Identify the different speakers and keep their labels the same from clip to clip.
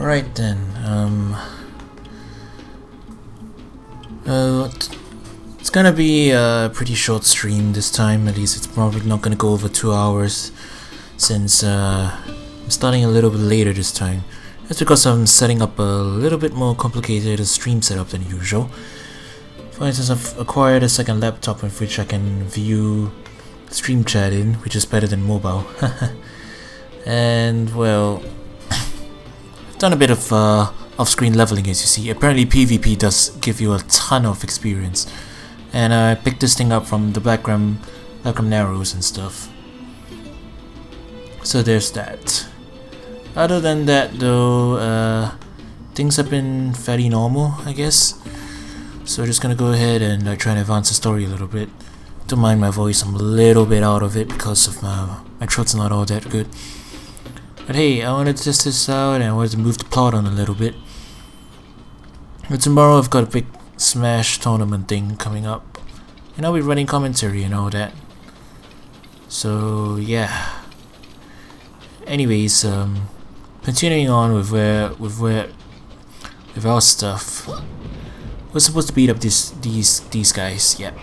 Speaker 1: Alright then, it's gonna be a pretty short stream this time. At least it's probably not gonna go over 2 hours, since I'm starting a little bit later this time. That's because I'm setting up a little bit more complicated stream setup than usual. For instance, I've acquired a second laptop with which I can view stream chat in, which is better than mobile. And well, I've done a bit of off-screen leveling, as you see. Apparently PvP does give you a ton of experience, and I picked this thing up from the background narrows and stuff. So there's that. Other than that though, things have been fairly normal, I guess. So just gonna go ahead and try and advance the story a little bit. Don't mind my voice, I'm a little bit out of it because of my throat's not all that good. But hey, I wanted to test this out and I wanted to move the plot on a little bit. But tomorrow I've got a big Smash tournament thing coming up, and I'll be running commentary and all that. So yeah. Anyways, continuing on with our stuff. We're supposed to beat up these guys. Yep.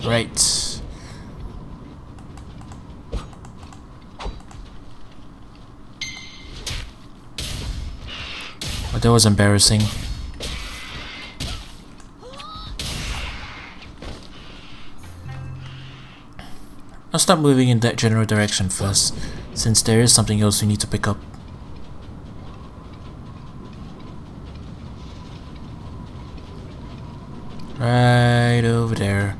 Speaker 1: Right. Oh, that was embarrassing. I'll start moving in that general direction first, since there is something else we need to pick up. Right over there.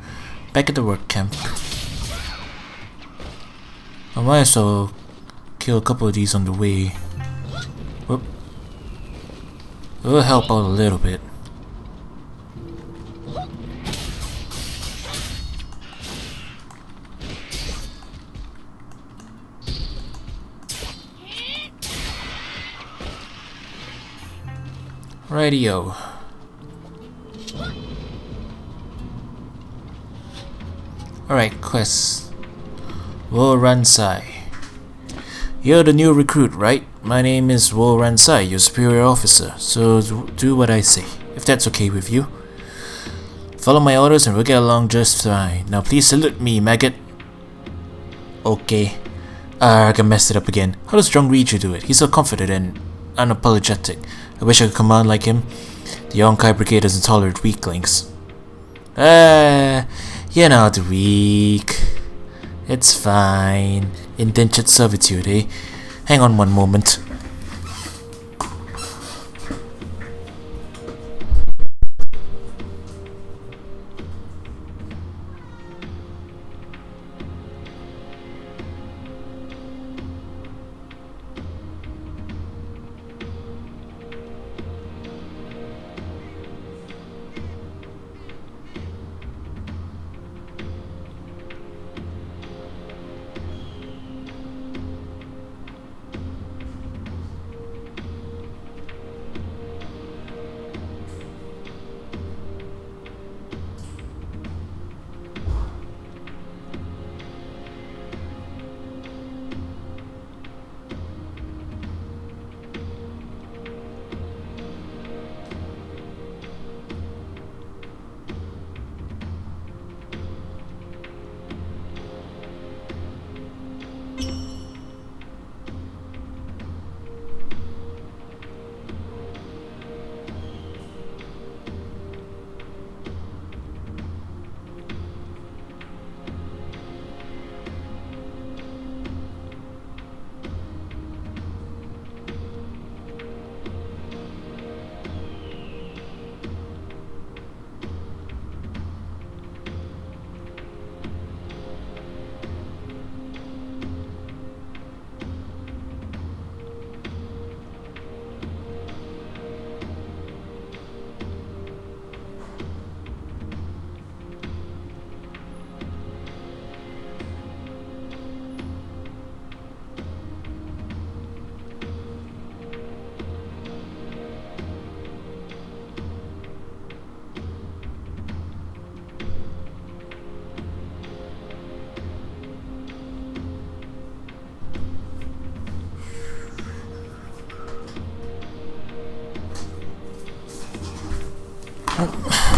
Speaker 1: Back at the work camp. I might as well kill a couple of these on the way. Whoop. It will help out a little bit. Radio. Alright, quest. Wo Ransai. You're the new recruit, right? My name is Wo Ransai, your superior officer, so do what I say, if that's okay with you. Follow my orders and we'll get along just fine. Now please salute me, maggot. Okay. I messed it up again. How does Zhong Riju do it? He's so confident and unapologetic. I wish I could command like him. The Yonkai Brigade doesn't tolerate weaklings. You're not weak. It's fine. Indentured servitude, eh? Hang on one moment.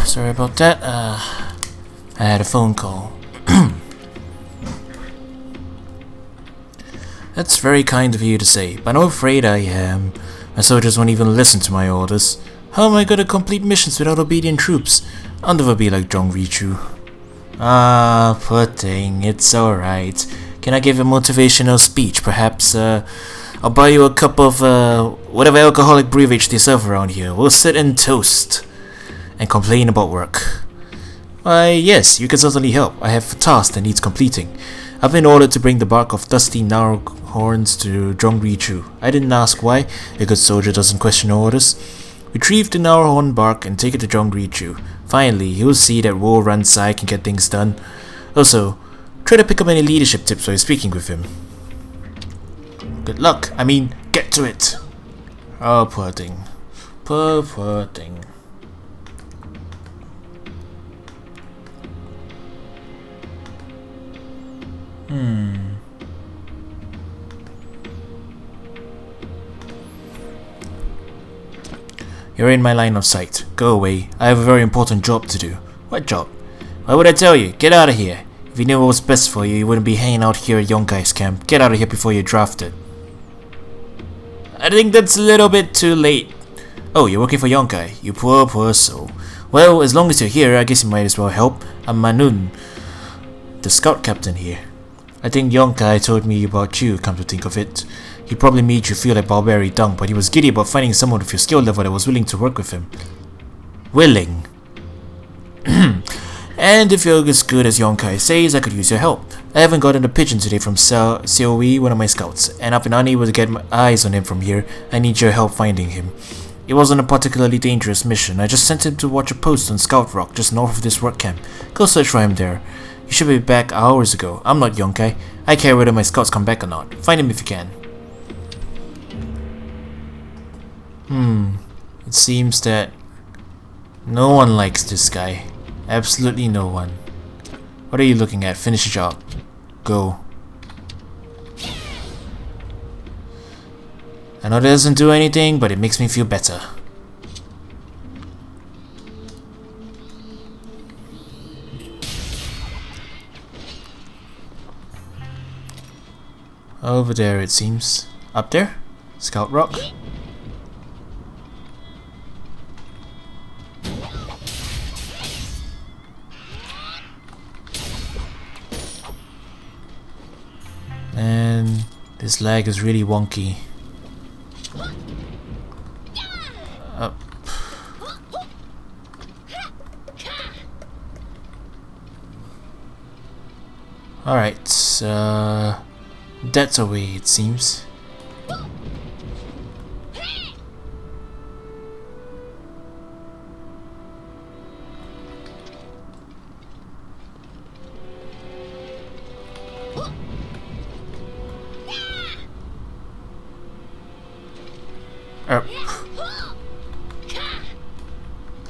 Speaker 1: Sorry about that. I had a phone call. That's very kind of you to say, but I'm afraid my soldiers won't even listen to my orders. How am I going to complete missions without obedient troops? I'll never be like Zhongrichu. Ah, poor thing. It's alright. Can I give a motivational speech? Perhaps, I'll buy you a cup of, whatever alcoholic beverage they serve around here. We'll sit and toast and complain about work. Why, yes, you can certainly help. I have a task that needs completing. I've been ordered to bring the bark of dusty narrow horns to Zhongrichu. I didn't ask why. A good soldier doesn't question orders. Retrieve the narrow horn bark and take it to Zhongrichu. Finally, he'll see that Wo Ransai can get things done. Also, try to pick up any leadership tips while you're speaking with him. Good luck. I mean, get to it. Oh, poor thing. Poor thing. You're in my line of sight. Go away. I have a very important job to do. What job? Why would I tell you? Get out of here. If you knew what was best for you, you wouldn't be hanging out here at Yonkai's camp. Get out of here before you're drafted. I think that's a little bit too late. Oh, you're working for Yonkai. You poor soul. Well, as long as you're here, I guess you might as well help. I'm Manun, the scout captain here. I think Yonkai told me about you, come to think of it. He probably made you feel like barbarian dung, but he was giddy about finding someone with your skill level that was willing to work with him. Willing. And if you're as good as Yonkai says, I could use your help. I haven't gotten a pigeon today from COE, one of my scouts, and I've been unable to get my eyes on him from here. I need your help finding him. It wasn't a particularly dangerous mission. I just sent him to watch a post on Scout Rock, just north of this work camp. Go search for him there. He should be back hours ago. I'm not Yonkai. I care whether my scouts come back or not. Find him if you can. It seems that no one likes this guy. Absolutely no one. What are you looking at? Finish the job. Go. I know that doesn't do anything, but it makes me feel better. Over there, it seems. Up there? Scout Rock? And this lag is really wonky. Up. Alright, that's a way it seems.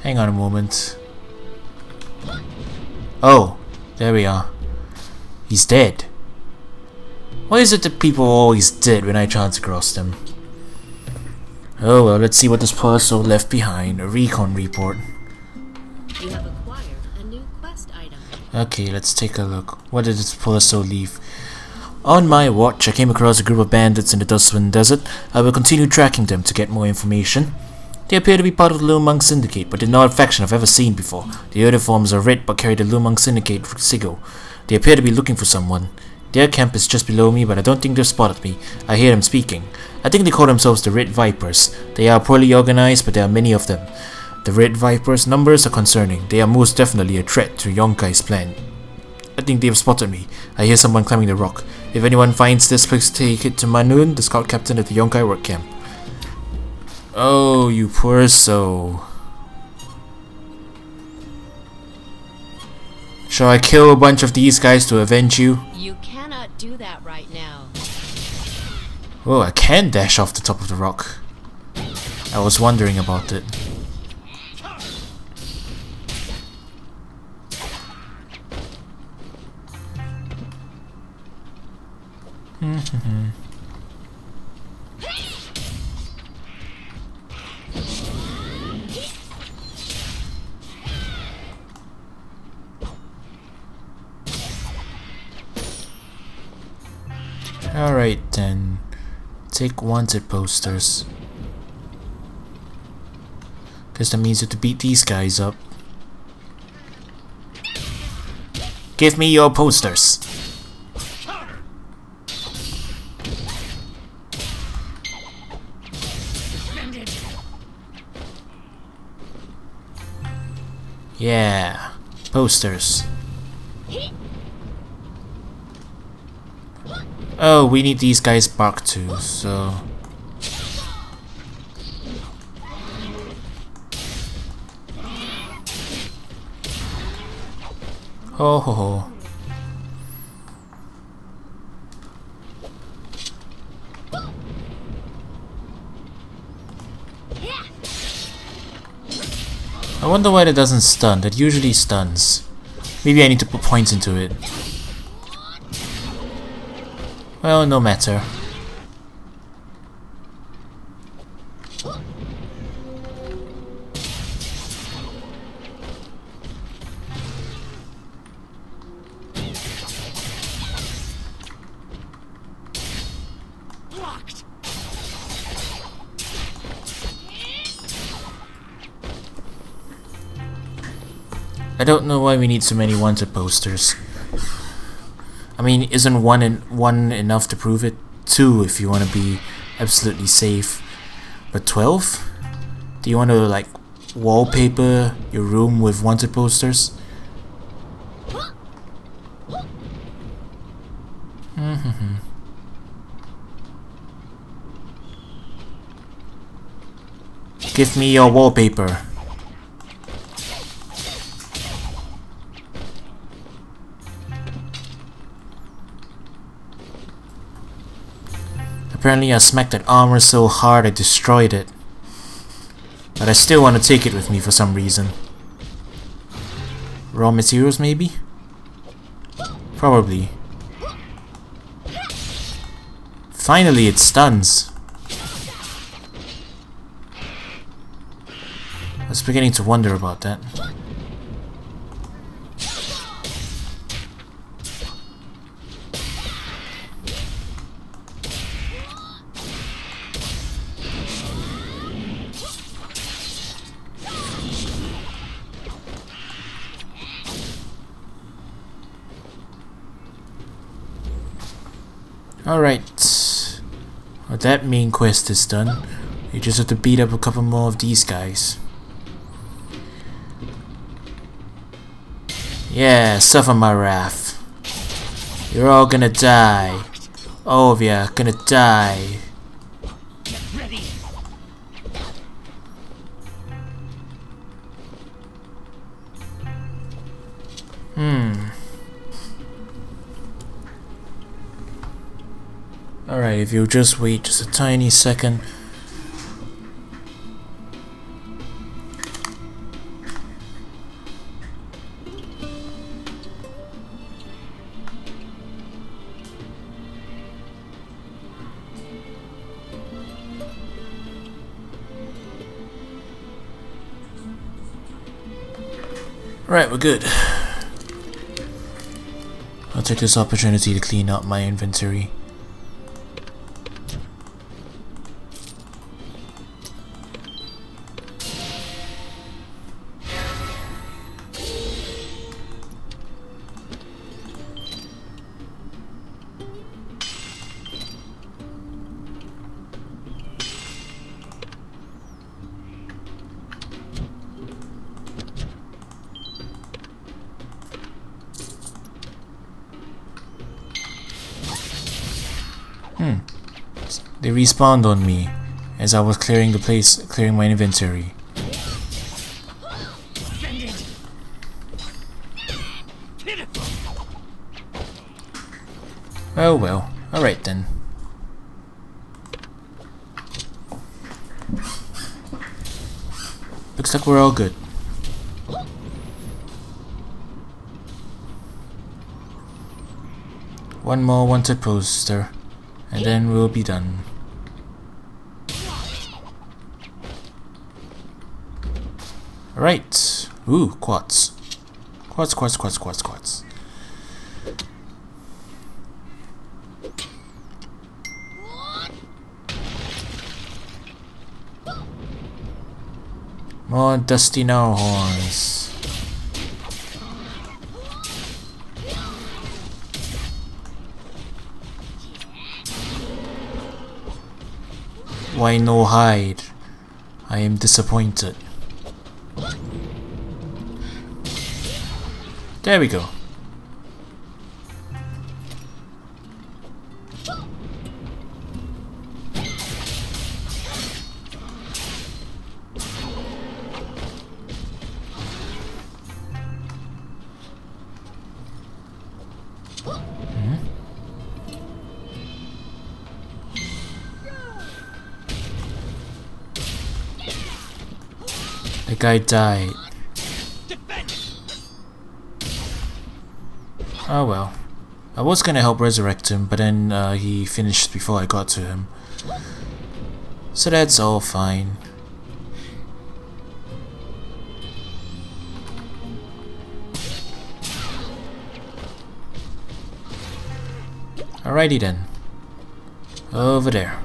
Speaker 1: Hang on a moment. Oh, there we are. He's dead. Why is it that people are always dead when I chance across them? Oh well, let's see what this poor soul left behind. A recon report.
Speaker 2: You have acquired a new quest item.
Speaker 1: Okay, let's take a look. What did this poor soul leave? On my watch, I came across a group of bandits in the Dustwind Desert. I will continue tracking them to get more information. They appear to be part of the Lumang Syndicate, but they're not a faction I've ever seen before. Their uniforms are red but carry the Lumang Syndicate sigil. They appear to be looking for someone. Their camp is just below me, but I don't think they've spotted me. I hear them speaking. I think they call themselves the Red Vipers. They are poorly organized, but there are many of them. The Red Vipers' numbers are concerning. They are most definitely a threat to Yonkai's plan. I think they've spotted me. I hear someone climbing the rock. If anyone finds this, please take it to Manun, the scout captain at the Yonkai work camp. Oh, you poor soul. Shall I kill a bunch of these guys to avenge you?
Speaker 2: You cannot do that right now.
Speaker 1: Oh, I can dash off the top of the rock. I was wondering about it. Alright then. Take wanted posters. Guess that means you have to beat these guys up. Give me your posters! Yeah, posters. Oh, we need these guys back too, so... Ho ho ho. I wonder why that doesn't stun. That usually stuns. Maybe I need to put points into it. Well, no matter. I don't know why we need so many wanted posters. I mean, isn't one enough to prove it? 2 if you want to be absolutely safe. But 12? Do you want to like wallpaper your room with wanted posters? Give me your wallpaper. Apparently I smacked that armor so hard I destroyed it. But I still want to take it with me for some reason. Raw materials maybe? Probably. Finally it stuns. I was beginning to wonder about that. Alright. Well, that main quest is done. You just have to beat up a couple more of these guys. Yeah, suffer my wrath. You're all gonna die. All of ya gonna die.
Speaker 3: Get ready.
Speaker 1: Alright, if you'll just wait just a tiny second. Right, we're good. I'll take this opportunity to clean up my inventory. They respawned on me as I was clearing the place, clearing my inventory. Oh well, alright then. Looks like we're all good. One more wanted poster, and then we'll be done. Alright. Ooh, quartz. Quartz, quartz, quartz, quartz, quartz. More dusty narrow horns. Why no hide? I am disappointed. There we go. The guy died. Oh well. I was gonna help resurrect him, but then he finished before I got to him. So that's all fine. Alrighty then. Over there.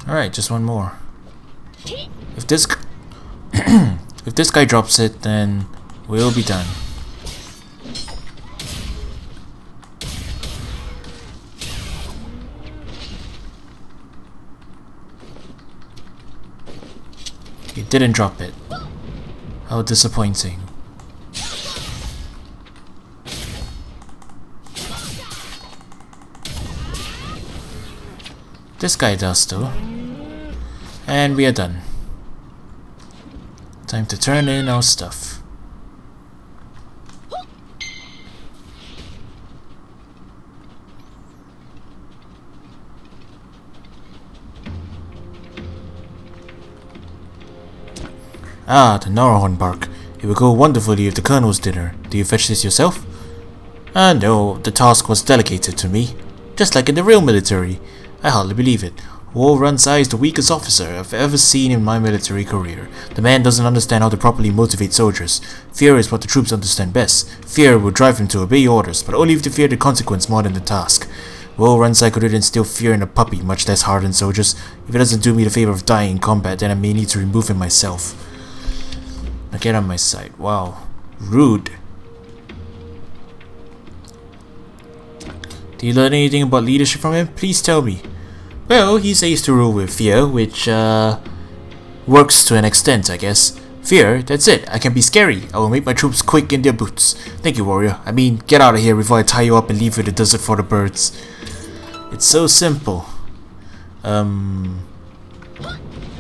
Speaker 1: Alright, just one more. If this if this guy drops it, then we'll be done. He didn't drop it. How disappointing. This guy does though. And we are done. Time to turn in our stuff. Ah, the Narrowhorn bark. It would go wonderfully with the Colonel's dinner. Do you fetch this yourself? No, the task was delegated to me. Just like in the real military. I hardly believe it. War Runzai is the weakest officer I've ever seen in my military career. The man doesn't understand how to properly motivate soldiers. Fear is what the troops understand best. Fear will drive him to obey orders, but only if they fear the consequence more than the task. War Runzai couldn't instill fear in a puppy, much less hardened soldiers. If it doesn't do me the favor of dying in combat, then I may need to remove him myself. Now get on my side. Wow. Rude. Do you learn anything about leadership from him? Please tell me. Well, he says to rule with fear, which works to an extent, I guess. Fear, that's it. I can be scary. I will make my troops quick in their boots. Thank you, warrior. I mean, get out of here before I tie you up and leave you in the desert for the birds. It's so simple.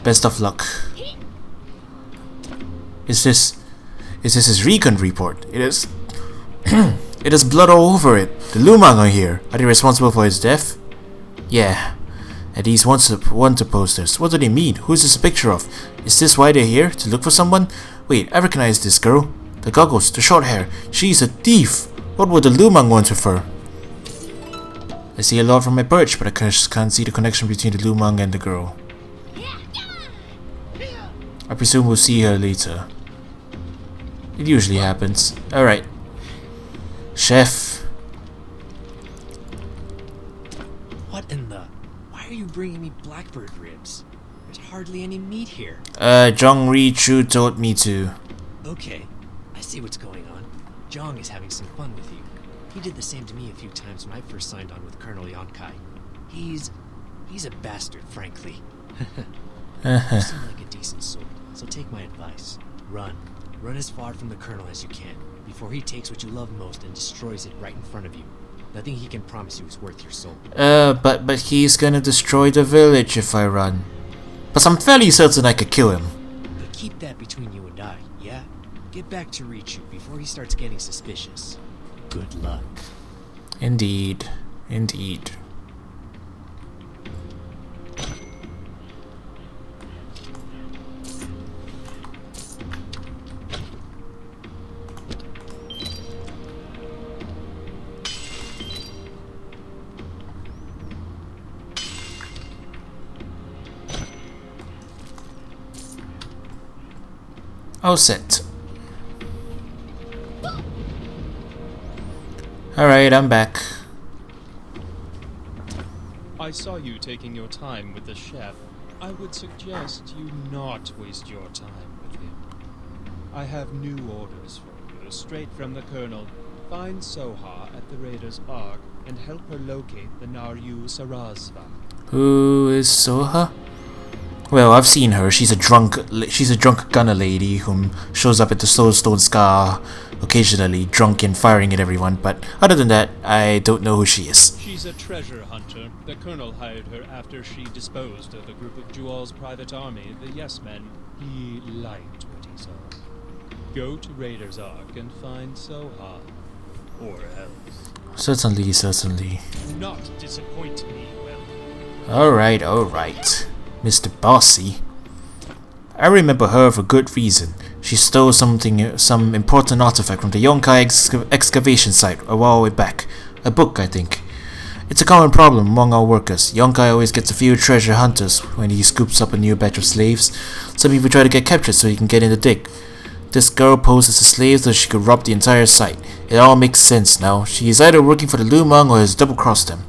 Speaker 1: Best of luck. Is this his recon report? It is. It has blood all over it. The Lumang are here. Are they responsible for his death? Yeah. At least want to posters. What do they mean? Who's this a picture of? Is this why they're here? To look for someone? Wait, I recognize this girl. The goggles, the short hair. She's a thief. What would the Lumang want with her? I see a lot from my perch, but I just can't see the connection between the Lumang and the girl. I presume we'll see her later. It usually happens. Alright. Chef.
Speaker 3: What in the... Why are you bringing me blackbird ribs? There's hardly any meat here.
Speaker 1: Zhongri Chu told me to.
Speaker 3: Okay, I see what's going on. Zhong is having some fun with you. He did the same to me a few times when I first signed on with Colonel Yonkai. He's a bastard, frankly. You seem like a decent soul, so take my advice. Run. Run as far from the Colonel as you can, before he takes what you love most and destroys it right in front of you. Nothing he can promise you is worth your soul.
Speaker 1: But he's gonna destroy the village if I run. But I'm fairly certain I could kill him.
Speaker 3: But keep that between you and I, yeah? Get back to Richu before he starts getting suspicious. Good luck.
Speaker 1: Indeed. Indeed. All set. Alright, I'm back.
Speaker 4: I saw you taking your time with the chef. I would suggest you not waste your time with him. I have new orders for you, straight from the Colonel. Find Soha at the Raiders' Ark and help her locate the Naryu Sarasva.
Speaker 1: Who is Soha? Well, I've seen her. She's a drunk gunner lady whom shows up at the Soulstone Scar occasionally, drunk and firing at everyone. But other than that, I don't know who she is.
Speaker 4: She's a treasure hunter. The Colonel hired her after she disposed of a group of Jual's private army, the Yes Men. He liked what he saw. Go to Raiders' Ark and find Soha. Or else.
Speaker 1: Certainly, certainly.
Speaker 4: Do not disappoint me, well.
Speaker 1: Alright, Mr. Bossy. I remember her for good reason. She stole some important artifact from the Yonkai excavation site a while way back. A book, I think. It's a common problem among our workers. Yonkai always gets a few treasure hunters when he scoops up a new batch of slaves. Some people try to get captured so he can get in the dig. This girl posed as a slave so she could rob the entire site. It all makes sense now. She is either working for the Lumang or has double-crossed them.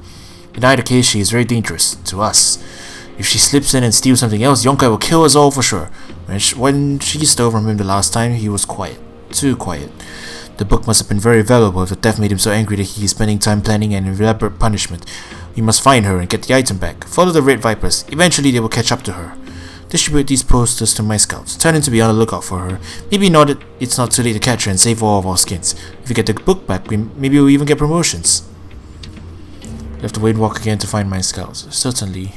Speaker 1: In either case, she is very dangerous to us. If she slips in and steals something else, Yonkai will kill us all for sure. When she stole from him the last time, he was quiet. Too quiet. The book must have been very valuable if the theft made him so angry that he is spending time planning an elaborate punishment. We must find her and get the item back. Follow the Red Vipers. Eventually they will catch up to her. Distribute these posters to my scouts. Tell them to be on the lookout for her. Maybe it's not too late to catch her and save all of our skins. If we get the book back, maybe we'll even get promotions. You have to wait and walk again to find my scouts. Certainly.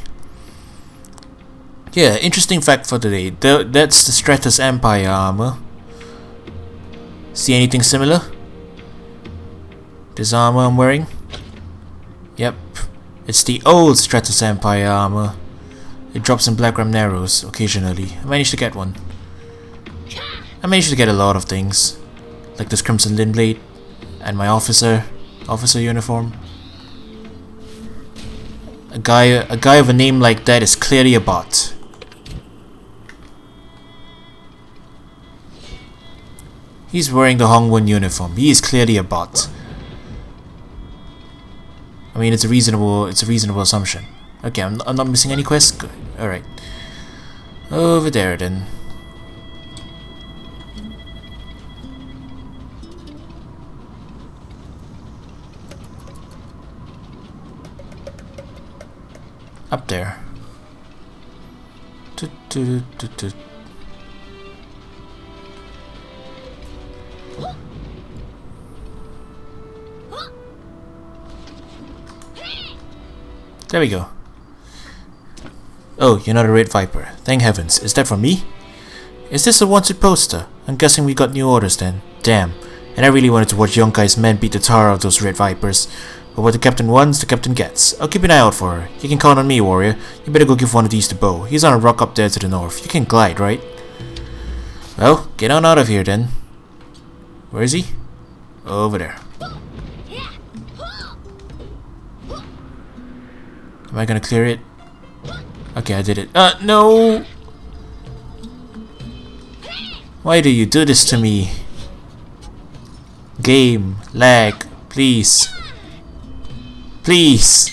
Speaker 1: Yeah, interesting fact for today. That's the Stratus Empire armor. See anything similar? This armor I'm wearing? Yep. It's the old Stratus Empire armor. It drops in Black Ram Narrows occasionally. I managed to get one. I managed to get a lot of things. Like this Crimson Lindblade and my officer uniform. A guy of a name like that is clearly a bot. He's wearing the Hongwon uniform. He is clearly a bot. I mean, it's a reasonable assumption. Okay, I'm not missing any quests. Good. All right. Over there then. Up there. There we go. Oh, you're not a Red Viper. Thank heavens. Is that for me? Is this a wanted poster? I'm guessing we got new orders then. Damn. And I really wanted to watch Yonkai's men beat the tar out of those Red Vipers. But what the captain wants, the captain gets. I'll keep an eye out for her. You can count on me, warrior. You better go give one of these to Bo. He's on a rock up there to the north. You can glide, right? Well, get on out of here then. Where is he? Over there. Am I gonna clear it? Okay, I did it. No! Why do you do this to me? Game, lag, please. Please!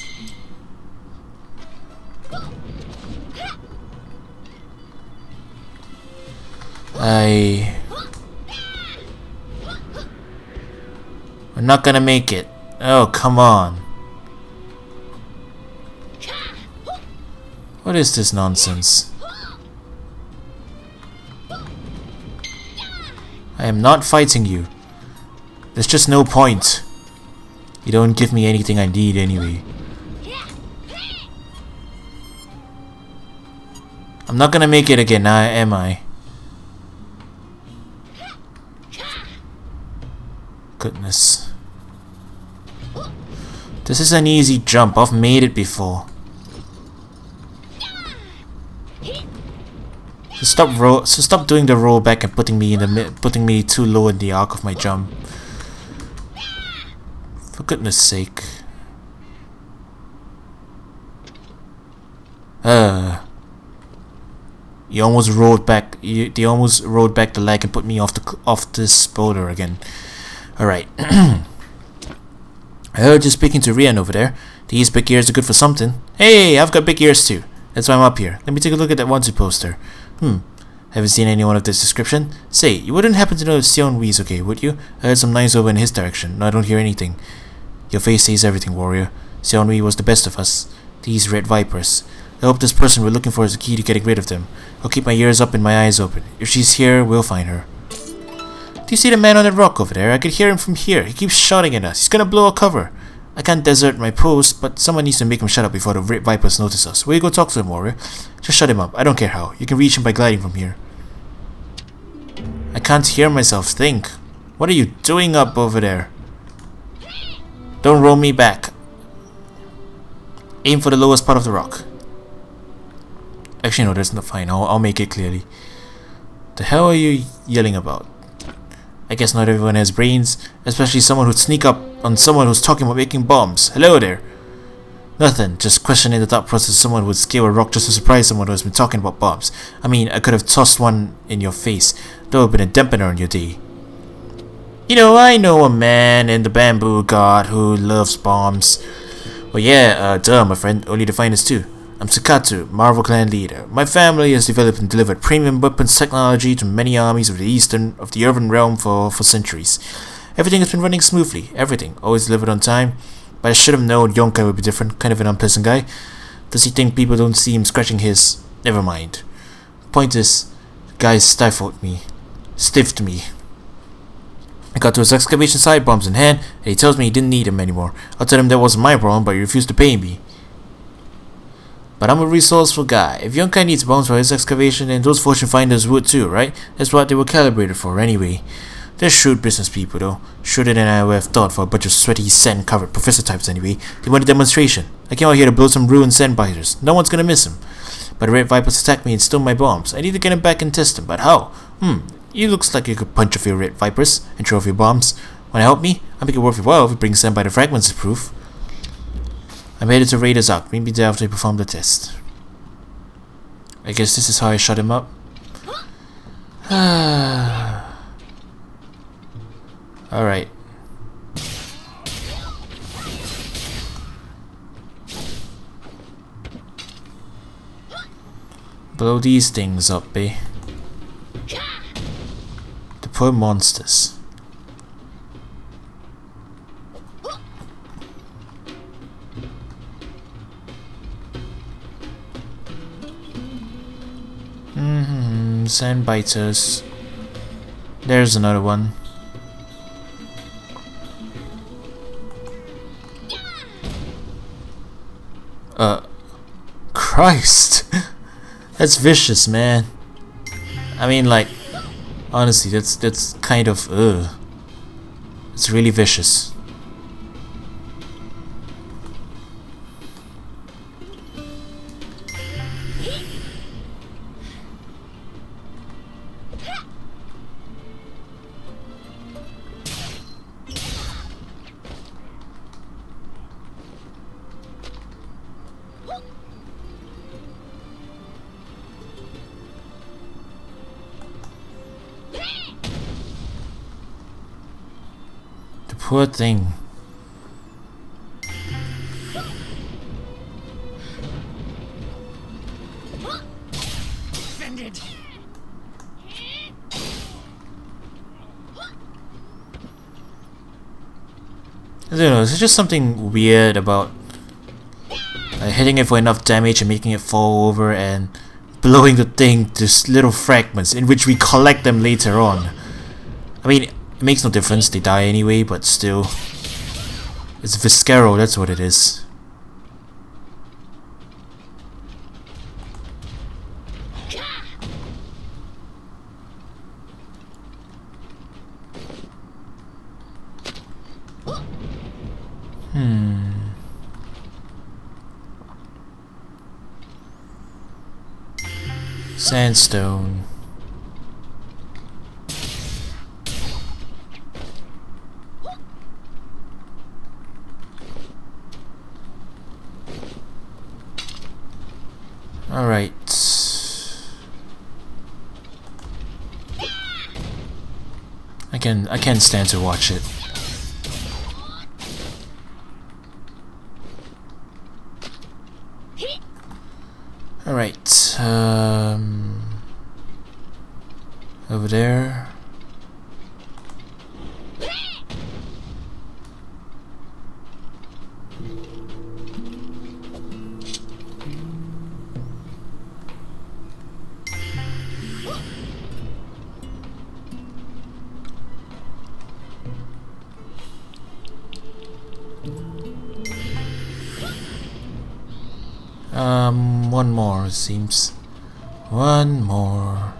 Speaker 1: I'm not gonna make it. Oh, come on. What is this nonsense? I am not fighting you. There's just no point. You don't give me anything I need anyway. I'm not gonna make it again, am I? Goodness. This is an easy jump. I've made it before. So stop doing the roll back and putting me too low in the arc of my jump. For goodness sake. They almost rode back the leg and put me off this boulder again. Alright. I heard you speaking to Rian over there. These big ears are good for something. Hey, I've got big ears too. That's why I'm up here. Let me take a look at that onesie poster. Haven't seen anyone of this description. Say, you wouldn't happen to know if Xion Wee's okay, would you? I heard some noise over in his direction. No, I don't hear anything. Your face says everything, warrior. Xion Wee was the best of us. These red vipers. I hope this person we're looking for is the key to getting rid of them. I'll keep my ears up and my eyes open. If she's here, we'll find her. Do you see the man on that rock over there? I could hear him from here. He keeps shouting at us. He's gonna blow our cover. I can't desert my post, but someone needs to make him shut up before the red vipers notice us. Will you go talk to him, warrior? Just shut him up. I don't care how. You can reach him by gliding from here. I can't hear myself think. What are you doing up over there? Don't roll me back. Aim for the lowest part of the rock. Actually, no, that's not fine. I'll make it clearly. The hell are you yelling about? I guess not everyone has brains, especially someone who'd sneak up on someone who's talking about making bombs. Hello there. Nothing, just questioning the thought process of someone who would scale a rock just to surprise someone who has been talking about bombs. I mean, I could have tossed one in your face. That would have been a dampener on your day. You know, I know a man in the bamboo god who loves bombs. Well, yeah, duh, my friend. Only the finest too. I'm Sakatu, Marvel Clan leader. My family has developed and delivered premium weapons technology to many armies of the urban realm for centuries. Everything has been running smoothly. Everything. Always delivered on time. But I should have known Yonkai would be different. Kind of an unpleasant guy. Does he think people don't see him scratching his... Never mind. Point is, the guy stifled me. Stiffed me. I got to his excavation site, bombs in hand, and he tells me he didn't need them anymore. I'll tell him that wasn't my problem, but he refused to pay me. But I'm a resourceful guy. If Yonkai needs bombs for his excavation, then those fortune finders would too, right? That's what they were calibrated for anyway. They're shrewd business people though. Shrewder than I would have thought for a bunch of sweaty, sand-covered professor types anyway. They want a demonstration. I came out here to blow some ruined sandbiters. No one's gonna miss him. But the red vipers attacked me and stole my bombs. I need to get him back and test them, but how? You looks like you could punch a few red vipers and throw a few bombs. Wanna help me? I'll make it worth your while if you bring sandbiter fragments as proof. I'm headed to Raiders Ark. Meet me there after you perform the test. I guess this is how I shut him up. Alright. Blow these things up, eh? The poor monsters. Sandbiters. There's another one. Christ! That's vicious, man. I mean, like, honestly, that's kind of, it's really vicious. Poor thing.
Speaker 3: Offended.
Speaker 1: I don't know, there's just something weird about hitting it for enough damage and making it fall over and blowing the thing to little fragments in which we collect them later on. I mean, it makes no difference, they die anyway, but still. It's Viscero, that's what it is. Sandstone. Alright. I can't stand to watch it. Alright, over there. One more, it seems. One more.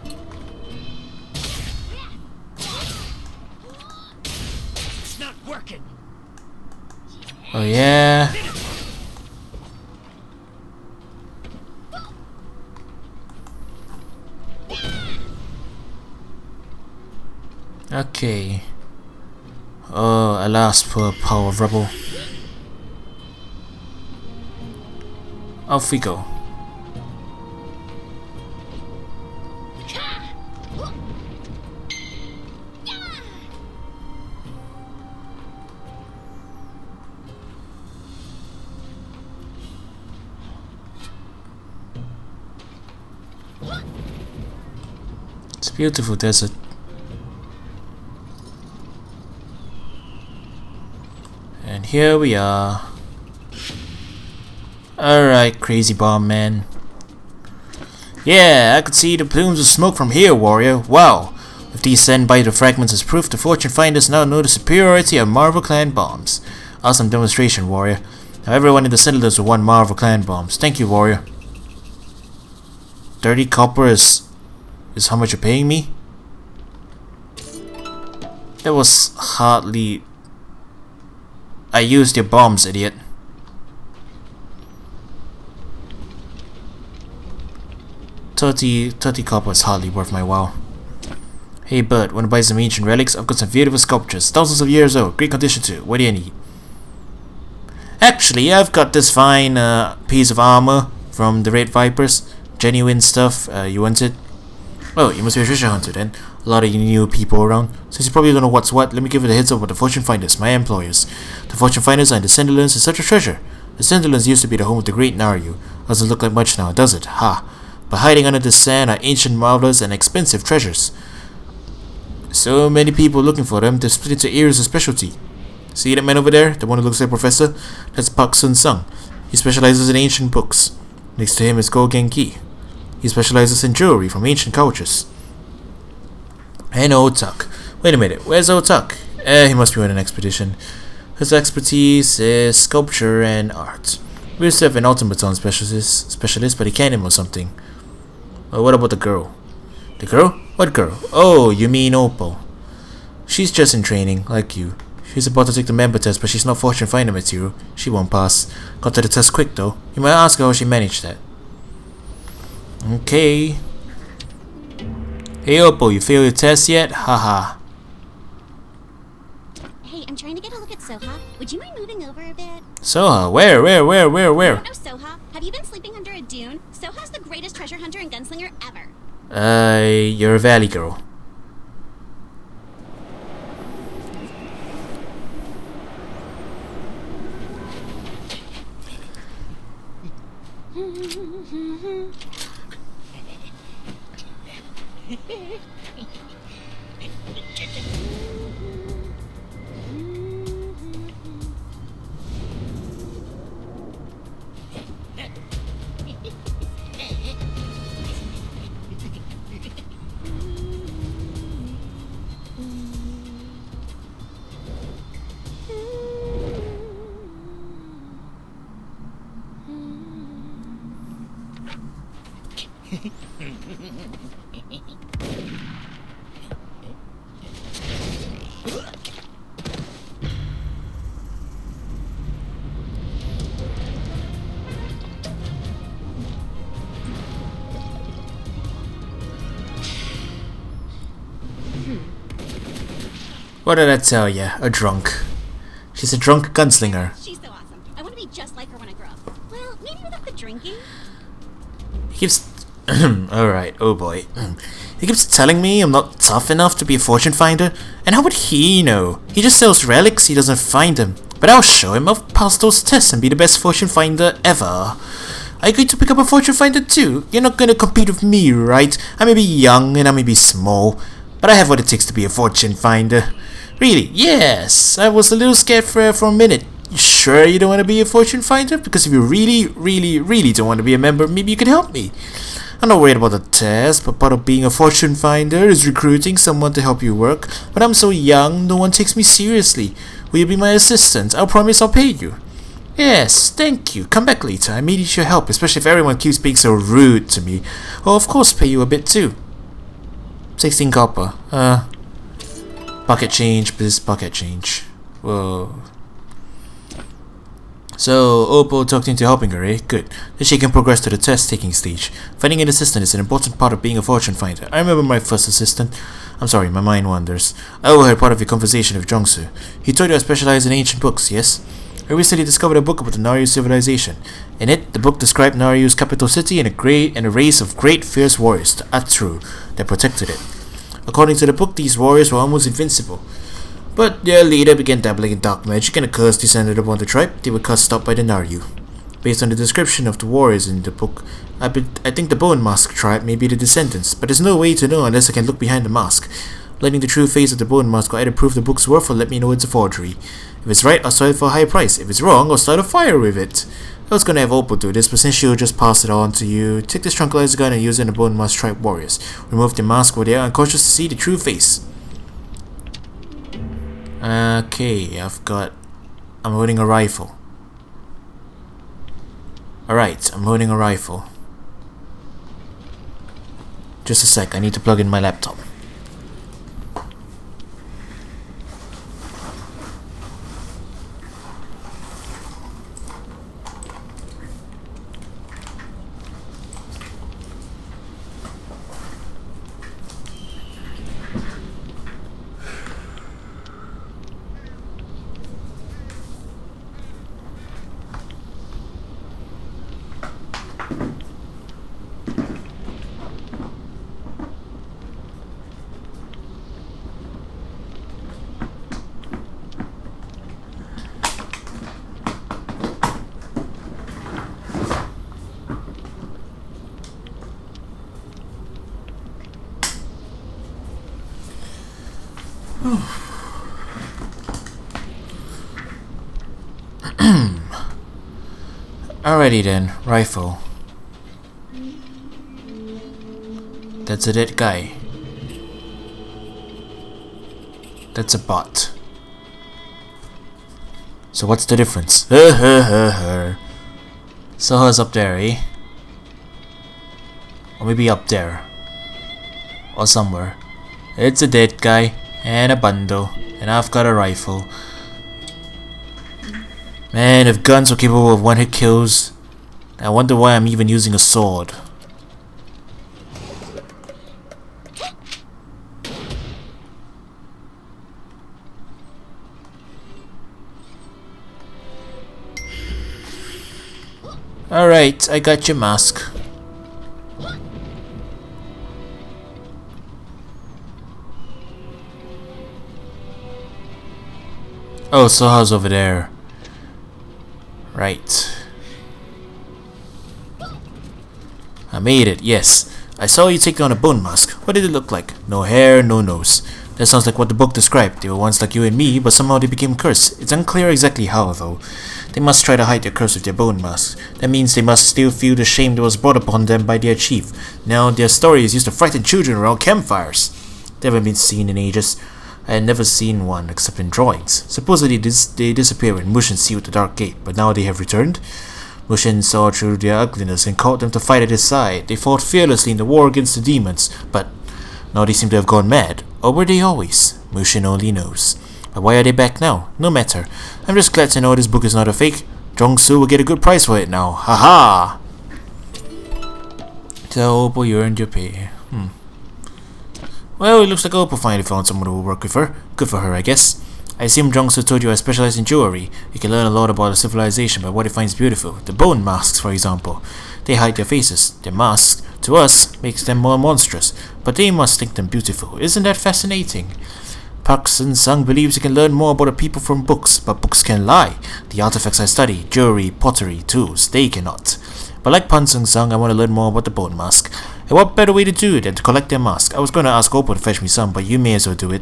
Speaker 3: It's not working.
Speaker 1: Oh yeah. Okay. Oh, alas, poor power of rebel. Off we go. It's a beautiful desert. And here we are. Alright, crazy bomb man. Yeah, I could see the plumes of smoke from here, warrior. Wow. If these sand biter fragments is proof, the fortune finders now know the superiority of Marvel Clan bombs. Awesome demonstration, warrior. Now everyone in the Citadels will want Marvel Clan bombs. Thank you, warrior. 30 copper is how much you're paying me? That was hardly... I used your bombs, idiot. $30 copper is hardly worth my while. Hey bud, wanna buy some ancient relics? I've got some beautiful sculptures, thousands of years old, great condition too. What do you need? Actually, I've got this fine piece of armor from the Red Vipers. Genuine stuff. You want it? Oh, you must be a treasure hunter then. A lot of you new people around. Since you probably don't know what's what, let me give you the heads up about the fortune finders, my employers. The fortune finders and the Cinderlands is such a treasure. The Cinderlands used to be the home of the great Naryu. Doesn't look like much now, does it? Ha! But hiding under the sand are ancient marvels and expensive treasures. So many people looking for them, they've split into areas of specialty. See that man over there? The one who looks like a professor? That's Pak Sun Sung. He specializes in ancient books. Next to him is Go Genki. He specializes in jewelry from ancient cultures. And Otak. Wait a minute, where's Otak? He must be on an expedition. His expertise is sculpture and art. We used to have an automaton specialist, but he can't him or something. Well, what about the girl? The girl? What girl? Oh, you mean Opal. She's just in training, like you. She's about to take the member test, but she's not fortune finder material. She won't pass. Got to the test quick though. You might ask her how she managed that. Okay. Hey Opal, you failed your test yet? Haha.
Speaker 5: Hey, I'm trying to get a look at Soha. Would you mind moving over a bit?
Speaker 1: Soha? Where?
Speaker 5: I don't know Soha. Have you been sleeping under a dune? Soha's the greatest treasure hunter and gunslinger ever.
Speaker 1: You're a valley girl. What did I tell ya? A drunk. She's a drunk gunslinger.
Speaker 5: She's so awesome. I want to be just like her when I grow up. Well, maybe without the drinking.
Speaker 1: He keeps... Alright, oh boy. He keeps telling me I'm not tough enough to be a fortune finder, and how would he know? He just sells relics, he doesn't find them. But I'll show him. I'll pass those tests and be the best fortune finder ever. Are you going to pick up a fortune finder too? You're not going to compete with me, right? I may be young and I may be small, but I have what it takes to be a fortune finder. Really? Yes. I was a little scared for a minute. You sure you don't want to be a fortune finder? Because if you really don't want to be a member, maybe you could help me. I'm not worried about the test, but part of being a fortune finder is recruiting someone to help you work. But I'm so young, no one takes me seriously. Will you be my assistant? I'll promise I'll pay you. Yes, thank you. Come back later. I may need your help, especially if everyone keeps being so rude to me. I'll of course pay you a bit too. 16 copper. Pocket change, please. Pocket change. Whoa. So, Opal talked into helping her, eh? Good. Then she can progress to the test-taking stage. Finding an assistant is an important part of being a fortune finder. I remember my first assistant. I'm sorry, my mind wanders. I overheard part of your conversation with Jongsu. He told you I specialize in ancient books, yes? I recently discovered a book about the Naryu civilization. In it, the book described Naryu's capital city and a race of great fierce warriors, the Atru, that protected it. According to the book, these warriors were almost invincible. But their leader began dabbling in dark magic and a curse descended upon the tribe. They were cast out by the Naryu. Based on the description of the warriors in the book, I think the Bone Mask tribe may be the descendants, but there's no way to know unless I can look behind the mask. Learning the true face of the Bone Mask will either prove the book's worth or let me know it's a forgery. If it's right, I'll sell it for a high price. If it's wrong, I'll start a fire with it. I was gonna have Opal do this, but since she'll just pass it on to you, take this tranquilizer gun and use it on the Bone Mask tribe warriors. Remove the mask while they are unconscious to see the true face. Okay, I'm holding a rifle. Alright, I'm holding a rifle. Just a sec, I need to plug in my laptop. Alrighty then, rifle. That's a dead guy. That's a bot. So what's the difference? Soha's up there, eh? Or maybe up there. Or somewhere. It's a dead guy. And a bundle. And I've got a rifle. Man, if guns are capable of one-hit kills, I wonder why I'm even using a sword. Alright, I got your mask. Oh, Soha's over there. Right. I made it, yes. I saw you take on a bone mask. What did it look like? No hair, no nose. That sounds like what the book described. They were once like you and me, but somehow they became cursed. It's unclear exactly how, though. They must try to hide their curse with their bone masks. That means they must still feel the shame that was brought upon them by their chief. Now, their story is used to frighten children around campfires. They haven't been seen in ages. I had never seen one except in drawings. Supposedly they disappeared when Mushin sealed the Dark Gate, but now they have returned. Mushin saw through their ugliness and called them to fight at his side. They fought fearlessly in the war against the demons, but now they seem to have gone mad. Or were they always? Mushin only knows. But why are they back now? No matter. I'm just glad to know this book is not a fake. Jongsu will get a good price for it now. Haha! So, Opal, you earned your pay. Well, it looks like Opal finally found someone who will work with her. Good for her, I guess. I assume Jongsu told you I specialize in jewelry. You can learn a lot about a civilization by what it finds beautiful. The bone masks, for example. They hide their faces, their masks, to us makes them more monstrous, but they must think them beautiful. Isn't that fascinating? Park Sun-sung believes he can learn more about the people from books, but books can lie. The artifacts I study, jewelry, pottery, tools, they cannot. But like Pan Sung-sung, I want to learn more about the bone mask. And what better way to do it than to collect their mask? I was going to ask Oppo to fetch me some, but you may as well do it.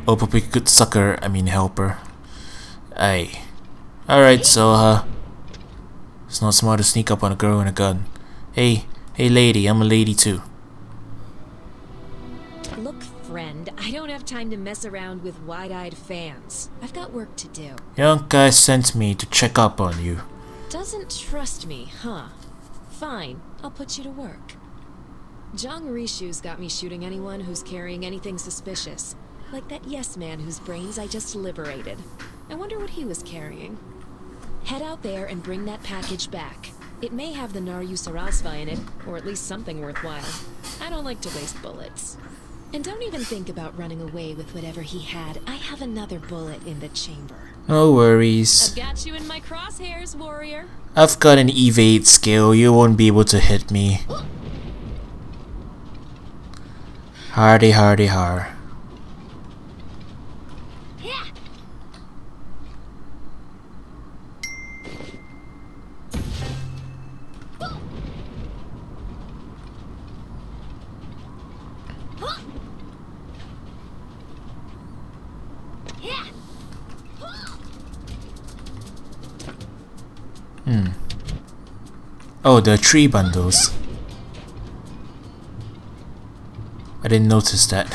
Speaker 1: Oppo be a good helper. Aye. Alright, so, it's not smart to sneak up on a girl with a gun. Hey lady, I'm a lady too.
Speaker 2: Look, friend, I don't have time to mess around with wide-eyed fans. I've got work to do.
Speaker 1: Young guy sent me to check up on you.
Speaker 2: Doesn't trust me, huh? Fine, I'll put you to work. Jong Rishu's got me shooting anyone who's carrying anything suspicious. Like that yes man whose brains I just liberated. I wonder what he was carrying. Head out there and bring that package back. It may have the Naryu Sarasva in it, or at least something worthwhile. I don't like to waste bullets. And don't even think about running away with whatever he had. I have another bullet in the chamber.
Speaker 1: No worries.
Speaker 2: I've got you in my crosshairs, warrior.
Speaker 1: I've got an evade skill. You won't be able to hit me. Hardy har. Oh, the tree bundles. I didn't notice that.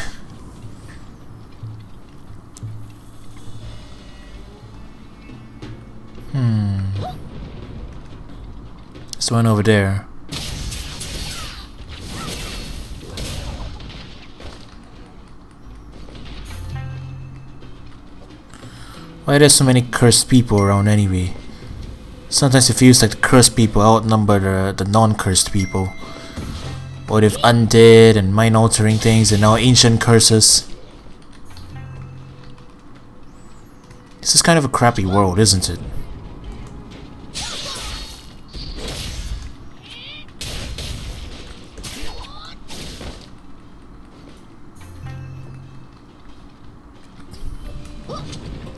Speaker 1: There's one over there. Why are there so many cursed people around anyway? Sometimes it feels like the cursed people outnumber the non-cursed people. Or they've undead and mind-altering things and now ancient curses. This is kind of a crappy world, isn't it?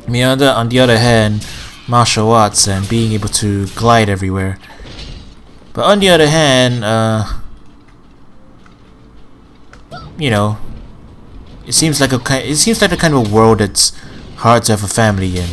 Speaker 1: On the other hand, martial arts and being able to glide everywhere. But on the other hand, you know, it seems like the kind of a world that's hard to have a family in.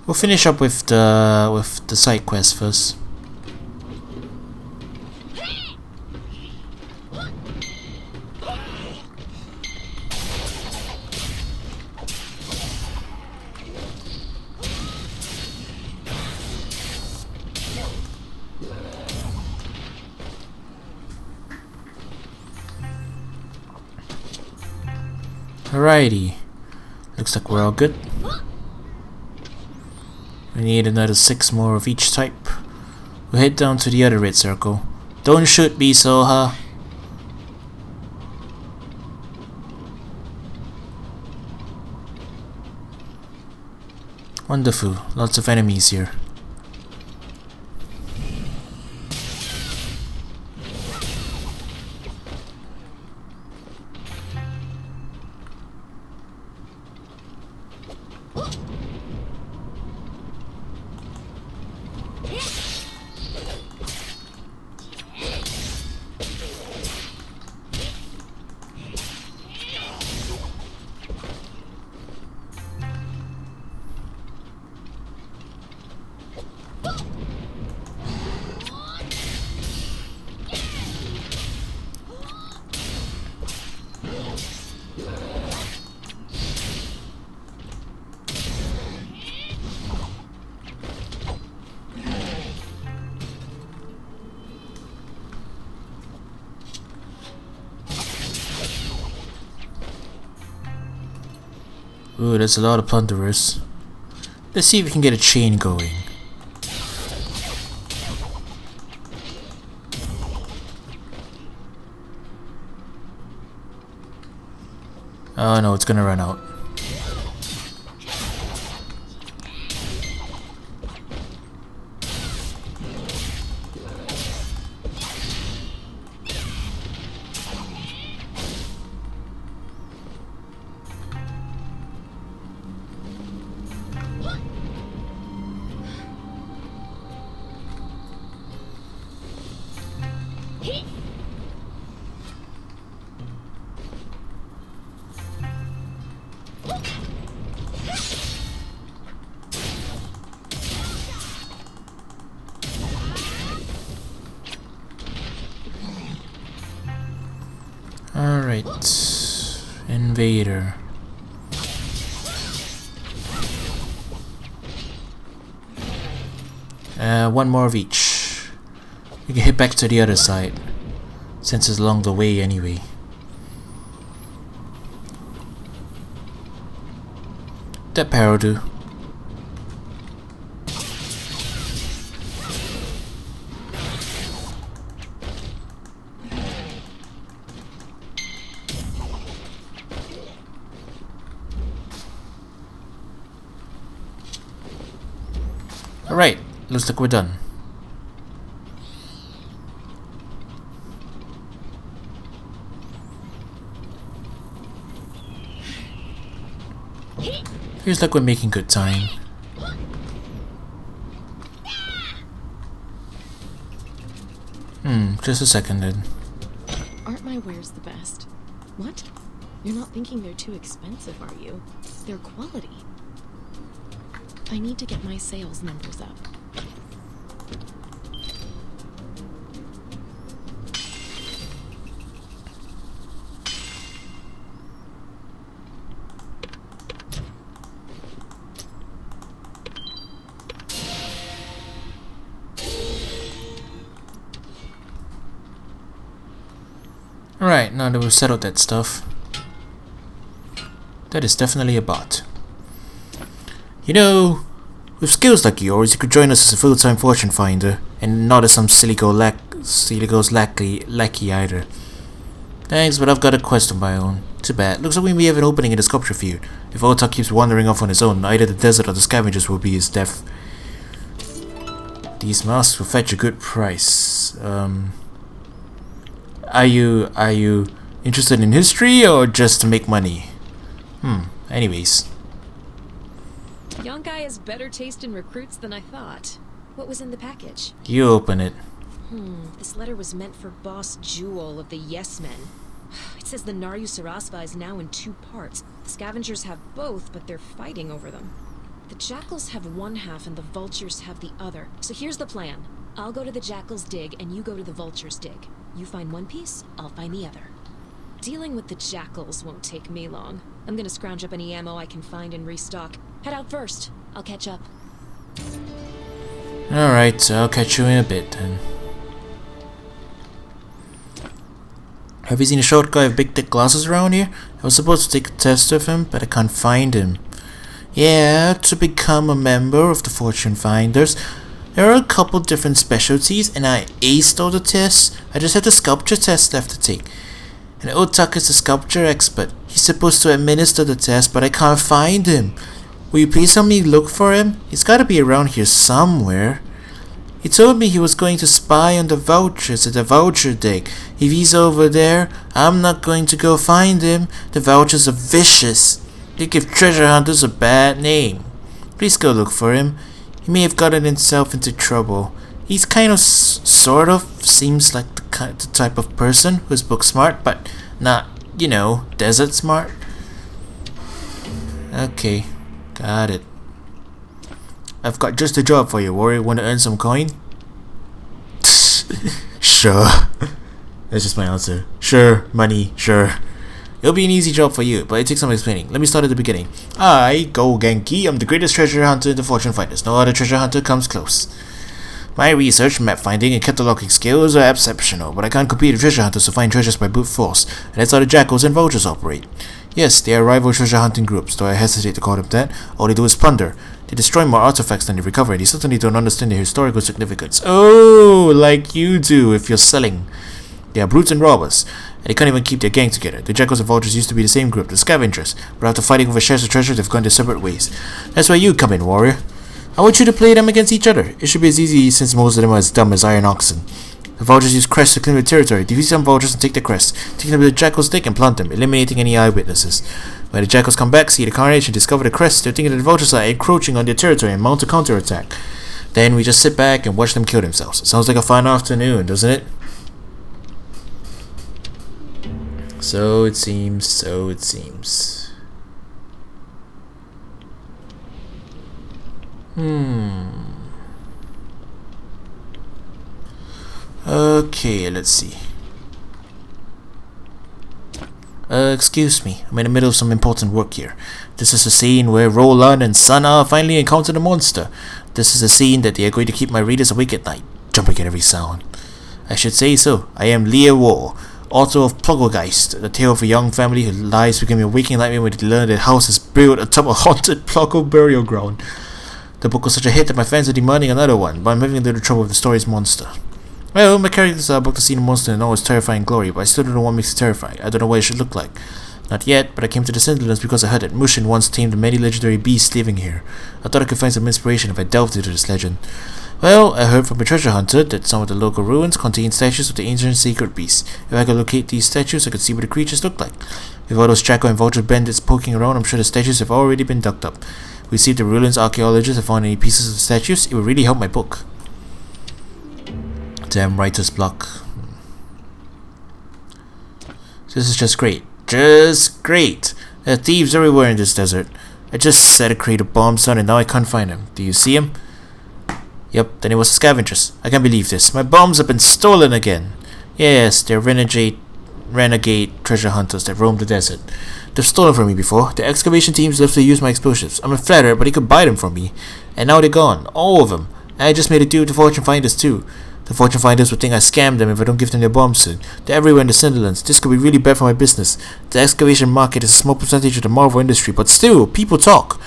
Speaker 1: We'll finish up with the side quest first. Alrighty, looks like we're all good. We need another 6 more of each type. We'll head down to the other red circle. Don't shoot me, Soha. Wonderful, lots of enemies here. Ooh, that's a lot of plunderers. Let's see if we can get a chain going. Oh no, it's gonna run out. Alright. Invader. One more of each. We can hit back to the other side, since it's along the way anyway. That pair will do. Alright, looks like we're done. Feels like we're making good time. Just a second then.
Speaker 2: Aren't my wares the best? What? You're not thinking they're too expensive, are you? They're quality. I need to get my sales numbers up.
Speaker 1: Alright, now that we've settled that stuff. That is definitely a bot. You know, with skills like yours, you could join us as a full-time fortune finder, and not as some silly girl's lackey either. Thanks, but I've got a quest of my own. Too bad. Looks like we may have an opening in the sculpture field. If Otak keeps wandering off on his own, either the desert or the scavengers will be his death. These masks will fetch a good price. Are you interested in history or just to make money? Anyways.
Speaker 2: Yonkai has better taste in recruits than I thought. What was in the package?
Speaker 1: You open it.
Speaker 2: This letter was meant for Boss Jewel of the Yes Men. It says the Naryu Sarasva is now in 2 parts. The scavengers have both, but they're fighting over them. The jackals have one half and the vultures have the other. So here's the plan. I'll go to the jackals' dig and you go to the vultures' dig. You find one piece, I'll find the other. Dealing with the jackals won't take me long. I'm gonna scrounge up any ammo I can find and restock. Head out first. I'll catch up.
Speaker 1: Alright, so I'll catch you in a bit then. Have you seen a short guy with big thick glasses around here? I was supposed to take a test of him, but I can't find him. Yeah, to become a member of the Fortune Finders, there are a couple different specialties, and I aced all the tests. I just had the sculpture test left to take. And Otak is a sculpture expert. He's supposed to administer the test, but I can't find him. Will you please help me look for him? He's gotta be around here somewhere. He told me he was going to spy on the vultures at the vulture dig. If he's over there, I'm not going to go find him. The vultures are vicious. They give treasure hunters a bad name. Please go look for him. He may have gotten himself into trouble. He's kind of, sort of, seems like the type of person who's book smart, but not, you know, desert smart. Okay, got it. I've got just a job for you, warrior. Want to earn some coin? Sure. That's just my answer. Sure, money, sure. It'll be an easy job for you, but it takes some explaining. Let me start at the beginning. I, Go Genki, am the greatest treasure hunter in the Fortune Finders. No other treasure hunter comes close. My research, map finding, and cataloging skills are exceptional, but I can't compete with treasure hunters who find treasures by brute force, and that's how the jackals and vultures operate. Yes, they are rival treasure hunting groups, though I hesitate to call them that. All they do is plunder. They destroy more artifacts than they recover, and they certainly don't understand their historical significance. Oh, like you do if you're selling. They are brutes and robbers, and they can't even keep their gang together. The Jackals and Vultures used to be the same group, the Scavengers, but after fighting over shares of treasure, they've gone their separate ways. That's where you come in, warrior. I want you to play them against each other. It should be as easy since most of them are as dumb as iron oxen. The Vultures use crests to claim their territory, defeat some Vultures and take their crests, taking them to the Jackals' dick and plant them, eliminating any eyewitnesses. When the Jackals come back, see the carnage and discover the crests, they're thinking that the Vultures are encroaching on their territory and mount a counterattack. Then we just sit back and watch them kill themselves. Sounds like a fun afternoon, doesn't it? So it seems, so it seems. Okay, let's see. Excuse me, I'm in the middle of some important work here. This is a scene where Roland and Sana finally encounter the monster. This is a scene that they are going to keep my readers awake at night, jumping at every sound. I should say so. I am Leah War, author of Pluggelgeist, the tale of a young family who lies becoming a waking nightmare when they learn their house is built atop a haunted Pluggle burial ground. The book was such a hit that my fans are demanding another one, but I'm having a little trouble with the story's monster. Well, my characters are about to see the monster in all its terrifying glory, but I still don't know what makes it terrifying. I don't know what it should look like. Not yet, but I came to the Sentinels because I heard that Mushin once tamed the many legendary beasts living here. I thought I could find some inspiration if I delved into this legend. Well, I heard from a treasure hunter that some of the local ruins contain statues of the ancient sacred beasts. If I could locate these statues, I could see what the creatures look like. With all those Jackal and Vulture bandits poking around, I'm sure the statues have already been dug up. We see if the ruins archaeologists have found any pieces of the statues. It would really help my book. Damn writer's block. This is just great. Just great. There are thieves everywhere in this desert. I just set a crate of bombs on and now I can't find them. Do you see them? Yep, then it was the Scavengers. I can't believe this. My bombs have been stolen again. Yes, they're renegade treasure hunters that roam the desert. They've stolen from me before. The excavation teams love to use my explosives. I'm a flatterer, but they could buy them from me. And now they're gone. All of them. And I just made a deal with the fortune finders too. The fortune finders would think I scammed them if I don't give them their bombs soon. They're everywhere in the Cinderlands. This could be really bad for my business. The excavation market is a small percentage of the Marvel industry, but still, people talk.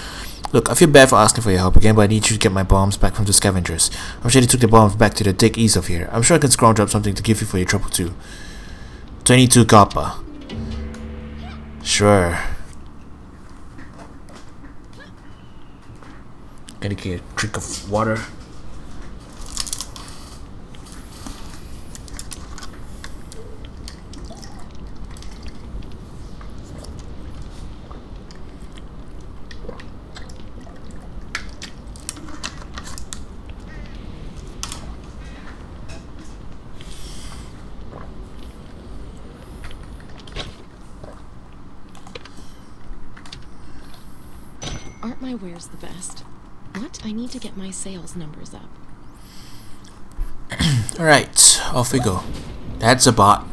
Speaker 1: Look, I feel bad for asking for your help again, but I need you to get my bombs back from the Scavengers. I'm sure they took the bombs back to the dick east of here. I'm sure I can scrounge up something to give you for your trouble too. 22 copper. Sure. Gonna get a drink of water.
Speaker 2: Aren't my wares the best? What? I need to get my sales numbers up.
Speaker 1: Alright, off we go. That's a bot.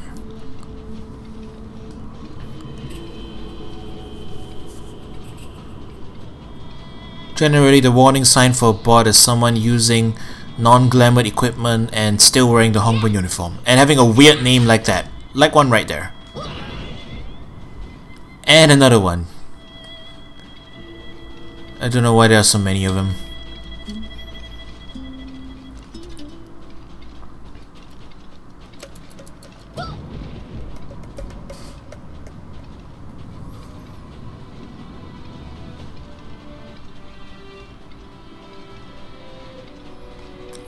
Speaker 1: Generally, the warning sign for a bot is someone using non-glamour equipment and still wearing the Hongbun uniform. And having a weird name like that. Like one right there. And another one. I don't know why there are so many of them.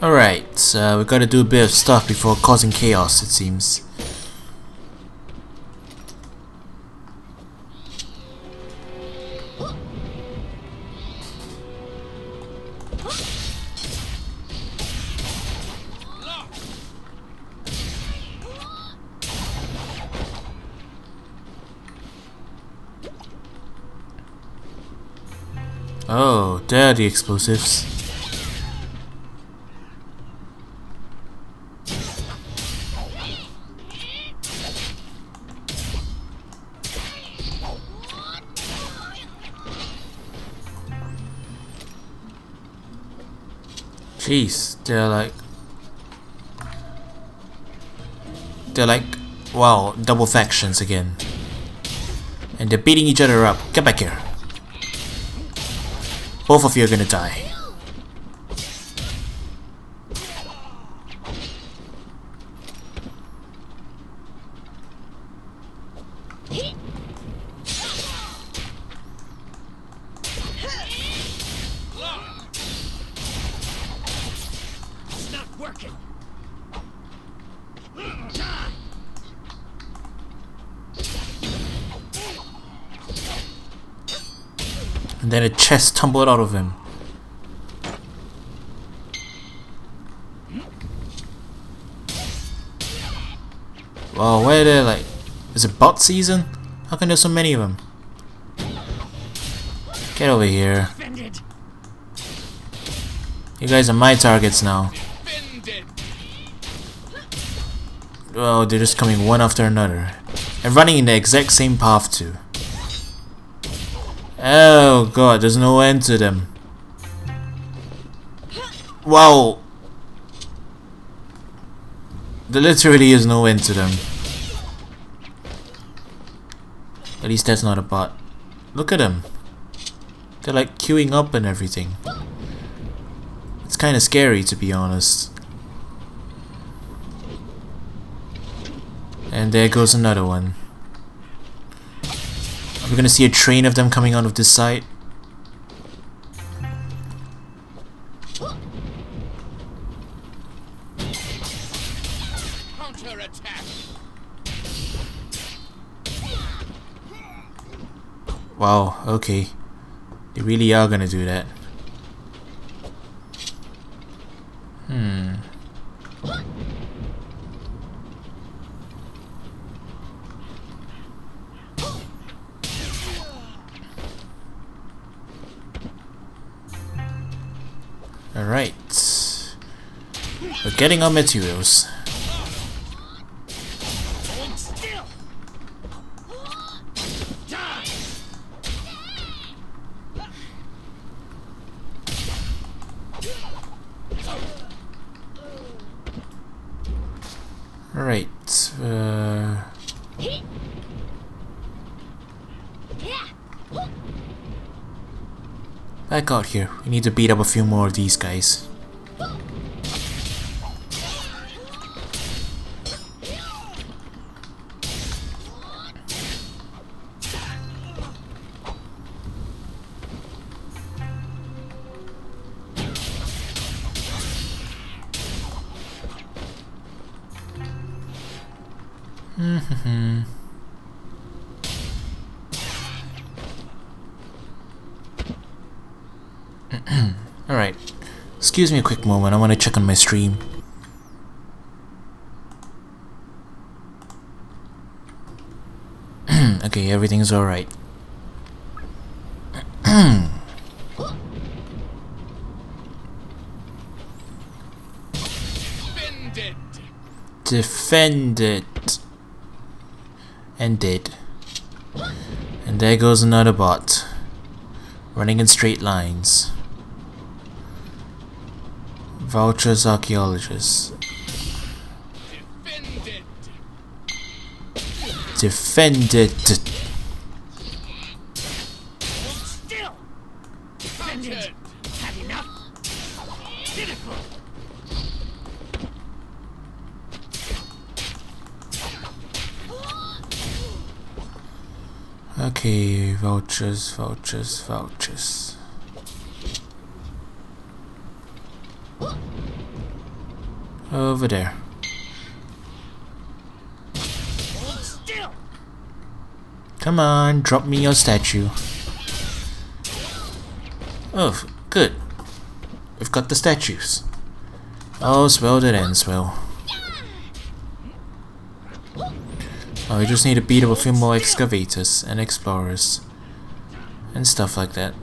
Speaker 1: Alright, we gotta do a bit of stuff before causing chaos, it seems. Oh, there are the explosives. Jeez, they're like, wow, double factions again. And they're beating each other up. Get back here. Both of you are gonna die.
Speaker 3: It's not working.
Speaker 1: And then a chest tumbled out of him. Wow, why are there like... Is it bot season? How come there's so many of them? Get over here.
Speaker 3: Offended.
Speaker 1: You guys are my targets now. Well, they're just coming one after another. And running in the exact same path too. Oh god, there's no end to them. Wow. There literally is no end to them. At least that's not a bot. Look at them. They're like queuing up and everything. It's kind of scary, to be honest. And there goes another one. We're gonna see a train of them coming out of this side.
Speaker 3: Counter-attack.
Speaker 1: Wow, okay. They really are gonna do that. Alright. We're getting our materials.
Speaker 3: Hold still. Die.
Speaker 1: Alright. Back out here. We need to beat up a few more of these guys. Alright. Excuse me a quick moment, I want to check on my stream. Okay, everything's alright. Defend it. And did. And there goes another bot. Running in straight lines. Vultures archaeologists. Defend it.
Speaker 3: Hold still. Offended. Had enough. Pitiful.
Speaker 1: Okay, vultures, vultures, vultures. Over there.
Speaker 3: Hold still.
Speaker 1: Come on, drop me your statue. Oh, good. We've got the statues. All's well that ends well. Oh, we just need to beat up a few more excavators and explorers. And stuff like that.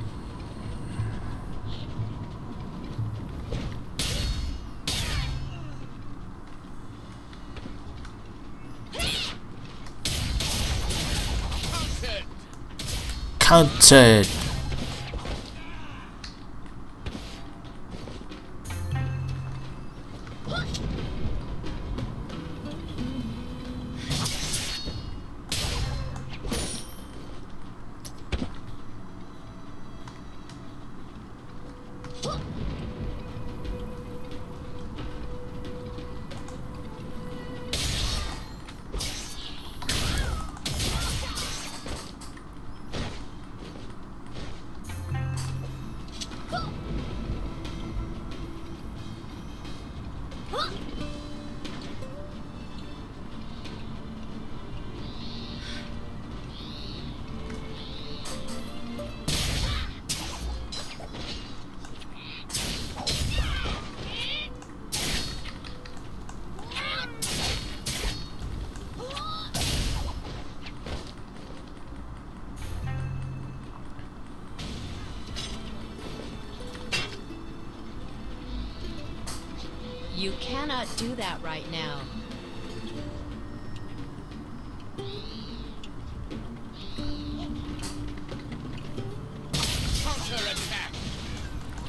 Speaker 1: Counted!
Speaker 2: You cannot do that right now.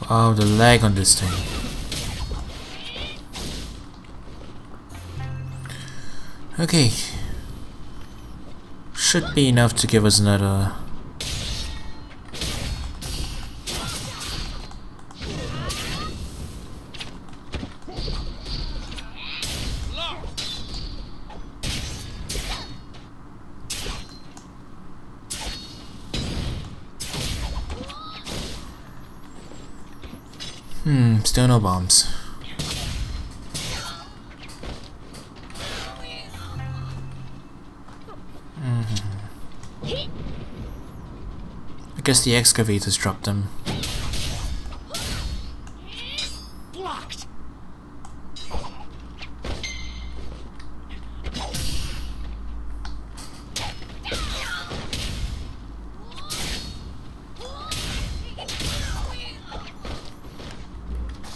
Speaker 1: Wow, the lag on this thing. Okay. Should be enough to give us another. Still no bombs. I guess the excavators dropped them.
Speaker 3: Blocked.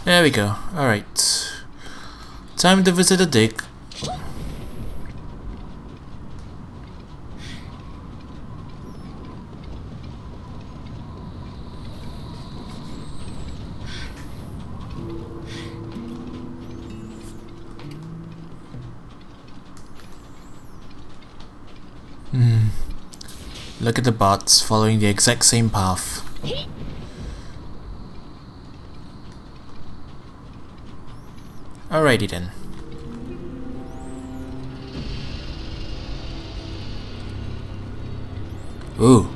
Speaker 1: There we go. Alright. Time to visit the dig. Look at the bots following the exact same path. Alrighty then. Ooh.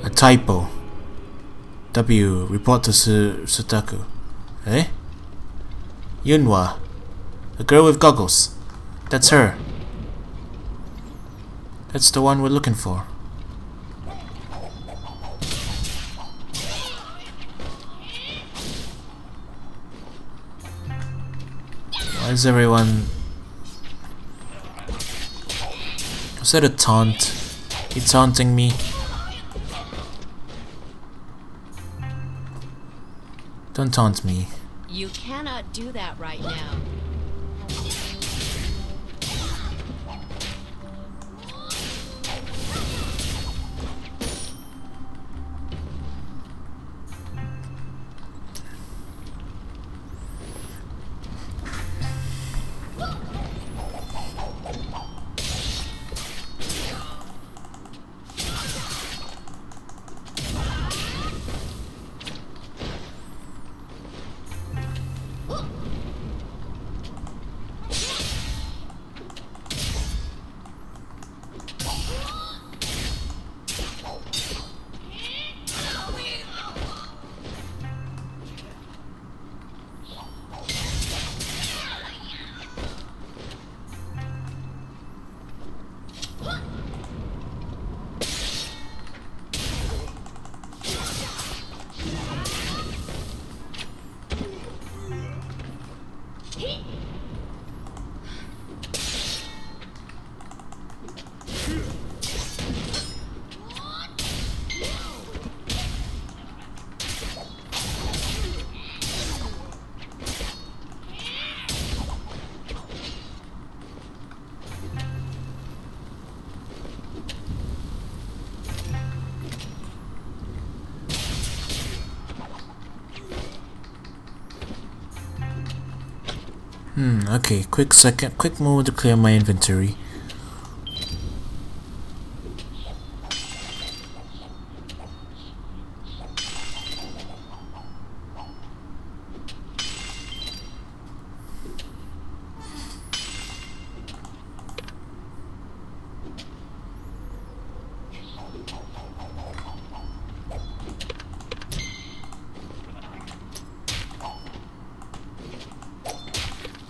Speaker 1: A typo. W. Report to Sutaku. Eh? Yunwa. The girl with goggles. That's her. That's the one we're looking for. Why is everyone... Was that a taunt? He taunting me? Don't taunt me.
Speaker 2: You cannot do that right now.
Speaker 1: Okay, quick moment to clear my inventory.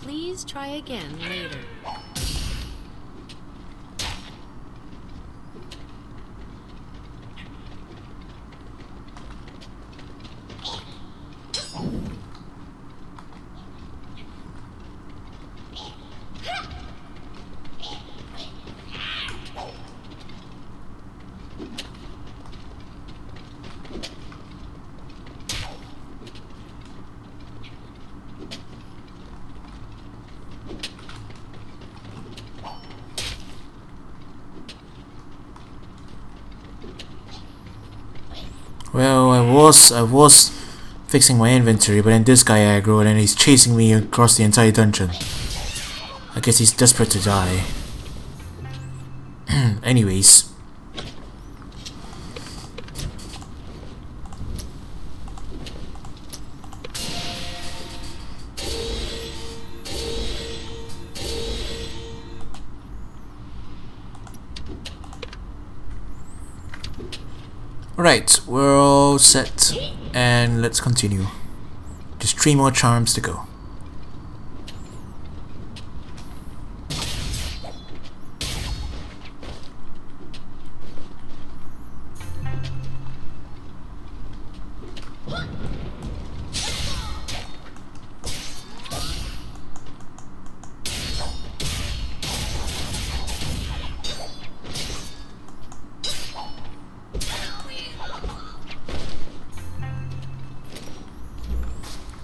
Speaker 2: Please try again later.
Speaker 1: was fixing my inventory, but then this guy aggroed and he's chasing me across the entire dungeon. I guess he's desperate to die. Anyways. Alright, we're all set, and let's continue. Just 3 more charms to go.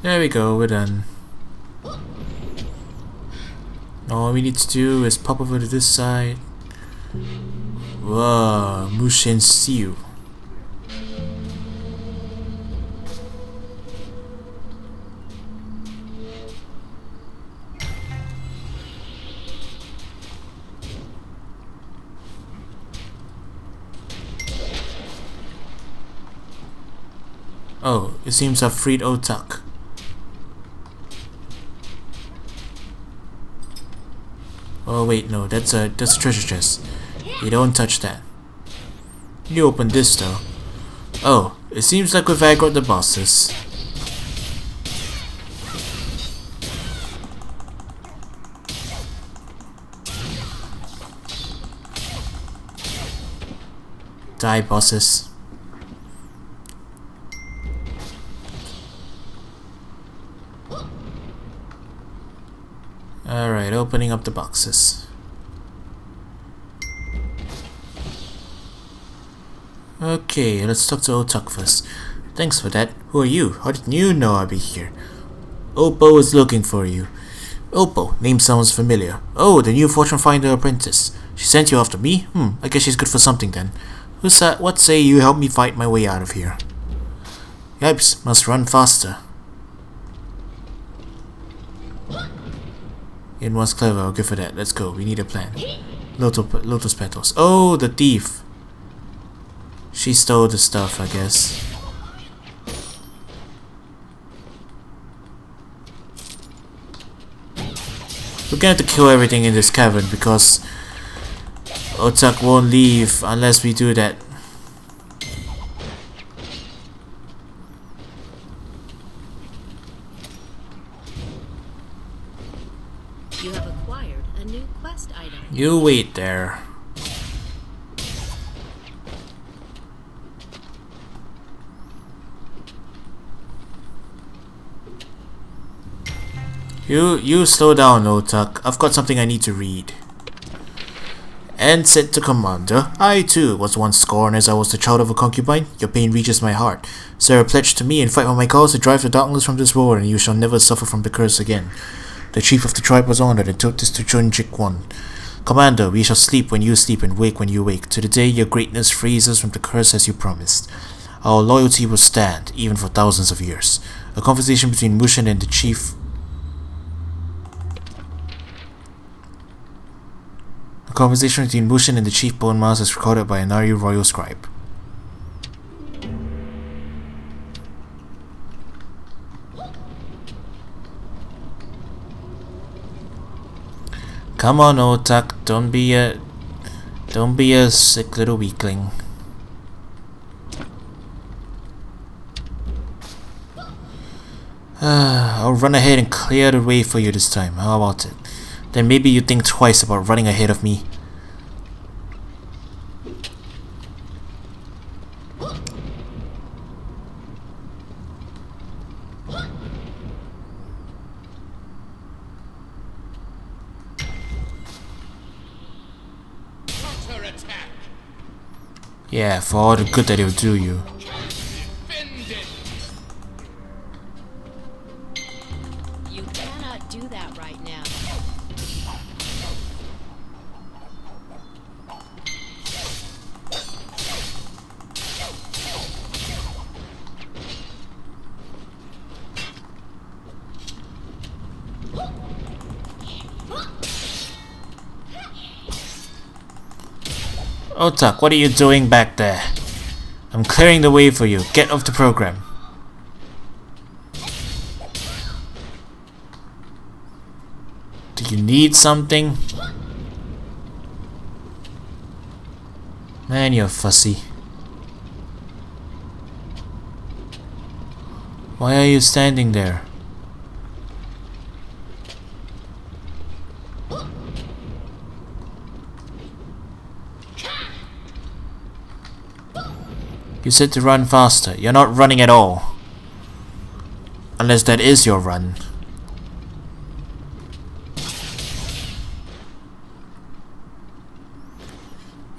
Speaker 1: There we go, we're done. All we need to do is pop over to this side. Whoa, Mushin Siu. Oh, it seems I've freed Otak. Oh wait, no, that's a treasure chest. You don't touch that. You open this though. Oh, it seems like we've aggroed the bosses. Die, bosses. Alright, opening up the boxes. Okay, let's talk to Otak first. Thanks for that. Who are you? How did you know I'd be here? Oppo is looking for you. Oppo, name sounds familiar. Oh, the new fortune finder apprentice. She sent you after me? I guess she's good for something then. Who's that? What say you help me fight my way out of here? Yipes, must run faster. It was clever, good for that. Let's go, we need a plan. Lotus petals. Oh, the thief. She stole the stuff, I guess. We're gonna have to kill everything in this cavern because Otak won't leave unless we do that.
Speaker 2: You have acquired a new quest item.
Speaker 1: You wait there. You slow down, Otak. I've got something I need to read. And said to Commander, I too was once scorned as I was the child of a concubine. Your pain reaches my heart. Sir, pledge to me and fight for my cause to drive the darkness from this world, and you shall never suffer from the curse again. The chief of the tribe was honored and took this to Junjik I. Commander, we shall sleep when you sleep and wake when you wake. To the day your greatness frees us from the curse as you promised. Our loyalty will stand, even for thousands of years. A conversation between Mushin and the chief... A conversation between Mushin and the chief bone master is recorded by a Nari royal scribe. Come on, Otak, don't be a sick little weakling. I'll run ahead and clear the way for you this time. How about it? Then maybe you think twice about running ahead of me. Yeah, for all the good that it'll do you.
Speaker 2: You cannot do that right now.
Speaker 1: Otak, what are you doing back there? I'm clearing the way for you. Get off the program. Do you need something? Man, you're fussy. Why are you standing there? You said to run faster. You're not running at all. Unless that is your run.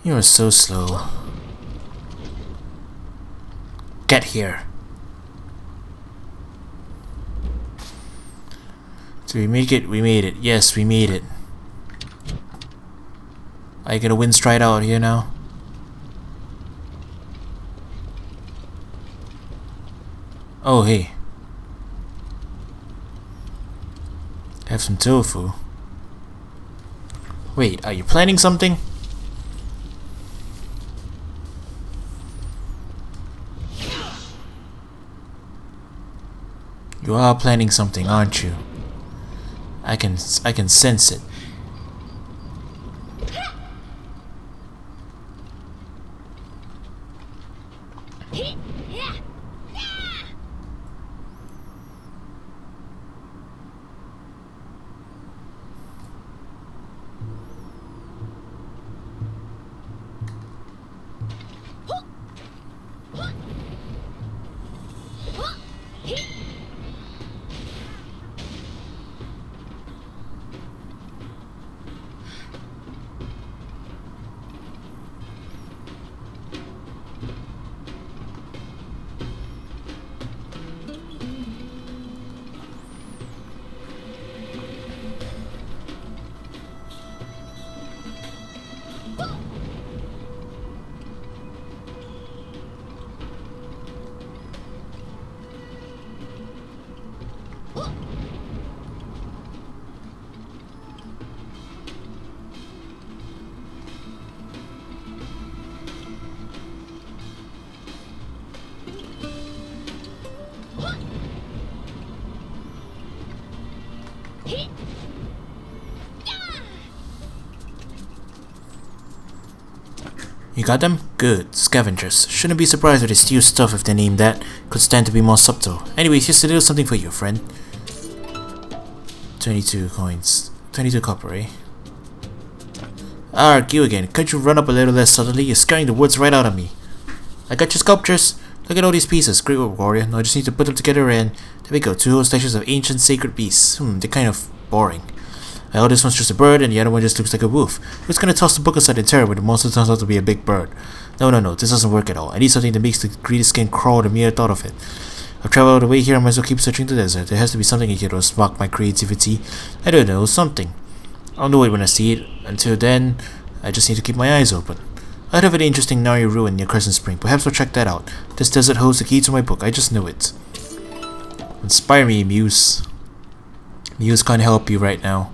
Speaker 1: You are so slow. Get here. Did we make it? We made it. Yes, we made it. Are you gonna win straight out here now? Oh, hey. Have some tofu. Wait, are you planning something? You are planning something, aren't you? I can sense it. You got them? Good. Scavengers. Shouldn't be surprised if they steal stuff if they name that. Could stand to be more subtle. Anyways, here's a little something for you, friend. 22 coins. 22 copper, eh? Arg, you again. Could you run up a little less subtly? You're scaring the words right out of me. I got your sculptures. Look at all these pieces. Great work, warrior. Now I just need to put them together and... There we go. 2 whole statues of ancient sacred beasts. They're kind of boring. Oh, this one's just a bird, and the other one just looks like a wolf. We're just gonna toss the book aside in terror when the monster turns out to be a big bird. No, this doesn't work at all. I need something that makes the greedy skin crawl the mere thought of it. I've traveled all the way here, I might as well keep searching the desert. There has to be something in here to spark my creativity. I don't know, something. I'll know it when I see it. Until then, I just need to keep my eyes open. I heard of an interesting Nari ruin near Crescent Spring. Perhaps I'll check that out. This desert holds the key to my book. I just know it. Inspire me, Muse. Muse can't help you right now.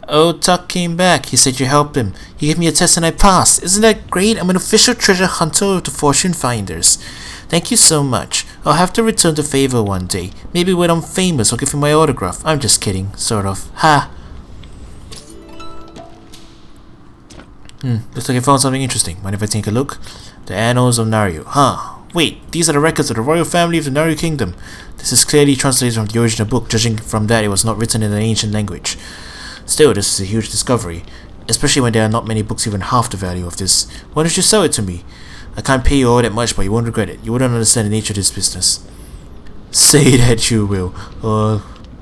Speaker 1: Oh, Tuck came back. He said you helped him. He gave me a test and I passed. Isn't that great? I'm an official treasure hunter of the Fortune Finders. Thank you so much. I'll have to return the favor one day. Maybe when I'm famous, I'll give him my autograph. I'm just kidding. Sort of. Ha! Looks like I found something interesting. Mind if I take a look? The Annals of Naryu. Huh. Wait, these are the records of the royal family of the Naryu Kingdom. This is clearly translated from the original book. Judging from that, it was not written in an ancient language. Still, this is a huge discovery, especially when there are not many books even half the value of this. Why don't you sell it to me? I can't pay you all that much, but you won't regret it. You wouldn't understand the nature of this business. Say that you will.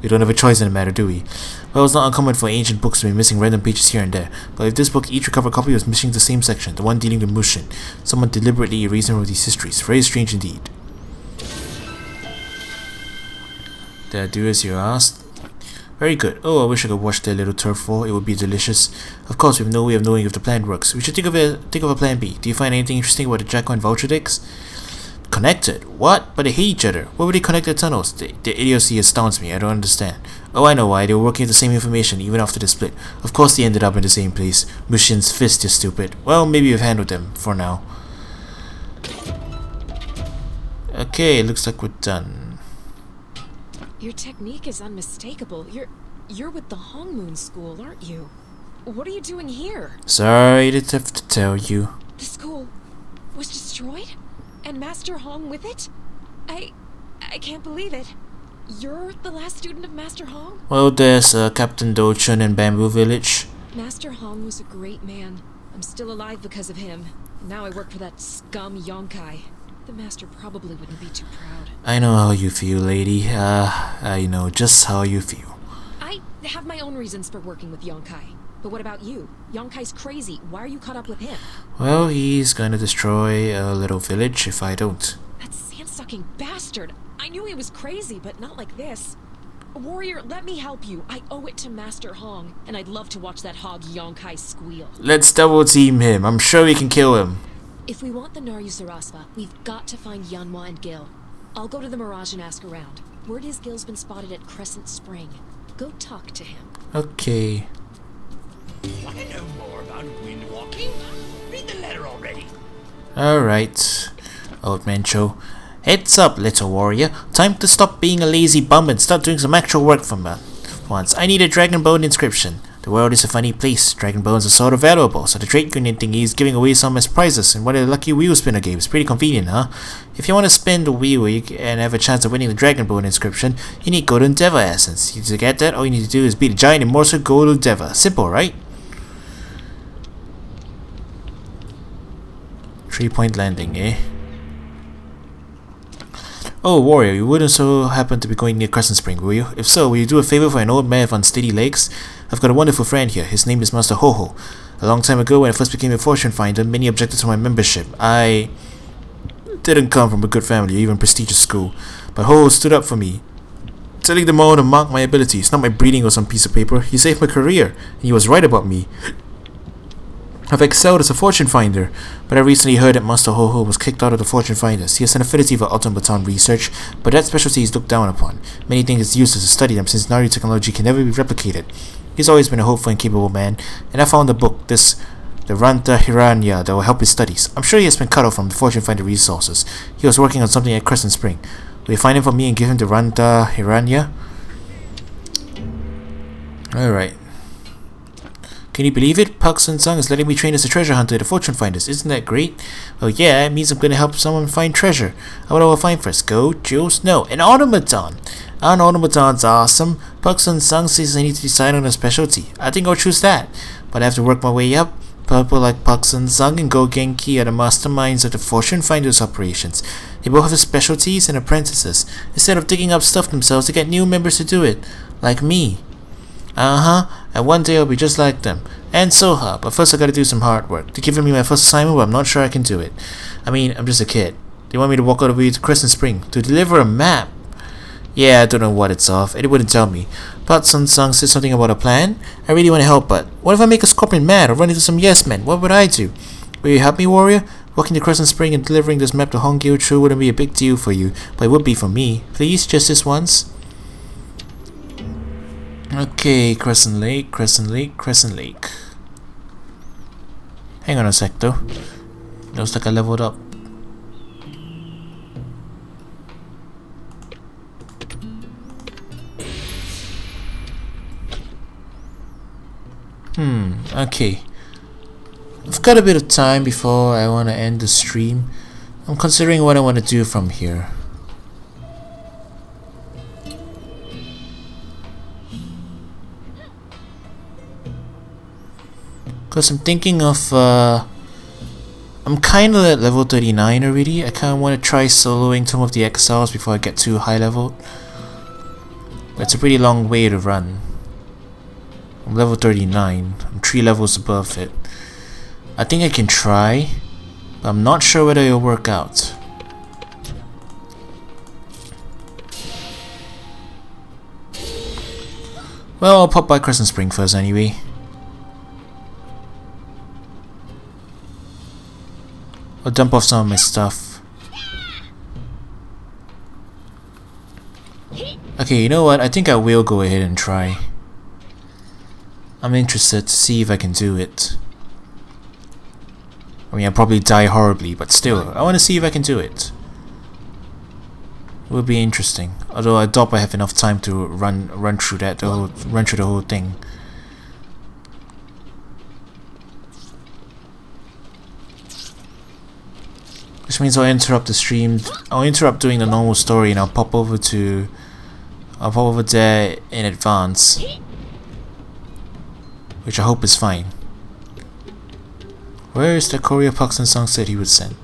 Speaker 1: We don't have a choice in the matter, do we? Well, it's not uncommon for ancient books to be missing random pages here and there, but if this book, each recovered copy, was missing the same section, the one dealing with Mushin, someone deliberately erasing from these histories. Very strange indeed. Did I do as you asked? Very good. Oh, I wish I could watch their little turf war. It would be delicious. Of course, we have no way of knowing if the plan works. We should think of a plan B. Do you find anything interesting about the Jacko and Vulture decks? Connected? What? But they hate each other. Why would they connect their tunnels? The idiocy astounds me. I don't understand. Oh, I know why. They were working at the same information even after the split. Of course they ended up in the same place. Mushin's fist is stupid. Well, maybe we've handled them for now. Okay, looks like we're done.
Speaker 2: Your technique is unmistakable. You're with the Hong Moon School, aren't you? What are you doing here?
Speaker 1: Sorry to have to tell you.
Speaker 2: The school was destroyed? And Master Hong with it? I can't believe it. You're the last student of Master Hong?
Speaker 1: Well, there's Captain Do-chun in Bamboo Village.
Speaker 2: Master Hong was a great man. I'm still alive because of him. Now I work for that scum Yonkai. The master probably wouldn't be too proud.
Speaker 1: I know how you feel, lady. I know just how you feel.
Speaker 2: I have my own reasons for working with Yonkai. But what about you? Yonkai's crazy. Why are you caught up with him?
Speaker 1: Well, he's gonna destroy a little village if I don't.
Speaker 2: That sand-sucking bastard! I knew he was crazy, but not like this. Warrior, let me help you. I owe it to Master Hong, and I'd love to watch that hog Yonkai squeal.
Speaker 1: Let's double team him. I'm sure we can kill him.
Speaker 2: If we want the Naryu Sarasva, we've got to find Yanhua and Gil. I'll go to the Mirage and ask around. Word is Gil's been spotted at Crescent Spring. Go talk to him.
Speaker 1: Okay.
Speaker 3: Want to know more about wind walking? Read the letter already.
Speaker 1: Alright. Old man Cho. Heads up, little warrior. Time to stop being a lazy bum and start doing some actual work for once. I need a dragon bone inscription. The world is a funny place. Dragon bones are sort of valuable, so the trade union thingy is giving away some as prizes in one of the lucky wheel spinner games. Pretty convenient, huh? If you want to spin the wheel and have a chance of winning the dragon bone inscription, you need Golden Deva essence. To get that, all you need to do is beat a giant immortal Golden Deva. Simple, right? 3-point landing, eh? Oh, warrior, you wouldn't so happen to be going near Crescent Spring, will you? If so, will you do a favor for an old man with unsteady legs? I've got a wonderful friend here. His name is Master Ho-Ho. A long time ago, when I first became a fortune finder, many objected to my membership. I didn't come from a good family or even prestigious school, but Ho-Ho stood up for me, telling them all to mark my abilities, not my breeding or some piece of paper. He saved my career, and he was right about me. I've excelled as a fortune finder, but I recently heard that Master Ho-Ho was kicked out of the fortune finders. He has an affinity for automaton research, but that specialty is looked down upon. Many think it's useless to study them since Naryu technology can never be replicated. He's always been a hopeful and capable man, and I found a book, the Ranta Hiranya, that will help his studies. I'm sure he has been cut off from the fortune finder resources. He was working on something at Crescent Spring. Will you find him for me and give him the Ranta Hiranya? Alright. Can you believe it? Park Sun-sung is letting me train as a treasure hunter at the fortune finders. Isn't that great? Well, yeah, it means I'm gonna help someone find treasure. What will I find first? Gold? Jewels? No, an automaton! An automaton's awesome. Park Sun-sung says I need to decide on a specialty. I think I'll choose that. But I have to work my way up. People like Park Sun-sung and Go Genki are the masterminds of the fortune finders operations. They both have specialties and apprentices. Instead of digging up stuff themselves, they get new members to do it. Like me. And one day I'll be just like them. And Soha, but first I gotta do some hard work. They're giving me my first assignment, but I'm not sure I can do it. I mean, I'm just a kid. They want me to walk all the way to Crescent Spring to deliver a map. Yeah, I don't know what it's of. It wouldn't tell me. Park Sun-sung said something about a plan. I really want to help, but what if I make a scorpion mad or run into some yes men? What would I do? Will you help me, warrior? Walking to Crescent Spring and delivering this map to Hongyo Chu wouldn't be a big deal for you, but it would be for me. Please, just this once. Okay, Crescent Lake, Crescent Lake, Crescent Lake. Hang on a sec though. Looks like I leveled up. Okay. I've got a bit of time before I want to end the stream. I'm considering what I want to do from here. Because I'm thinking of, I'm kind of at level 39 already. I kind of want to try soloing some of the Exiles before I get too high leveled. But it's a pretty long way to run. I'm level 39. I'm 3 levels above it. I think I can try, but I'm not sure whether it'll work out. Well, I'll pop by Crescent Spring first anyway. I'll dump off some of my stuff. Okay, Okay, you know what? I think I will go ahead and try. I'm interested to see if I can do it. I mean, I'll probably die horribly, but still, I want to see if I can do it. It will be interesting. Although I doubt I have enough time to run through the whole thing. Which means I'll interrupt the stream. I'll interrupt doing the normal story, and I'll pop over there in advance, which I hope is fine. Where is the courier Parkson Song said he would send?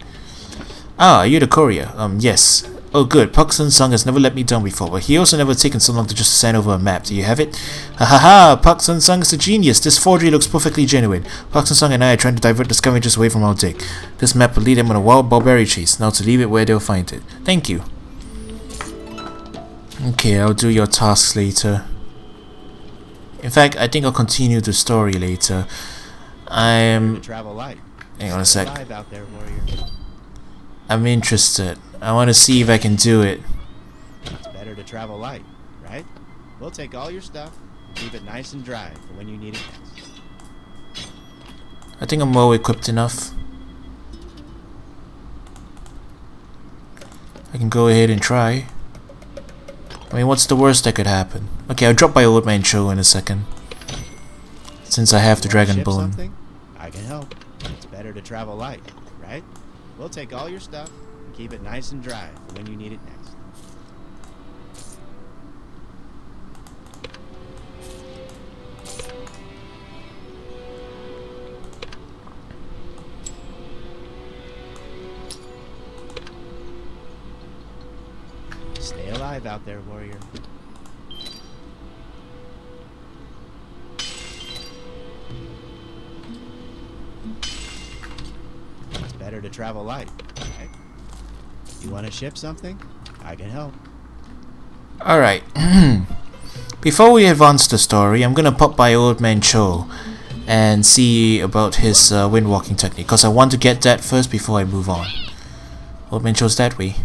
Speaker 1: Ah, are you the courier? Yes. Oh good, Parkson Song has never let me down before, but he also never taken so long to just send over a map. Do you have it? Ha ha ha! Parkson Song is a genius! This forgery looks perfectly genuine. Parkson Song and I are trying to divert the scavengers away from our dig. This map will lead them on a wild barbarian chase. Now to leave it where they'll find it. Thank you. Okay, I'll do your tasks later. In fact, I think I'll continue the story later. Hang on a sec. I'm interested. I want to see if I can do it.
Speaker 6: It's better to travel light, right? We'll take all your stuff and keep it nice and dry for when you need it next.
Speaker 1: I think I'm well equipped enough. I can go ahead and try. I mean, what's the worst that could happen? Okay, I'll drop by Old Man Cho in a second, since I have the Dragon Bone.
Speaker 6: Something? I can help. It's better to travel light, right? We'll take all your stuff and keep it nice and dry for when you need it next. Stay alive out there, warrior. It's better to travel light, right? You want to ship something? I can help.
Speaker 1: Alright. Before we advance the story, I'm gonna pop by Old Man Cho and see about his windwalking technique, because I want to get that first before I move on. Old Man Cho's that way.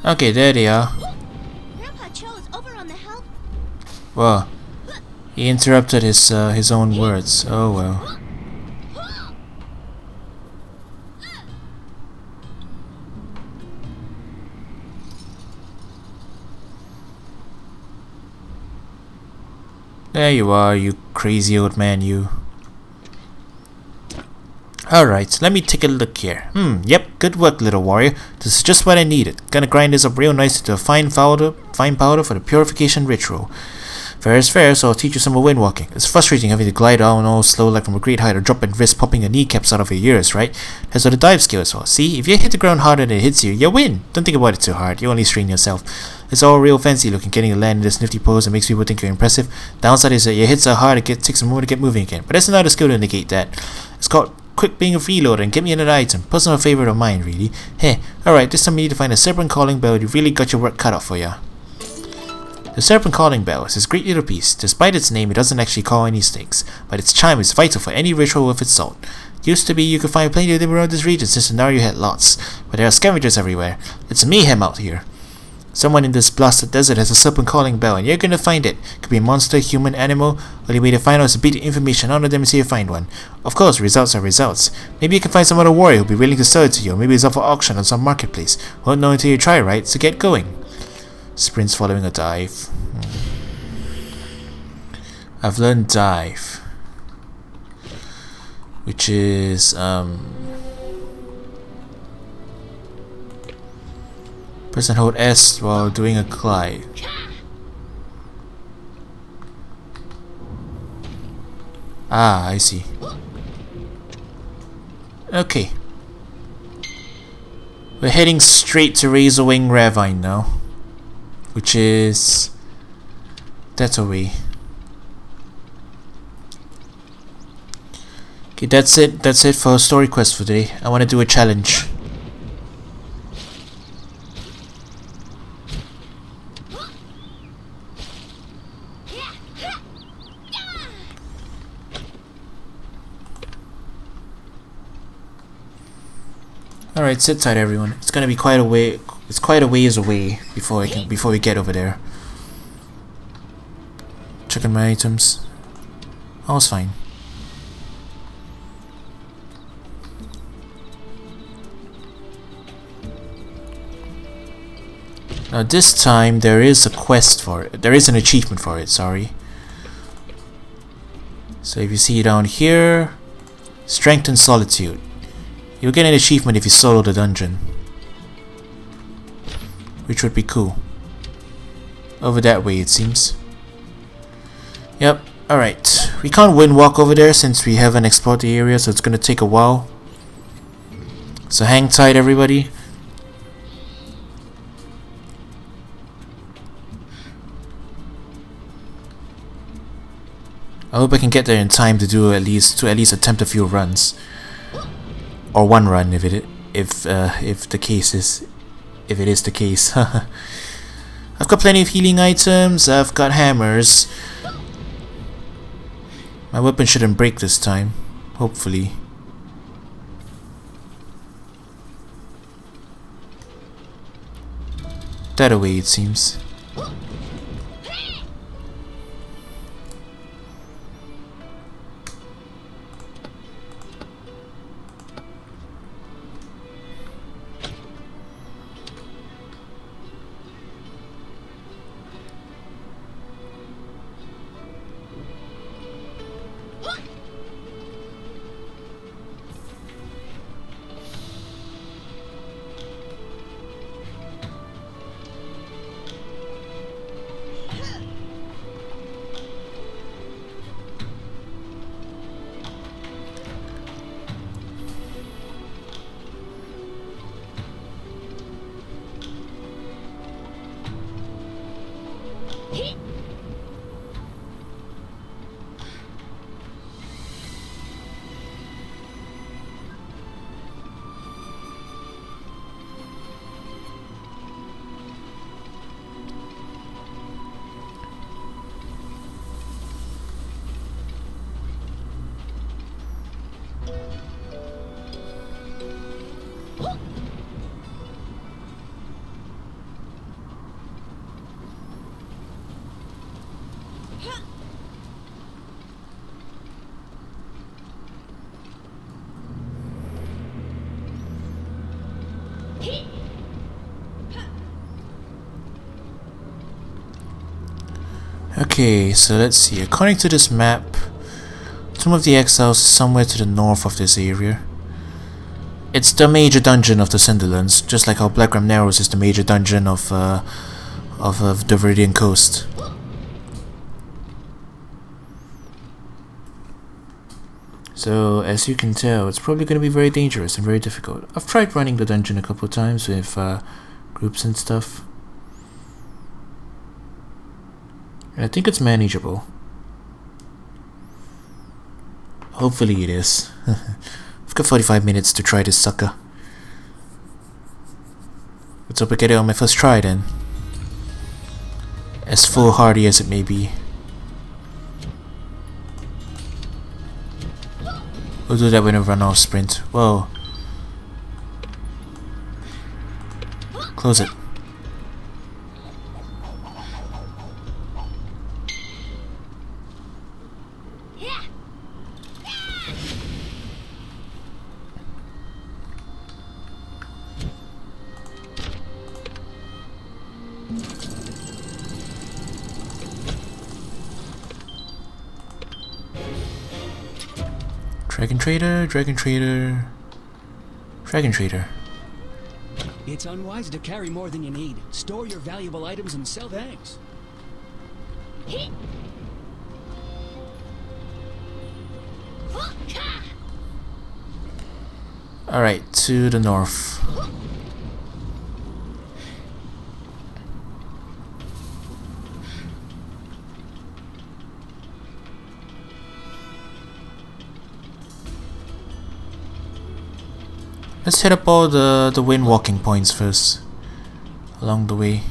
Speaker 1: Okay, there they are.
Speaker 5: Grandpa Cho is over on the help.
Speaker 1: Well, he interrupted his own words. Oh well. There you are, you crazy old man, you. Alright, let me take a look here. Yep, good work, little warrior. This is just what I needed. Gonna grind this up real nice into a fine powder for the purification ritual. Fair is fair, so I'll teach you some more windwalking. It's frustrating having to glide down all slow like from a great height or drop and risk popping your kneecaps out of your ears, right? That's what the dive skill is for. See, if you hit the ground harder than it hits you, you win. Don't think about it too hard, you only strain yourself. It's all real fancy looking, getting to land in this nifty pose and makes people think you're impressive. Downside is that your hits are hard, it takes a moment to get moving again. But that's another skill to negate that. It's called quick being a freeloader and get me another item. Personal favorite of mine, really. Hey, alright, this time you need to find a serpent calling bell. You really got your work cut out for ya. The serpent calling bell is this great little piece. Despite its name, it doesn't actually call any snakes, but its chime is vital for any ritual worth its salt. Used to be you could find plenty of them around this region since now you had lots, but there are scavengers everywhere. It's mayhem out here. Someone in this blasted desert has a serpent calling bell, and you're gonna find it. Could be a monster, human, animal. Only way to find out is to beat the information out of them until you find one. Of course, results are results. Maybe you can find some other warrior who'll be willing to sell it to you, or maybe it's up for auction on some marketplace. Won't know until you try, right? So get going. Sprints following a dive. I've learned dive, which is press and hold S while doing a glide. Ah, I see. Okay. We're heading straight to Razorwing Ravine now, which is that away. Okay, that's it. That's it for story quest for today. I want to do a challenge. Alright, sit tight everyone. It's gonna be quite a way. It's quite a ways away before we get over there. Checking my items. All's fine. Now this time there is a quest for it. There is an achievement for it, sorry. So if you see down here, Strength and Solitude. You'll get an achievement if you solo the dungeon, which would be cool. Over that way it seems. Yep, alright. We can't wind walk over there since we haven't explored the area, so it's gonna take a while. So hang tight everybody. I hope I can get there in time to do at least attempt a few runs. Or one run if it is the case. I've got plenty of healing items. I've got hammers. My weapon shouldn't break this time, hopefully. That away it seems. Okay, so let's see. According to this map, Tomb of the Exiles is somewhere to the north of this area. It's the major dungeon of the Cinderlands, just like how Blackram Narrows is the major dungeon of the Viridian Coast. So, as you can tell, it's probably going to be very dangerous and very difficult. I've tried running the dungeon a couple of times with groups and stuff. I think it's manageable. Hopefully it is. I've got 45 minutes to try this sucker. Let's hope I get it on my first try then. As foolhardy as it may be. We'll do that when we run off sprint. Whoa. Close it. Dragon Trader, Dragon Trader, Dragon Trader.
Speaker 7: It's unwise to carry more than you need. Store your valuable items and sell them. Thanks.
Speaker 1: Alright, to the north. Let's hit up all the wind walking points first along the way.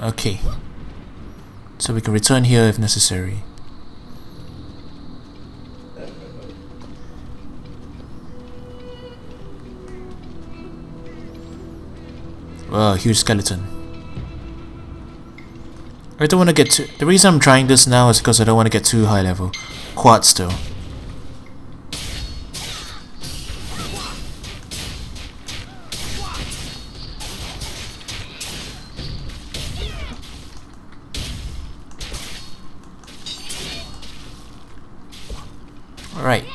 Speaker 1: Okay. So we can return here if necessary. Wow, huge skeleton. I don't want to get too... The reason I'm trying this now is because I don't want to get too high level. Quad still. Alright.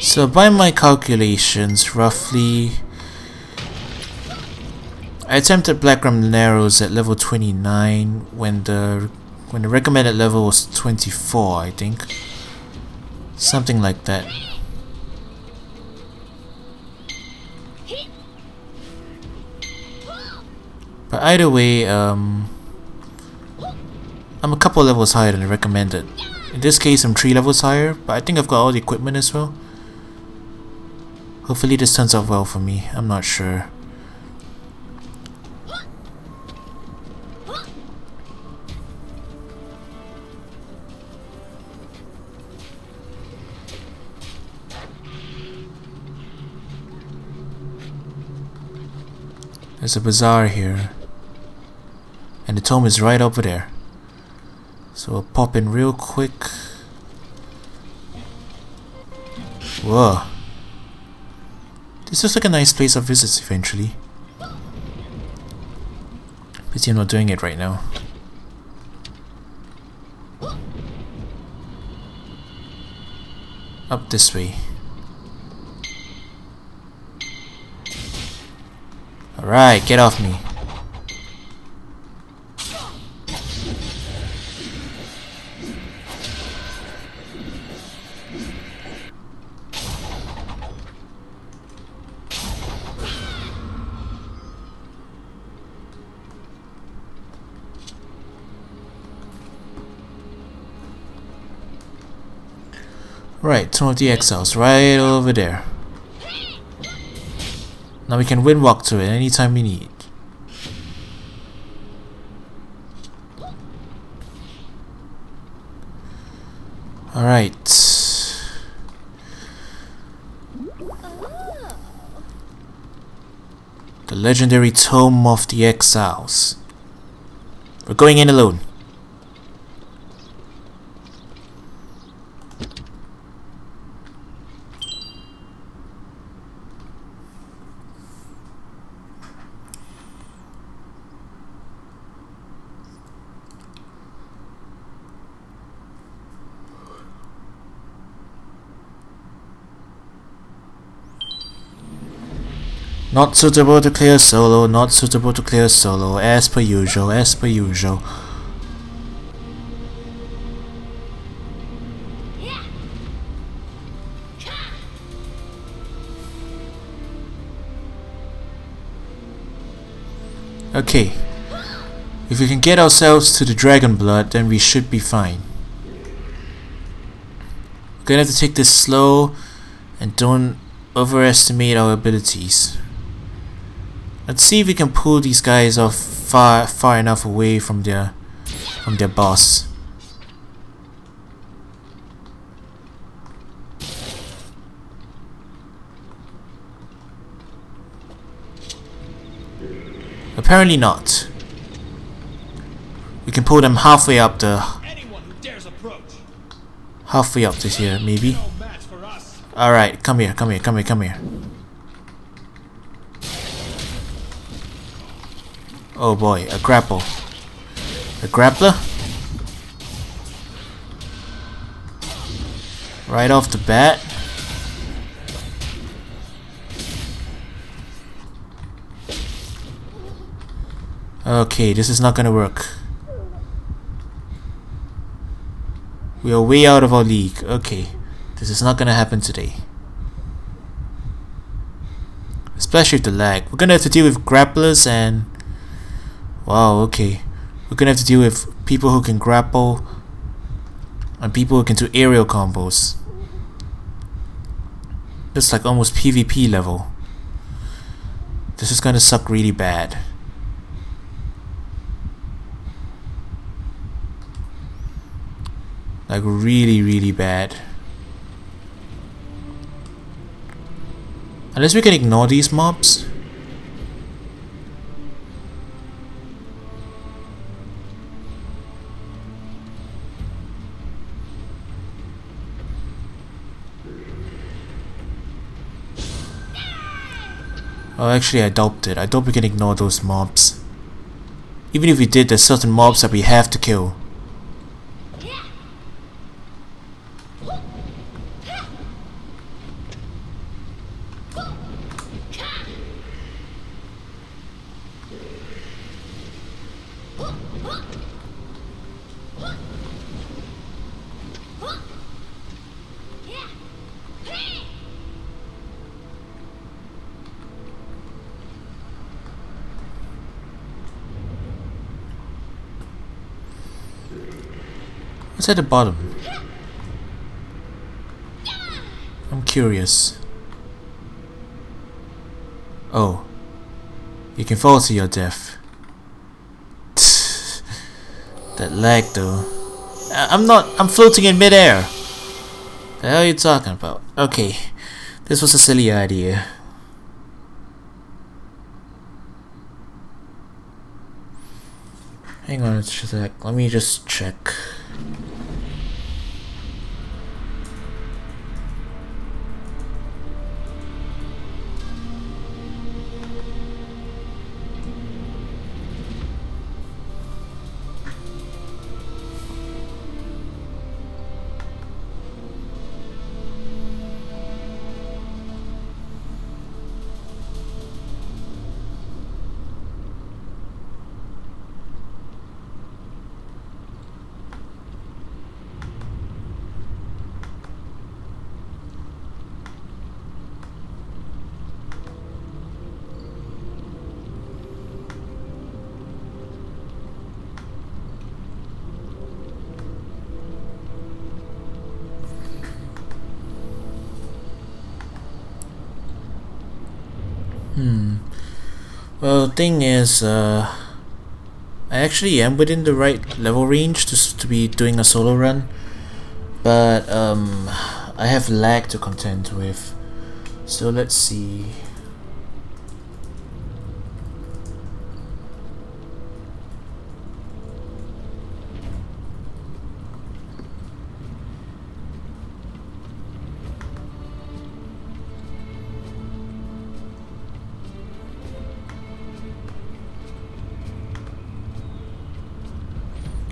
Speaker 1: So by my calculations, roughly, I attempted Black Rum Narrows at level 29 when the recommended level was 24, I think. Something like that. But either way, I'm a couple levels higher than the recommended. In this case, I'm 3 levels higher, but I think I've got all the equipment as well. Hopefully this turns out well for me. I'm not sure. There's a bazaar here. And the tomb is right over there. So we'll pop in real quick. Whoa. This looks like a nice place of visits eventually. Pity I'm not doing it right now. Up this way. Alright, get off me. Right, Tomb of the Exiles, right over there. Now we can wind walk to it anytime we need. Alright. The legendary Tomb of the Exiles. We're going in alone. Not suitable to clear solo, not suitable to clear solo, as per usual, as per usual. Okay. If we can get ourselves to the dragon blood, then we should be fine. We're gonna have to take this slow and don't overestimate our abilities. Let's see if we can pull these guys off far enough away from their boss. Apparently not. We can pull them halfway up the halfway up this here, maybe. Alright, come here, come here, come here, come here. Oh boy, a grapple. A grappler? Right off the bat. Okay, this is not gonna work. We are way out of our league. Okay, this is not gonna happen today. Especially with the lag. We're gonna have to deal with grapplers and... Wow, okay. We're gonna have to deal with people who can grapple, and people who can do aerial combos. It's like almost PvP level. This is gonna suck really bad. Like really, really bad. Unless we can ignore these mobs. Oh, actually I doubt it. I doubt we can ignore those mobs. Even if we did, there's certain mobs that we have to kill. What's at the bottom? I'm curious. Oh. You can fall to your death. That lag though. I'm floating in midair. The hell are you talking about? Okay. This was a silly idea. Hang on a sec. Let me just check. Well, the thing is, I actually am within the right level range to be doing a solo run, but I have lag to contend with. So let's see.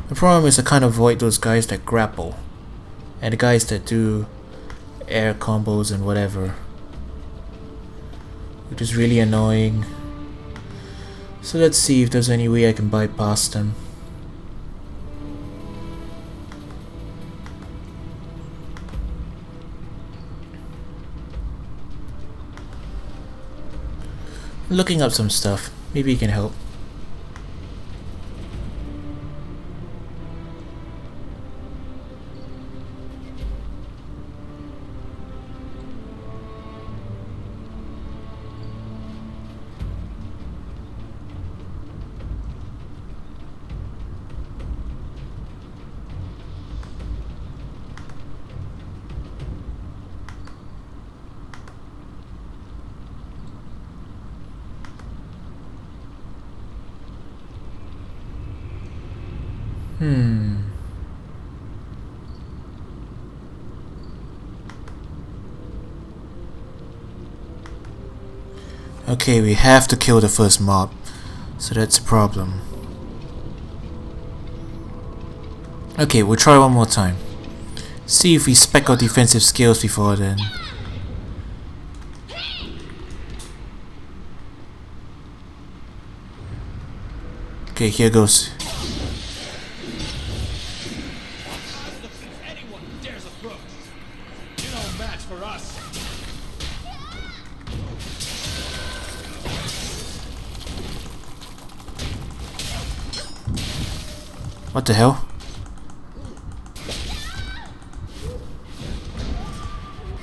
Speaker 1: The problem is I can't avoid those guys that grapple and the guys that do air combos and whatever, which is really annoying. So let's see if there's any way I can bypass them. Looking up some stuff, maybe you can help. Okay, we have to kill the first mob, so that's a problem. Okay, we'll try one more time. See if we spec our defensive skills before then. Okay, here goes.
Speaker 8: Anyone who dares approach, you're no match for us.
Speaker 1: What the hell?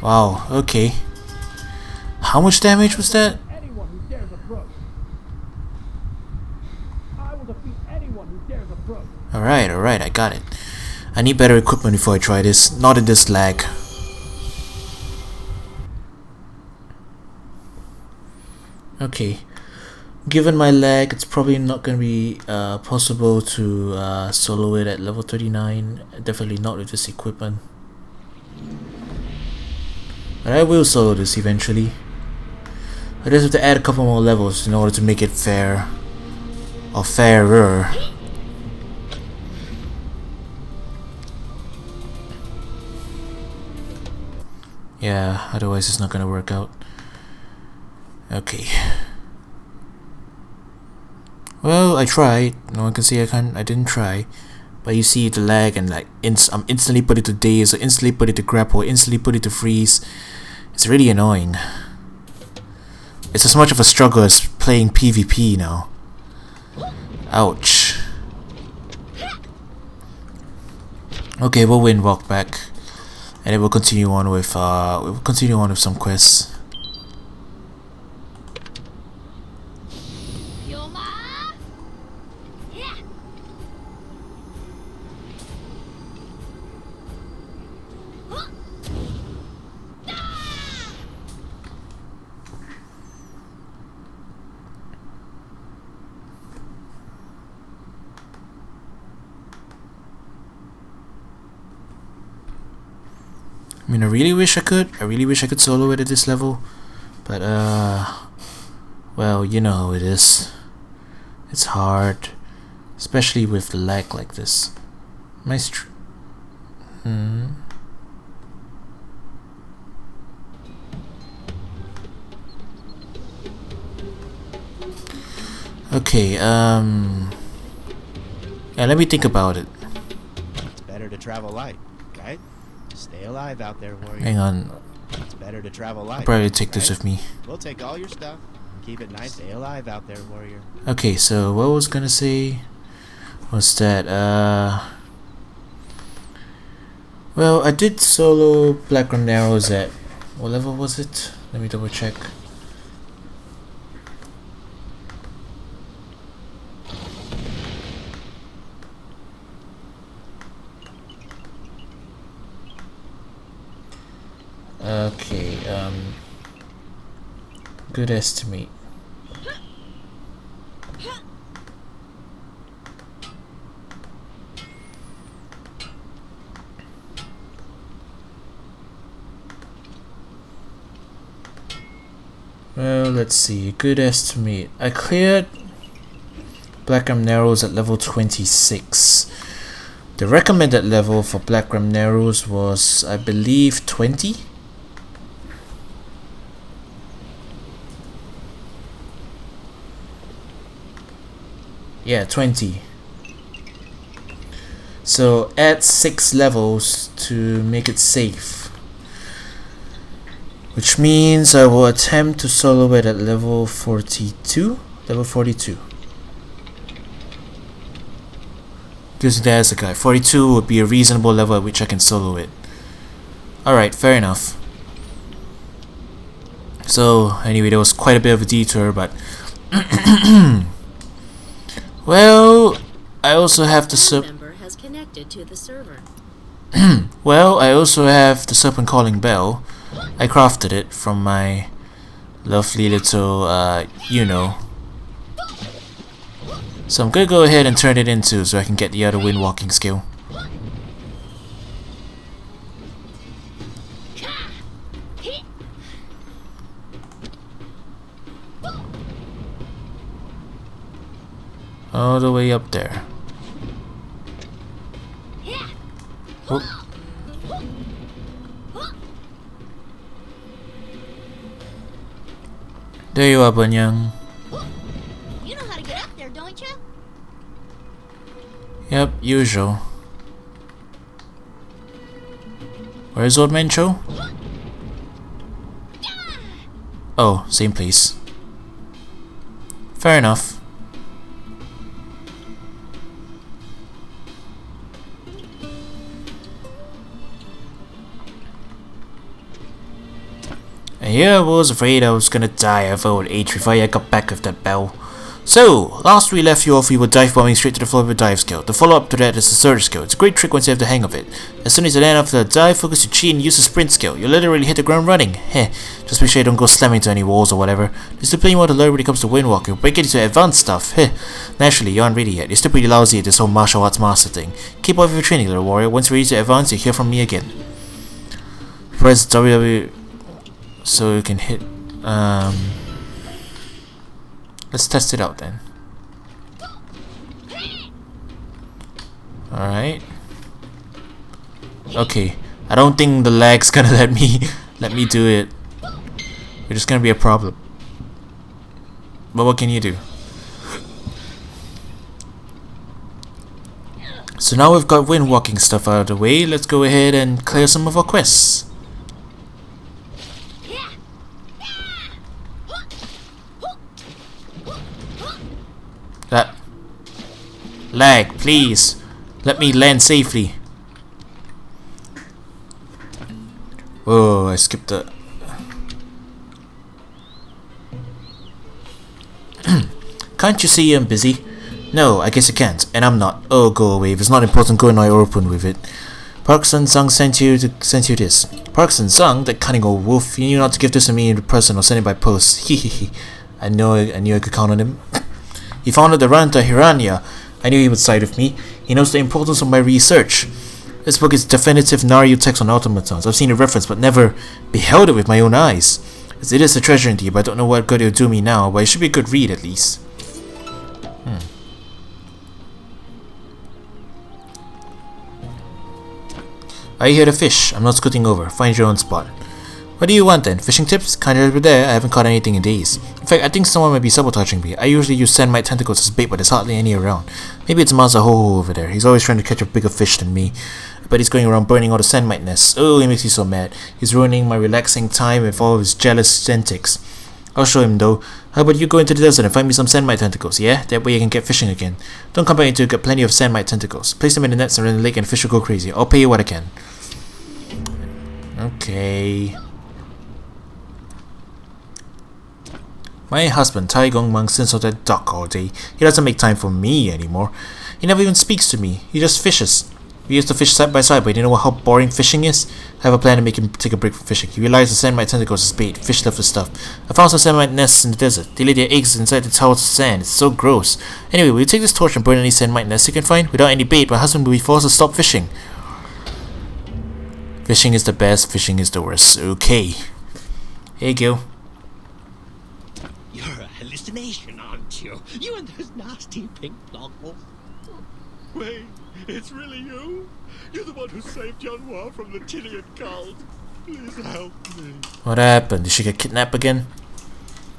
Speaker 1: Wow, okay. How much damage was that?
Speaker 8: Anyone who dares approach. I will defeat anyone who dares approach.
Speaker 1: Alright, I got it. I need better equipment before I try this. Not in this lag. Okay. Given my lag, it's probably not going to be possible to solo it at level 39. Definitely not with this equipment. But I will solo this eventually. I just have to add a couple more levels in order to make it fair. Or fairer. Yeah, otherwise it's not gonna work out. Okay. Well, I tried. No one can say I didn't try. But you see the lag and like I'm instantly put it to daze, or instantly put it to grapple, or instantly put it to freeze. It's really annoying. It's as much of a struggle as playing PvP now. Ouch. Okay, we'll win walk back. And then we'll continue on with some quests. I mean, I really wish I could solo it at this level, but well, you know how it is. It's hard, especially with the lag like this. Okay, yeah, let me think about it.
Speaker 6: It's better to travel light, right? Stay alive out there, warrior.
Speaker 1: Hang on.
Speaker 6: It's better to travel light.
Speaker 1: I'll probably take this with me.
Speaker 6: We'll take all your stuff and keep it nice. Stay alive out there, warrior.
Speaker 1: Okay, so what I was gonna say was that well, I did solo Blackroom Arrows at what level was it? Let me double check. Okay, good estimate. Well, let's see, good estimate. I cleared Blackroom Narrows at level 26. The recommended level for Blackroom Narrows was, I believe, 20? Yeah, 20. So add 6 levels to make it safe. Which means I will attempt to solo it at level 42? Level 42. Using that as a guide. 42 would be a reasonable level at which I can solo it. Alright, fair enough. So, anyway, there was quite a bit of a detour, but well, I also have the
Speaker 2: member has connected to the server.
Speaker 1: well, I also have the Serpent Calling Bell. I crafted it from my lovely little, you know. So I'm gonna go ahead and turn it into so I can get the other wind walking skill. All the way up there. Oop. There you are, Banyang.
Speaker 5: You know how to get up there, don't you?
Speaker 1: Yep, usual. Where's Old Man Cho? Oh, same place. Fair enough. And here I was afraid I was gonna die of old age before I got back with that bell. So, last we left you off, we were dive bombing straight to the floor of a dive skill. The follow-up to that is the surge skill. It's a great trick once you have the hang of it. As soon as you land after the dive, focus your chi and use the sprint skill. You'll literally hit the ground running. Heh, just make sure you don't go slamming into any walls or whatever. There's still plenty more to learn when it comes to wind walking, but get into advanced stuff. Heh, naturally, you aren't ready yet. You're still pretty lousy at this whole martial arts master thing. Keep up with your training, little warrior. Once you're ready to advance, you'll hear from me again. Press WW so you can hit, let's test it out then. Alright. Okay. I don't think the lag's gonna let me do it. It's just gonna be a problem. But what can you do? So now we've got wind walking stuff out of the way, let's go ahead and clear some of our quests. That lag, please. Let me land safely. Oh, I skipped that. Can't you see I'm busy? No, I guess I can't, and I'm not. Oh, go away. If it's not important, go and I open with it. Parkson Sung sent you this. Parkson Sung, that cunning old wolf. You knew not to give this to me in person or send it by post. Hehehe. I knew I could count on him. He founded the Ranta Hiranya. I knew he would side with me. He knows the importance of my research. This book is definitive Naryu text on automatons. I've seen a reference but never beheld it with my own eyes. It is a treasure indeed, but I don't know what good it will do me now, but it should be a good read at least. I hear the fish. I'm not scooting over. Find your own spot. What do you want then? Fishing tips? Kinda over there. I haven't caught anything in days. In fact, I think someone might be sabotaging me. I usually use sandmite tentacles as bait, but there's hardly any around. Maybe it's Masaho over there. He's always trying to catch a bigger fish than me. But he's going around burning all the sandmite nests. Oh, he makes me so mad. He's ruining my relaxing time with all of his jealous antics. I'll show him though. How about you go into the desert and find me some sandmite tentacles, yeah? That way I can get fishing again. Don't come back until you get plenty of sandmite tentacles. Place them in the nets around the lake and fish will go crazy. I'll pay you what I can. Okay. My husband, Tai Gong Mang, sits on that dock all day. He doesn't make time for me anymore. He never even speaks to me. He just fishes. We used to fish side by side, but you know how boring fishing is? I have a plan to make him take a break from fishing. He relies on sandmite tentacles as bait. Fish love the stuff. I found some sandmite nests in the desert. They lay their eggs inside the towels of sand. It's so gross. Anyway, will you take this torch and burn any sandmite nests you can find? Without any bait, my husband will be forced to stop fishing. Fishing is the best, fishing is the worst. Okay. Here you go.
Speaker 3: You're a hallucination, aren't you? You and those nasty pink goggles.
Speaker 8: Wait, it's really you? You're the one who saved Yanhua from the Tilian cult. Please help me.
Speaker 1: What happened? Did she get kidnapped again?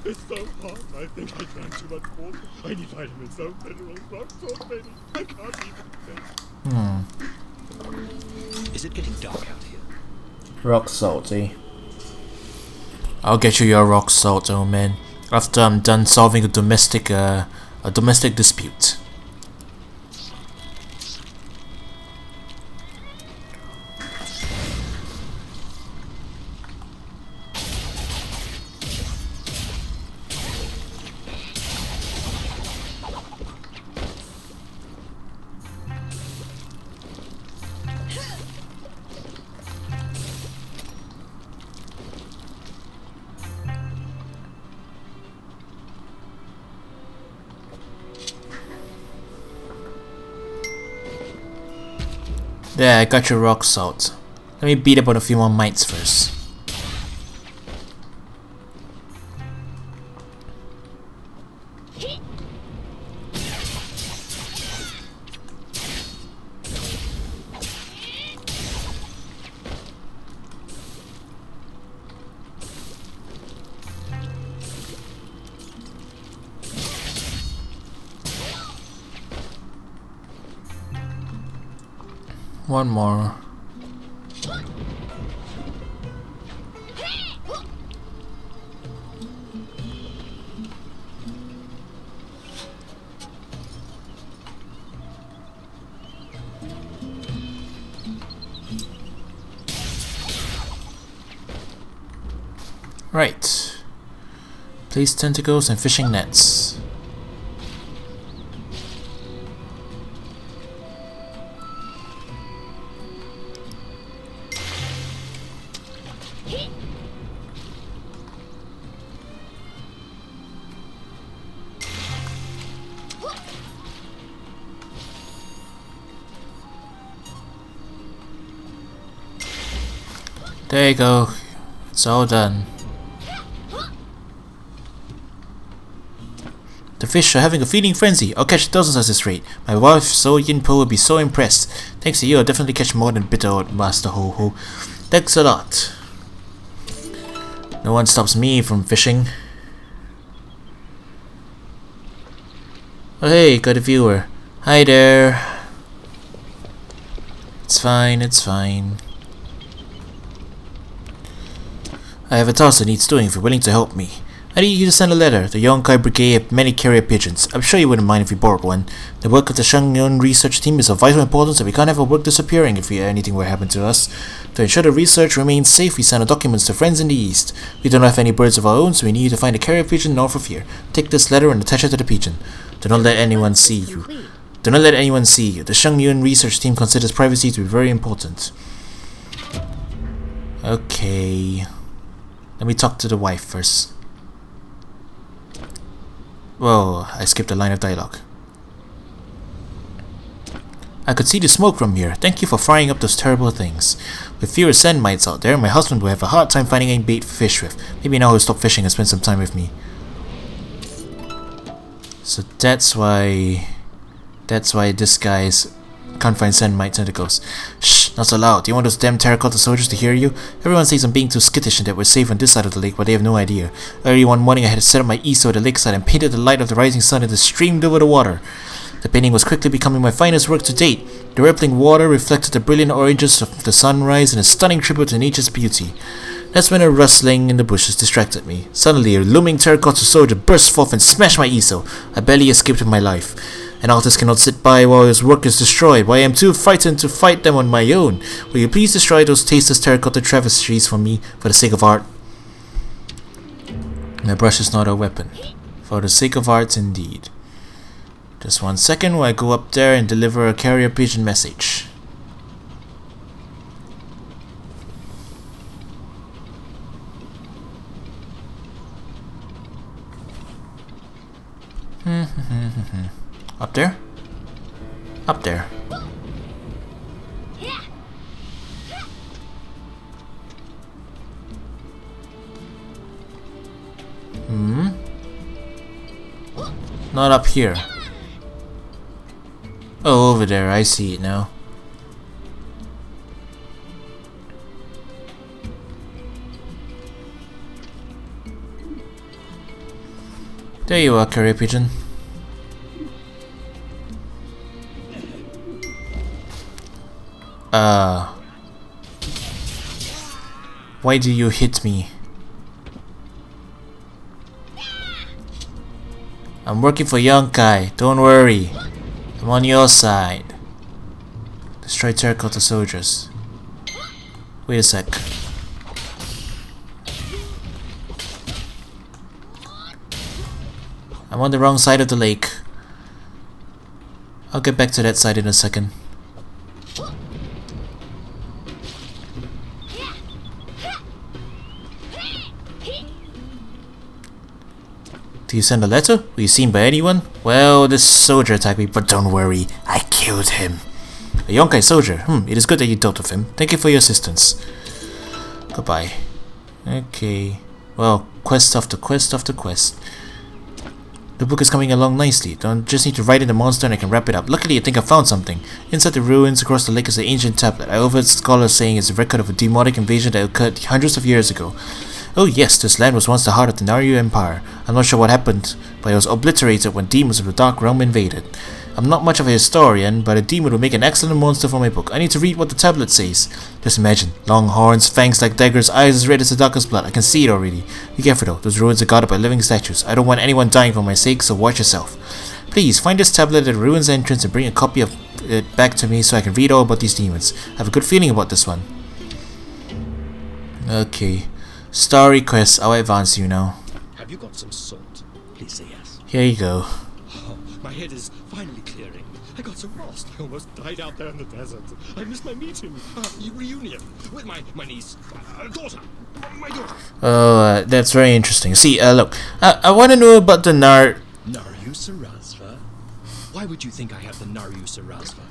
Speaker 8: It's so hot. I think I drank too much water. I need vitamins, so minerals, not so many. I can't even think.
Speaker 3: Is it getting dark out here?
Speaker 1: Rock salty. I'll get you your rock salt, old man. After I'm done solving a domestic dispute. There, I got your rock salt. Let me beat up on a few more mites first. One more. Right. Place tentacles and fishing nets. There you go. It's all done. The fish are having a feeding frenzy. I'll catch dozens at this rate. My wife, So Yinpo, will be so impressed. Thanks to you, I'll definitely catch more than bitter old Master Ho Ho. Thanks a lot. No one stops me from fishing. Oh hey, got a viewer. Hi there. It's fine, it's fine. I have a task that needs doing if you're willing to help me. I need you to send a letter. The Yonkai Brigade have many carrier pigeons. I'm sure you wouldn't mind if we borrowed one. The work of the Shangyun research team is of vital importance and we can't have our work disappearing if anything were to happen to us. To ensure the research remains safe, we send our documents to friends in the East. We don't have any birds of our own, so we need you to find a carrier pigeon north of here. Take this letter and attach it to the pigeon. Do not let anyone see you. Do not let anyone see you. The Shangyun research team considers privacy to be very important. Okay. Let me talk to the wife first. Whoa, I skipped a line of dialogue. I could see the smoke from here. Thank you for frying up those terrible things. With fewer sand mites out there, my husband will have a hard time finding any bait to fish with. Maybe now he'll stop fishing and spend some time with me. So that's why this guy's can't find sand mite tentacles. Shh, not so loud. Do you want those damn terracotta soldiers to hear you? Everyone says I'm being too skittish and that we're safe on this side of the lake, but they have no idea. Early one morning I had to set up my easel at the lakeside and painted the light of the rising sun that streamed over the water. The painting was quickly becoming my finest work to date. The rippling water reflected the brilliant oranges of the sunrise and a stunning tribute to nature's beauty. That's when a rustling in the bushes distracted me. Suddenly, a looming terracotta soldier burst forth and smashed my easel. I barely escaped with my life. An artist cannot sit by while his work is destroyed, but I am too frightened to fight them on my own. Will you please destroy those tasteless terracotta travesties for me, for the sake of art? My brush is not a weapon. For the sake of art, indeed. Just 1 second while I go up there and deliver a carrier pigeon message. Up there? Up there. Not up here. Oh, over there. I see it now. There you are, carrier pigeon. Why do you hit me? I'm working for Yonkai, don't worry. I'm on your side. Destroy terracotta soldiers. Wait a sec. I'm on the wrong side of the lake. I'll get back to that side in a second. Do you send a letter? Were you seen by anyone? Well, this soldier attacked me, but don't worry, I killed him. A Yonkai soldier. It is good that you dealt with him. Thank you for your assistance. Goodbye. Okay. Well, quest after quest after quest. The book is coming along nicely. Don't just need to write in the monster and I can wrap it up. Luckily, I think I found something. Inside the ruins across the lake is an ancient tablet. I overheard scholars saying it's a record of a demonic invasion that occurred hundreds of years ago. Oh yes, this land was once the heart of the Naryu Empire. I'm not sure what happened, but it was obliterated when demons of the Dark Realm invaded. I'm not much of a historian, but a demon would make an excellent monster for my book. I need to read what the tablet says. Just imagine, long horns, fangs like daggers, eyes as red as the darkest blood. I can see it already. Be careful though, those ruins are guarded by living statues. I don't want anyone dying for my sake, so watch yourself. Please, find this tablet at the ruins entrance and bring a copy of it back to me so I can read all about these demons. I have a good feeling about this one. Okay. Story quest, I'll advance you now.
Speaker 8: Have you got some salt? Please say yes.
Speaker 1: Here you go.
Speaker 8: Oh, my head is finally clearing. I got so lost. I almost died out there in the desert. I missed my meeting, reunion with my niece, daughter, my daughter.
Speaker 1: Oh, that's very interesting. See, look, I want to know about the
Speaker 8: Naryu Sarasva? Why would you think I have the Naryu Sarasva?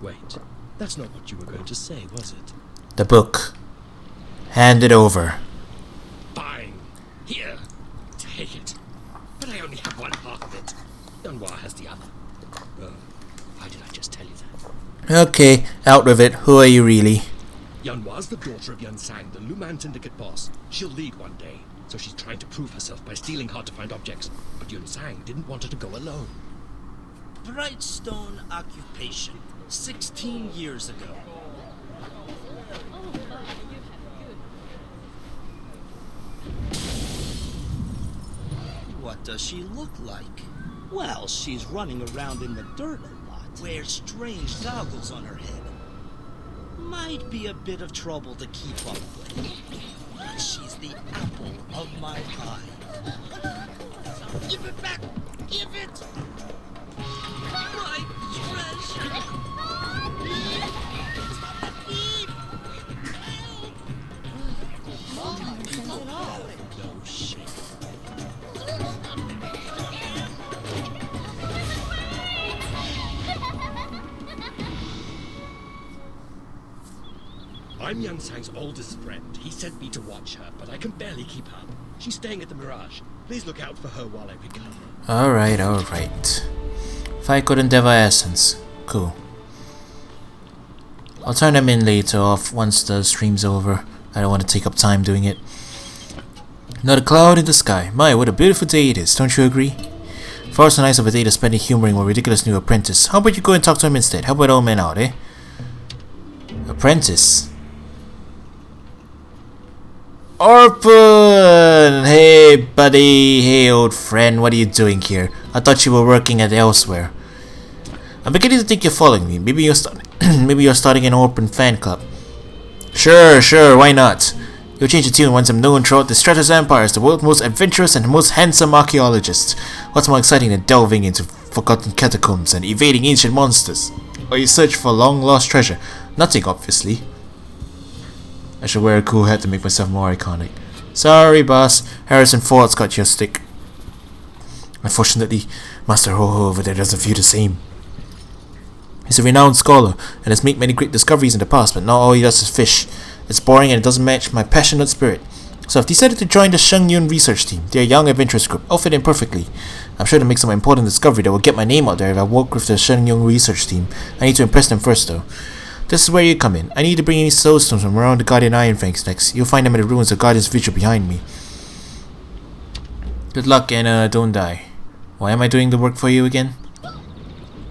Speaker 8: Wait, that's not what you were going to say, was it?
Speaker 1: the book. Hand it over.
Speaker 8: Fine. Here. Take it. But I only have one half of it. Yanhua has the other. Why did I just tell you that?
Speaker 1: Okay, out with it. Who are you really?
Speaker 8: Yanhua's the daughter of Yunsang, the Luman Syndicate boss. She'll lead one day, so she's trying to prove herself by stealing hard-to-find objects. But Yunsang didn't want her to go alone.
Speaker 9: Brightstone occupation, 16 years ago. What does she look like? Well, she's running around in the dirt a lot. Wears strange goggles on her head. Might be a bit of trouble to keep up with. But she's the apple of my eye. Give it back! Give it! My treasure! Stop the thief! No shame.
Speaker 8: I'm Yunsang's oldest friend. He sent me to watch her, but I can barely keep up. She's staying at the Mirage. Please look out for her while I recover.
Speaker 1: Alright, alright. Phyco Endeavor Essence. Cool. I'll turn them in later off once the stream's over. I don't want to take up time doing it. Not a cloud in the sky. My, what a beautiful day it is, don't you agree? Far so nice of a day to spend it humoring my ridiculous new apprentice. How about you go and talk to him instead? Help that old man out, eh? Apprentice? Orphan! Hey buddy, hey old friend, what are you doing here? I thought you were working at elsewhere. I'm beginning to think you're following me. Maybe you're starting an Orphan fan club. Sure, why not? You'll change the tune once I'm known throughout the Stratos Empire as the world's most adventurous and most handsome archaeologist. What's more exciting than delving into forgotten catacombs and evading ancient monsters? Or you search for long-lost treasure? Nothing, obviously. I should wear a cool hat to make myself more iconic. Sorry, boss. Harrison Ford's got your stick. Unfortunately, Master Ho-Ho over there doesn't view the same. He's a renowned scholar and has made many great discoveries in the past, but not all he does is fish. It's boring and it doesn't match my passionate spirit. So I've decided to join the Shengyun research team. They're a young adventurous group. I'll fit in perfectly. I'm sure to make some important discovery that will get my name out there if I work with the Shengyun research team. I need to impress them first though. This is where you come in. I need to bring any soulstones from around the Guardian Ironfangs next. You'll find them in the ruins of Guardian's Vigil behind me. Good luck and don't die. Why am I doing the work for you again?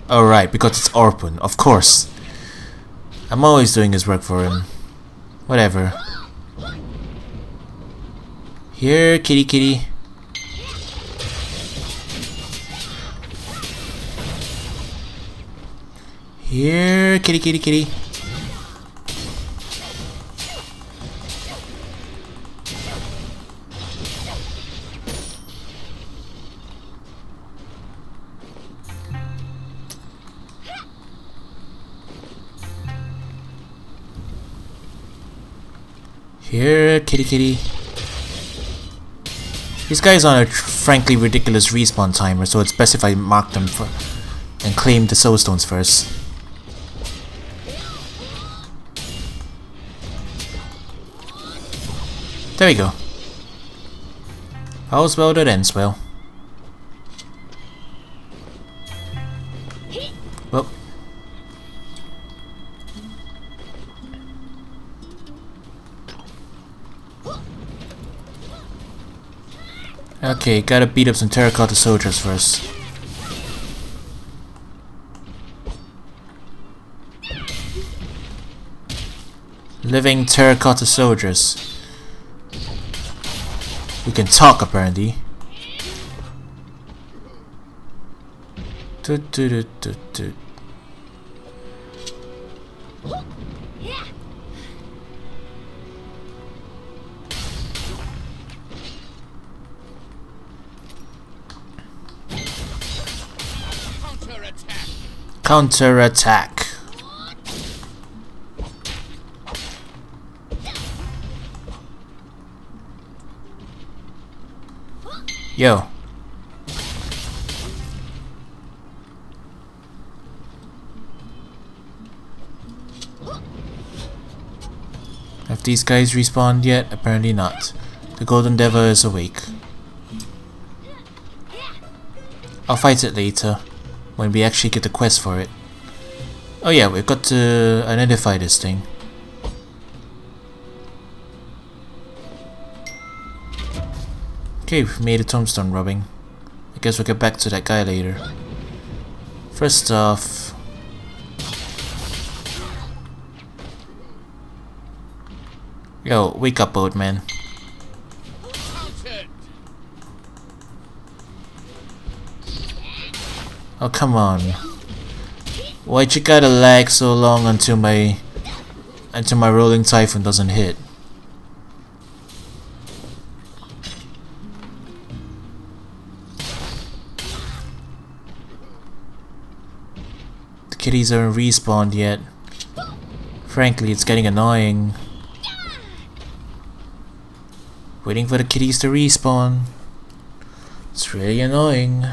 Speaker 1: Alright, because it's Orphan, of course. I'm always doing his work for him. Whatever. Here, kitty kitty. Here, kitty kitty kitty. Here, kitty kitty. These guys are on a frankly ridiculous respawn timer, so it's best if I mark them for and claim the soulstones first. There we go. All's well that ends well. Well. Okay, gotta beat up some terracotta soldiers first. Living terracotta soldiers. We can talk apparently. Counter-attack. Yo. Have these guys respawned yet? Apparently not. The Golden Devil is awake. I'll fight it later, when we actually get the quest for it. Oh yeah, we've got to identify this thing. Okay, we've made a tombstone rubbing. I guess we'll get back to that guy later. First off... Yo, wake up, old man. Oh, come on. Why'd you gotta lag so long until my rolling typhoon doesn't hit? The kitties aren't respawned yet. Frankly, it's getting annoying. Waiting for the kitties to respawn. It's really annoying.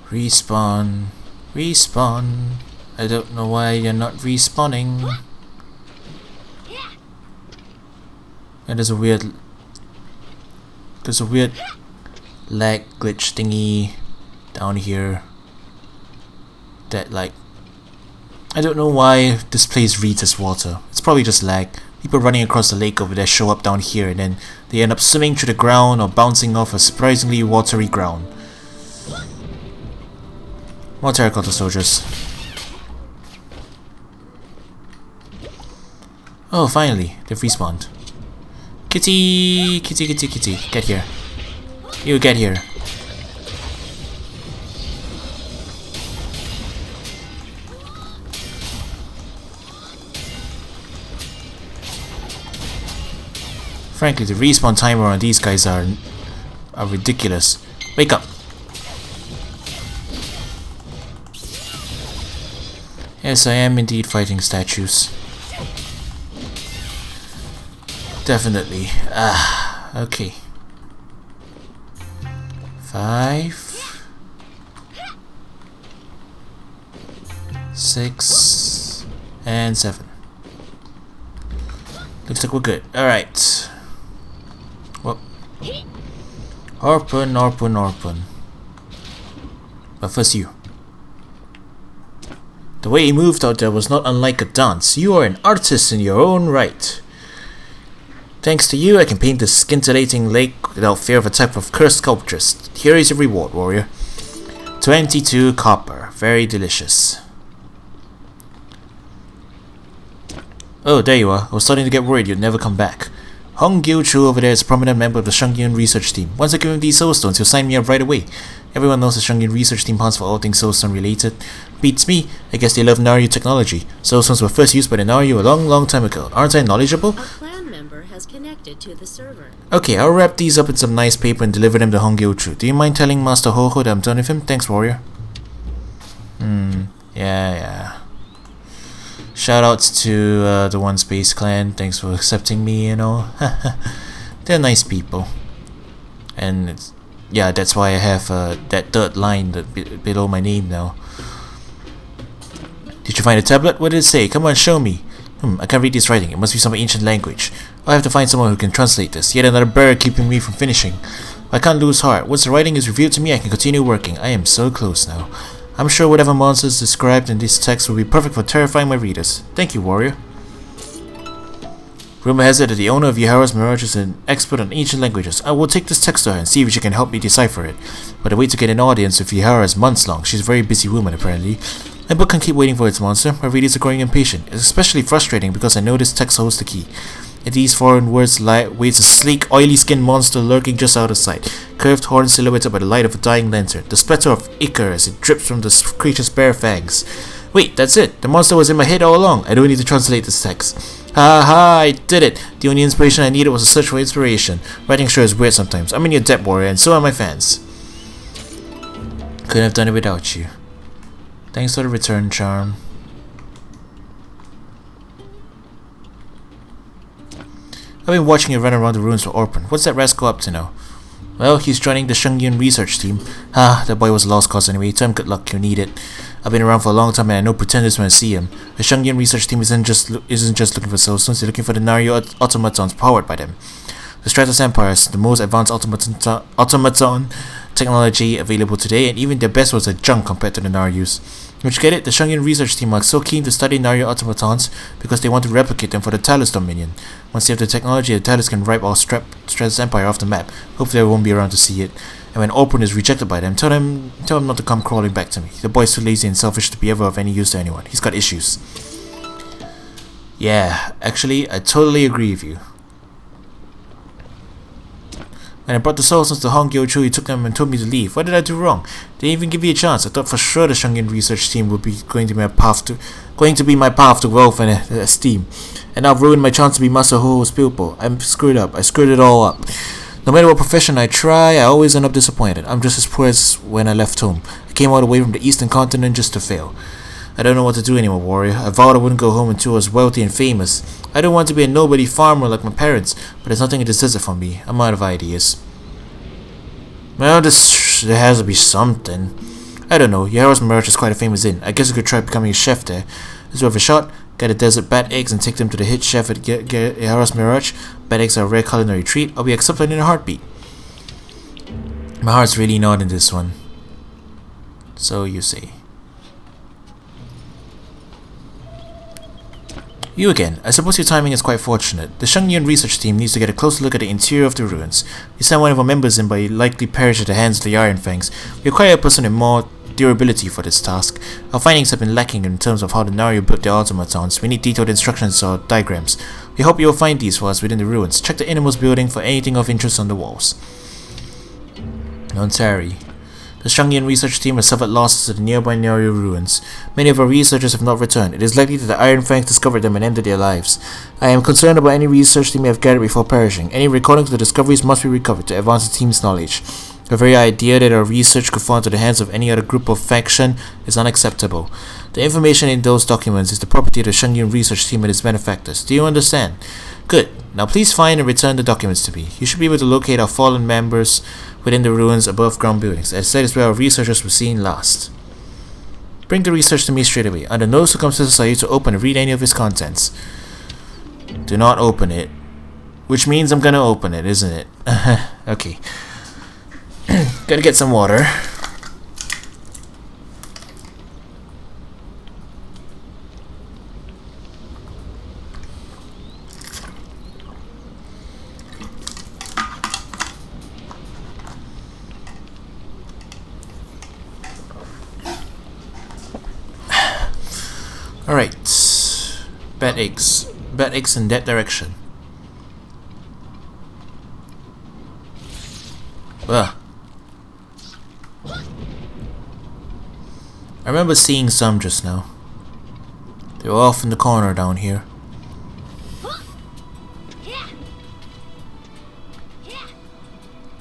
Speaker 1: Respawn. Respawn. I don't know why you're not respawning. And there's a weird lag glitch thingy down here that, like, I don't know why this place reads as water. It's probably just lag. People running across the lake over there show up down here and then they end up swimming through the ground or bouncing off a surprisingly watery ground. More terracotta soldiers. Oh, finally, they've respawned. Kitty, kitty, kitty, kitty, get here. You get here. Frankly, the respawn timer on these guys are ridiculous. Wake up. Yes, I am indeed fighting statues. Definitely. Okay. 5, 6, and 7. Looks like we're good. Alright. Well, harpoon, harpoon, harpoon. But first you. The way you moved out there was not unlike a dance. You are an artist in your own right. Thanks to you, I can paint this scintillating lake without fear of a type of cursed sculptress. Here is your reward, warrior. 22 copper. Very delicious. Oh, there you are. I was starting to get worried you'd never come back. Hong Gil-chu over there is a prominent member of the Shangyun research team. Once I give him these soulstones, he'll sign me up right away. Everyone knows the Shangyun research team hunts for all things soulstone related. Beats me, I guess they love Naryu technology. Soulstones were first used by the Naryu a long time ago. Aren't I knowledgeable?
Speaker 10: A clan member has connected to the server.
Speaker 1: Okay, I'll wrap these up in some nice paper and deliver them to Hong Gil-chu. Do you mind telling Master Ho-Ho that I'm done with him? Thanks, warrior. Yeah. Shoutouts to the One Space clan. Thanks for accepting me and all. They're nice people. And it's, yeah, that's why I have that third line below my name now. Did you find a tablet? What did it say? Come on, show me. I can't read this writing. It must be some ancient language. I'll have to find someone who can translate this. Yet another barrier keeping me from finishing. I can't lose heart. Once the writing is revealed to me, I can continue working. I am so close now. I'm sure whatever monsters described in this text will be perfect for terrifying my readers. Thank you, warrior. Rumor has it that the owner of Yahara's Mirage is an expert on ancient languages. I will take this text to her and see if she can help me decipher it. But the wait to get an audience with Yahara is months long. She's a very busy woman, apparently. My book can keep waiting for its monster. My readers are growing impatient. It's especially frustrating because I know this text holds the key. In these foreign words waits a sleek, oily-skinned monster lurking just out of sight, curved horns silhouetted by the light of a dying lantern, the splatter of ichor as it drips from the creature's bare fangs. Wait, that's it. The monster was in my head all along. I don't need to translate this text. Ha ha, I did it. The only inspiration I needed was a search for inspiration. Writing sure is weird sometimes. I'm in your debt, warrior, and so are my fans. Couldn't have done it without you. Thanks for the return charm. I've been watching you run around the ruins for Orphan. What's that rascal up to now? Well, he's joining the Shengyun research team. That boy was a lost cause anyway. Tell him good luck, you need it. I've been around for a long time and I know pretenders when I see him. The Shengyun research team isn't just looking for soulstones, they're looking for the Nario automatons powered by them. The Stratos Empire is the most advanced automaton technology available today, and even their best ones are junk compared to the Narios. Don't you get it? The Shengyun research team are so keen to study Nario automatons because they want to replicate them for the Talus Dominion. Once they have the technology, the Talus can wipe our Stratos Empire off the map. Hopefully I won't be around to see it. And when Orphan is rejected by them, tell him not to come crawling back to me. The boy's too lazy and selfish to be ever of any use to anyone. He's got issues. Yeah, actually, I totally agree with you. When I brought the soulstones to Hong Gyo-Chu, he took them and told me to leave. What did I do wrong? They didn't even give me a chance. I thought for sure the Shengyun research team would be going to be my path to wealth and esteem. And I've ruined my chance to be Master Ho-Ho's pupil. I'm screwed up. I screwed it all up. No matter what profession I try, I always end up disappointed. I'm just as poor as when I left home. I came all the way from the eastern continent just to fail. I don't know what to do anymore, warrior. I vowed I wouldn't go home until I was wealthy and famous. I don't want to be a nobody farmer like my parents, but there's nothing in this desert for me. I'm out of ideas. Well, there has to be something. I don't know. Yahaira's Mirage is quite a famous inn. I guess I could try becoming a chef there. It's worth a shot. Get a desert bat eggs and take them to the head chef at Yahaira's Mirage. Bat eggs are a rare culinary treat. I'll be accepted in a heartbeat. My heart's really not in this one. So you say. You again. I suppose your timing is quite fortunate. The Shengyun research team needs to get a closer look at the interior of the ruins. We sent one of our members in, but he likely perished at the hands of the Iron Fangs. We require a person with more durability for this task. Our findings have been lacking in terms of how the Nario built their automatons. We need detailed instructions or diagrams. We hope you will find these for us within the ruins. Check the innermost building for anything of interest on the walls. Don't tarry. The Shengyun research team has suffered losses to the nearby Nario ruins. Many of our researchers have not returned. It is likely that the Iron Fangs discovered them and ended their lives. I am concerned about any research they may have gathered before perishing. Any recordings of the discoveries must be recovered to advance the team's knowledge. The very idea that our research could fall into the hands of any other group or faction is unacceptable. The information in those documents is the property of the Shengyun research team and its benefactors. Do you understand? Good. Now please find and return the documents to me. You should be able to locate our fallen members within the ruins above ground buildings. As said, is where our researchers were seen last. Bring the research to me straight away. Under no circumstances are you to open or read any of its contents. Do not open it. Which means I'm gonna open it, isn't it? Okay. Gotta get some water. Alright. Bat eggs. Bat eggs in that direction. Ugh. I remember seeing some just now. They were off in the corner down here.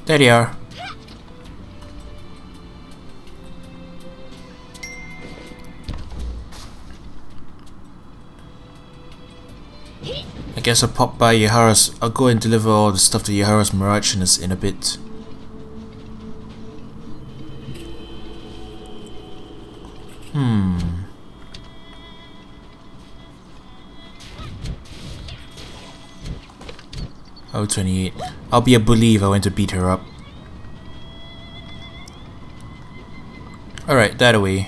Speaker 1: There they are. I guess I'll pop by Yahaira's. I'll go and deliver all the stuff to Yahaira's Mirage in a bit. Oh, 28. I'll be a bully if I went to beat her up. Alright, that away.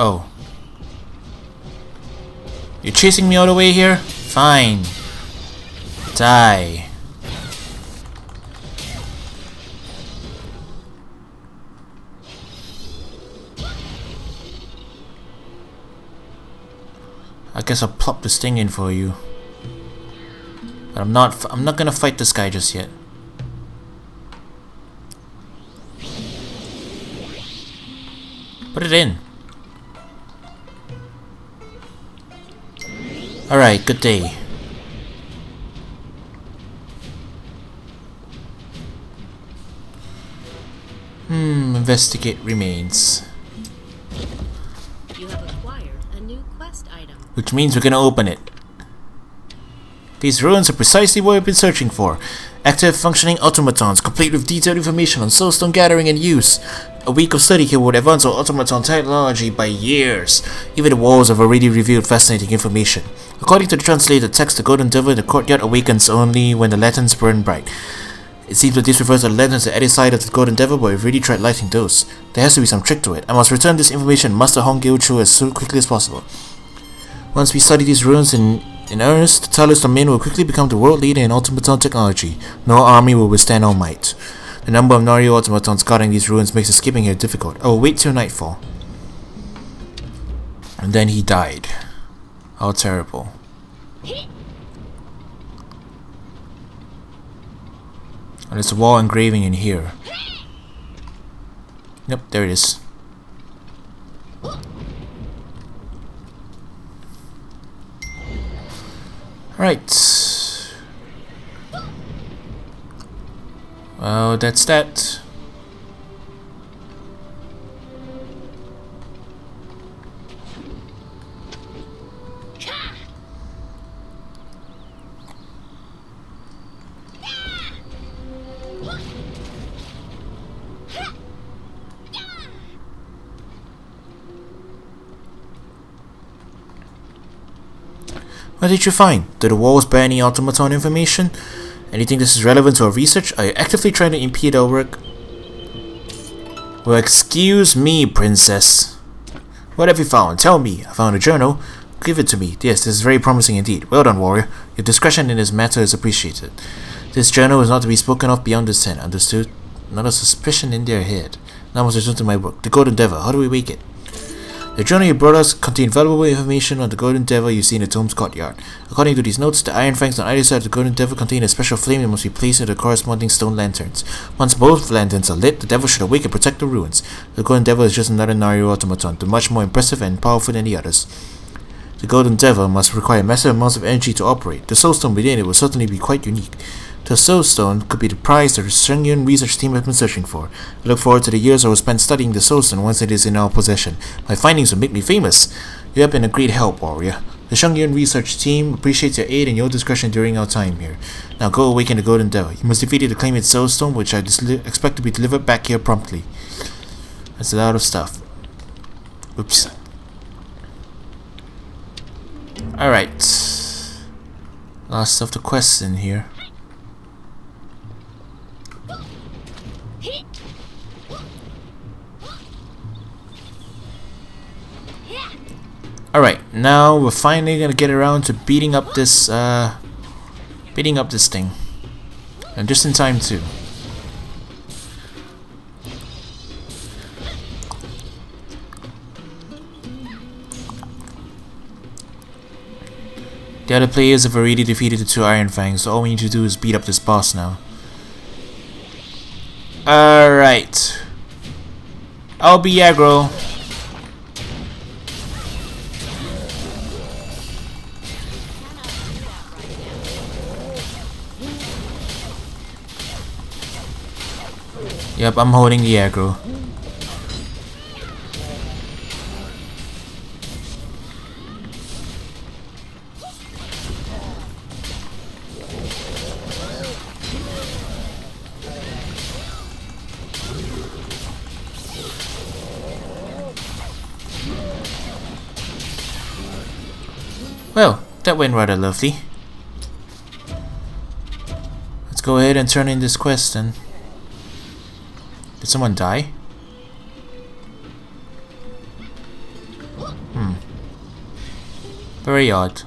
Speaker 1: Oh. You're chasing me all the way here? Fine. Die. I guess I'll plop this thing in for you. But I'm not gonna fight this guy just yet. Put it in. Alright, good day. Investigate remains.
Speaker 10: You have acquired a new quest item.
Speaker 1: Which means we're gonna open it. These ruins are precisely what we've been searching for. Active functioning automatons, complete with detailed information on soulstone gathering and use. A week of study here would advance our automaton technology by years. Even the walls have already revealed fascinating information. According to the translated text, the golden devil in the courtyard awakens only when the lanterns burn bright. It seems that this refers to the lanterns at either side of the golden devil, but we've already tried lighting those. There has to be some trick to it. I must return this information to Master Hong Gil-Chu as quickly as possible. Once we study these ruins in earnest, the Talos domain will quickly become the world leader in automaton technology. No army will withstand our might. The number of Nario automatons guarding these ruins makes escaping here difficult. I will wait till nightfall. And then he died. How terrible. And there's a wall engraving in here. Yep, there it is. Right. Well, that's that. What did you find? Do the walls bear any automaton information? Anything this is relevant to our research? Are you actively trying to impede our work? Well, excuse me, princess. What have you found? Tell me. I found a journal. Give it to me. Yes, this is very promising indeed. Well done, warrior. Your discretion in this matter is appreciated. This journal is not to be spoken of beyond this tent. Understood? Not a suspicion in their head. Now I must return to my work. The Golden Devil. How do we wake it? The journal you brought us contained valuable information on the Golden Devil you see in the tomb's courtyard. According to these notes, the iron fangs on either side of the Golden Devil contain a special flame that must be placed in the corresponding stone lanterns. Once both lanterns are lit, the devil should awake and protect the ruins. The Golden Devil is just another Nario automaton, though much more impressive and powerful than the others. The Golden Devil must require massive amounts of energy to operate. The soulstone within it will certainly be quite unique. The soulstone could be the prize the Shengyun research team has been searching for. I look forward to the years I will spend studying the soulstone once it is in our possession. My findings will make me famous. You have been a great help, warrior. The Shengyun research team appreciates your aid and your discretion during our time here. Now go awaken the Golden Devil. You must defeat it to claim its soulstone, which I expect to be delivered back here promptly. That's a lot of stuff. Oops. Alright. Last of the quests in here. Alright, now we're finally gonna get around to beating up this thing. And just in time too. The other players have already defeated the two Iron Fangs, so all we need to do is beat up this boss now. Alright. I'll be aggro. Yep, I'm holding the aggro. Well, that went rather lovely. Let's go ahead and turn in this quest then. Did someone die? Very odd.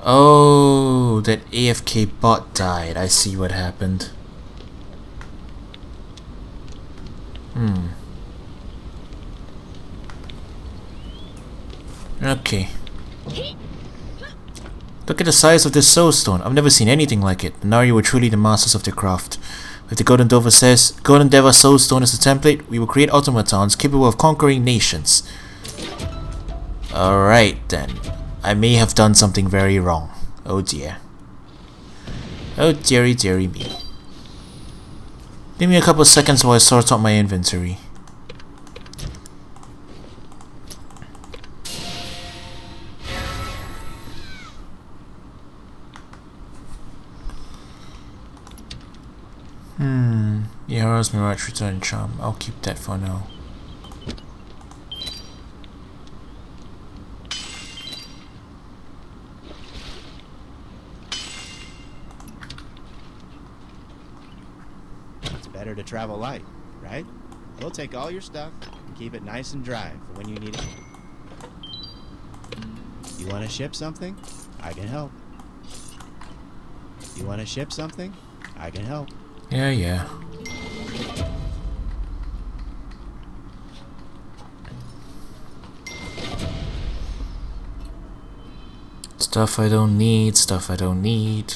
Speaker 1: Oh, that AFK bot died. I see what happened. Okay. Look at the size of this soul stone. I've never seen anything like it. Now you were truly the masters of the craft. If the Golden Dova says, Golden Deva soul stone is a template, we will create automatons capable of conquering nations. Alright then. I may have done something very wrong. Oh dear. Oh dearie dearie me. Give me a couple seconds while I sort out my inventory. Yara's Mirage Return Charm. I'll keep that for now.
Speaker 6: It's better to travel light, right? We'll take all your stuff and keep it nice and dry for when you need it. You want to ship something? I can help. You want to ship something? I can help.
Speaker 1: Yeah. Stuff I don't need, stuff I don't need.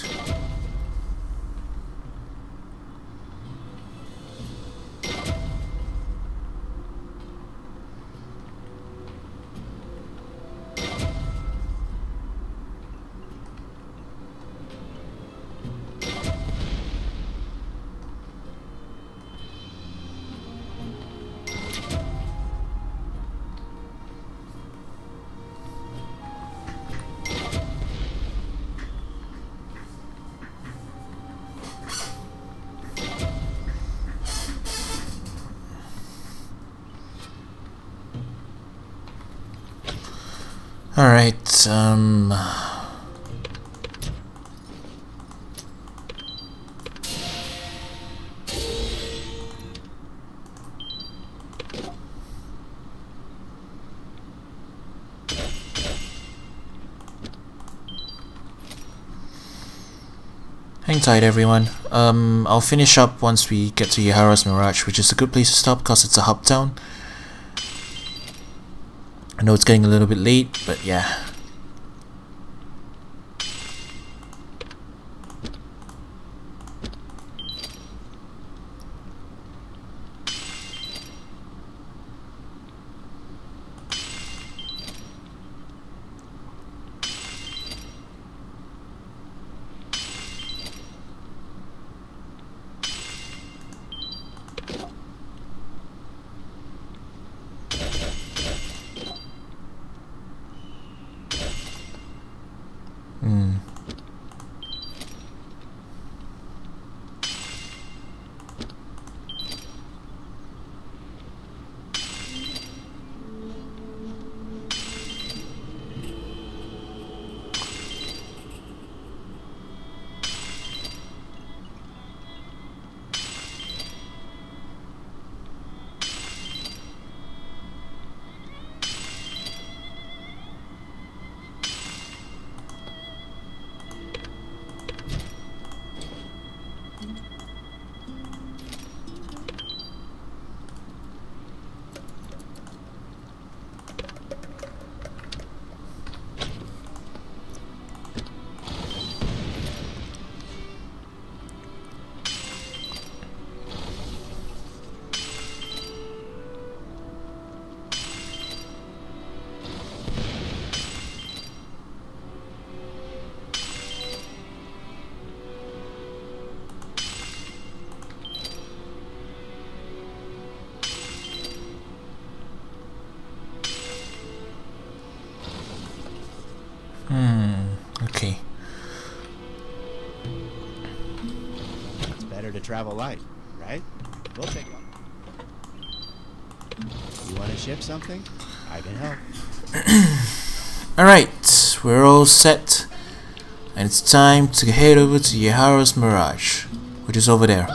Speaker 1: Alright, hang tight everyone. I'll finish up once we get to Yahara's Mirage, which is a good place to stop because it's a hub town. I know it's getting a little bit late, but yeah. Okay.
Speaker 6: It's better to travel light, right? We'll take one. You want to ship something? I can help.
Speaker 1: Alright, we're all set. And it's time to head over to Yahara's Mirage, which is over there.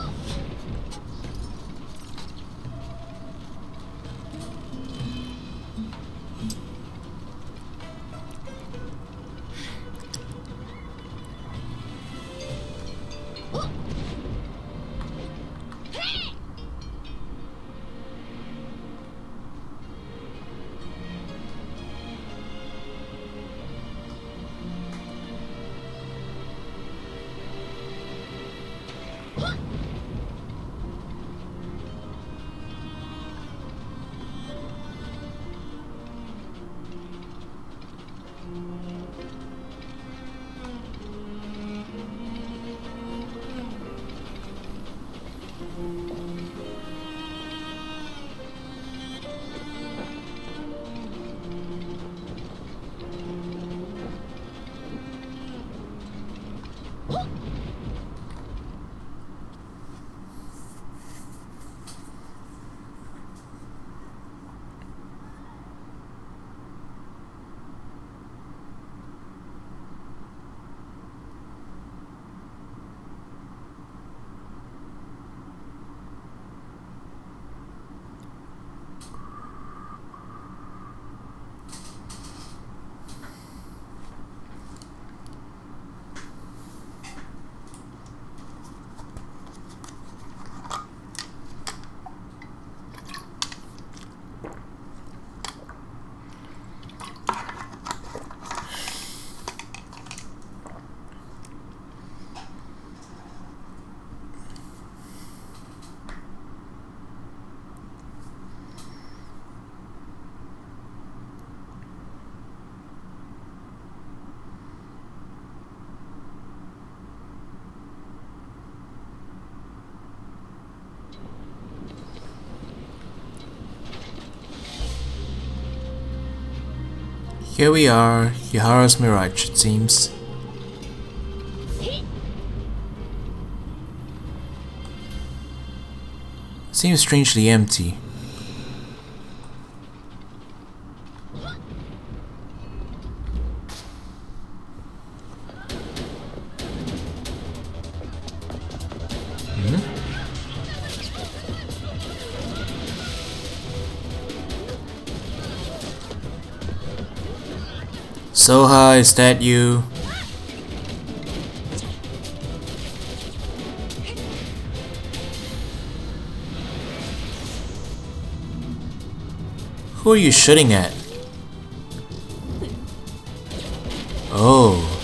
Speaker 1: Here we are, Yahara's Mirage, it seems. Seems strangely empty. Soha, is that you? Who are you shooting at? Oh.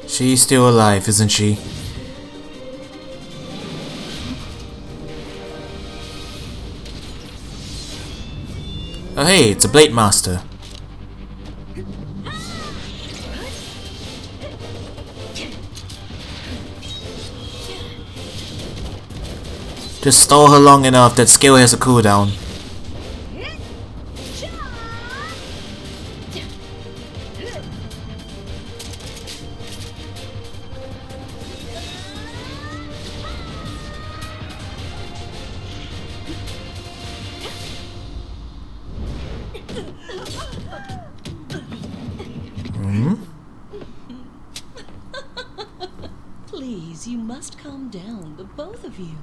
Speaker 1: She's still alive, isn't she? Oh hey, it's a Blade Master. Just stall her long enough, that skill has a cooldown.
Speaker 11: Please, you must calm down, the both of you.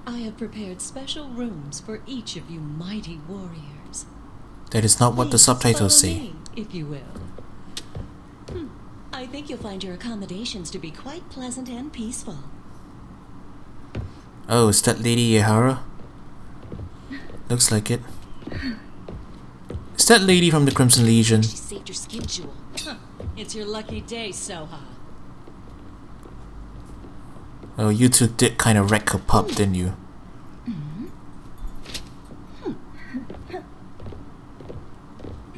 Speaker 11: I have prepared special rooms for each of you mighty warriors.
Speaker 1: That is not what the
Speaker 11: Please
Speaker 1: subtitles
Speaker 11: follow
Speaker 1: say.
Speaker 11: me, if you will. I think you'll find your accommodations to be quite pleasant and peaceful.
Speaker 1: Oh, is that Lady Yahara? Looks like it. Is that lady from the Crimson Legion?
Speaker 2: She saved your skin jewel.
Speaker 11: Huh. It's your lucky day, Soha.
Speaker 1: Oh, you two did kind of wreck her pup, didn't you?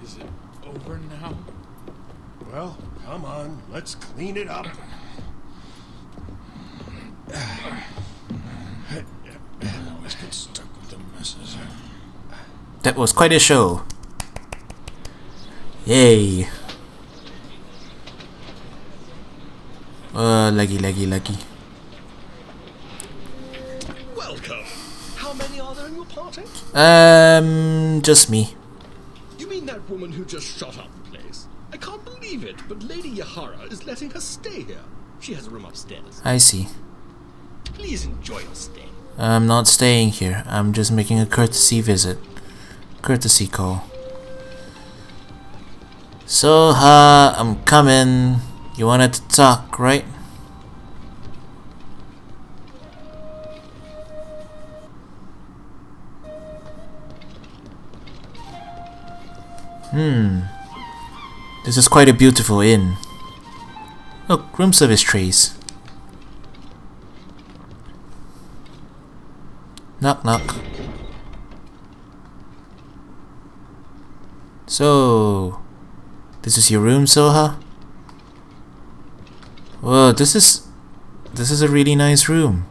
Speaker 8: Is it over now? Well, come on, let's clean it up. Always get stuck with the messes.
Speaker 1: That was quite a show. Yay. Laggy.
Speaker 8: Welcome. How many are there in your party?
Speaker 1: Just me.
Speaker 8: You mean that woman who just shot up the place? I can't believe it, but Lady Yahara is letting her stay here. She has a room upstairs.
Speaker 1: I see.
Speaker 8: Please enjoy your stay.
Speaker 1: I'm not staying here. I'm just making a courtesy visit. Courtesy call. Soha, I'm coming. You wanted to talk, right? This is quite a beautiful inn. Look, room service trays. Knock knock. So, this is your room, Soha? Whoa, this is a really nice room.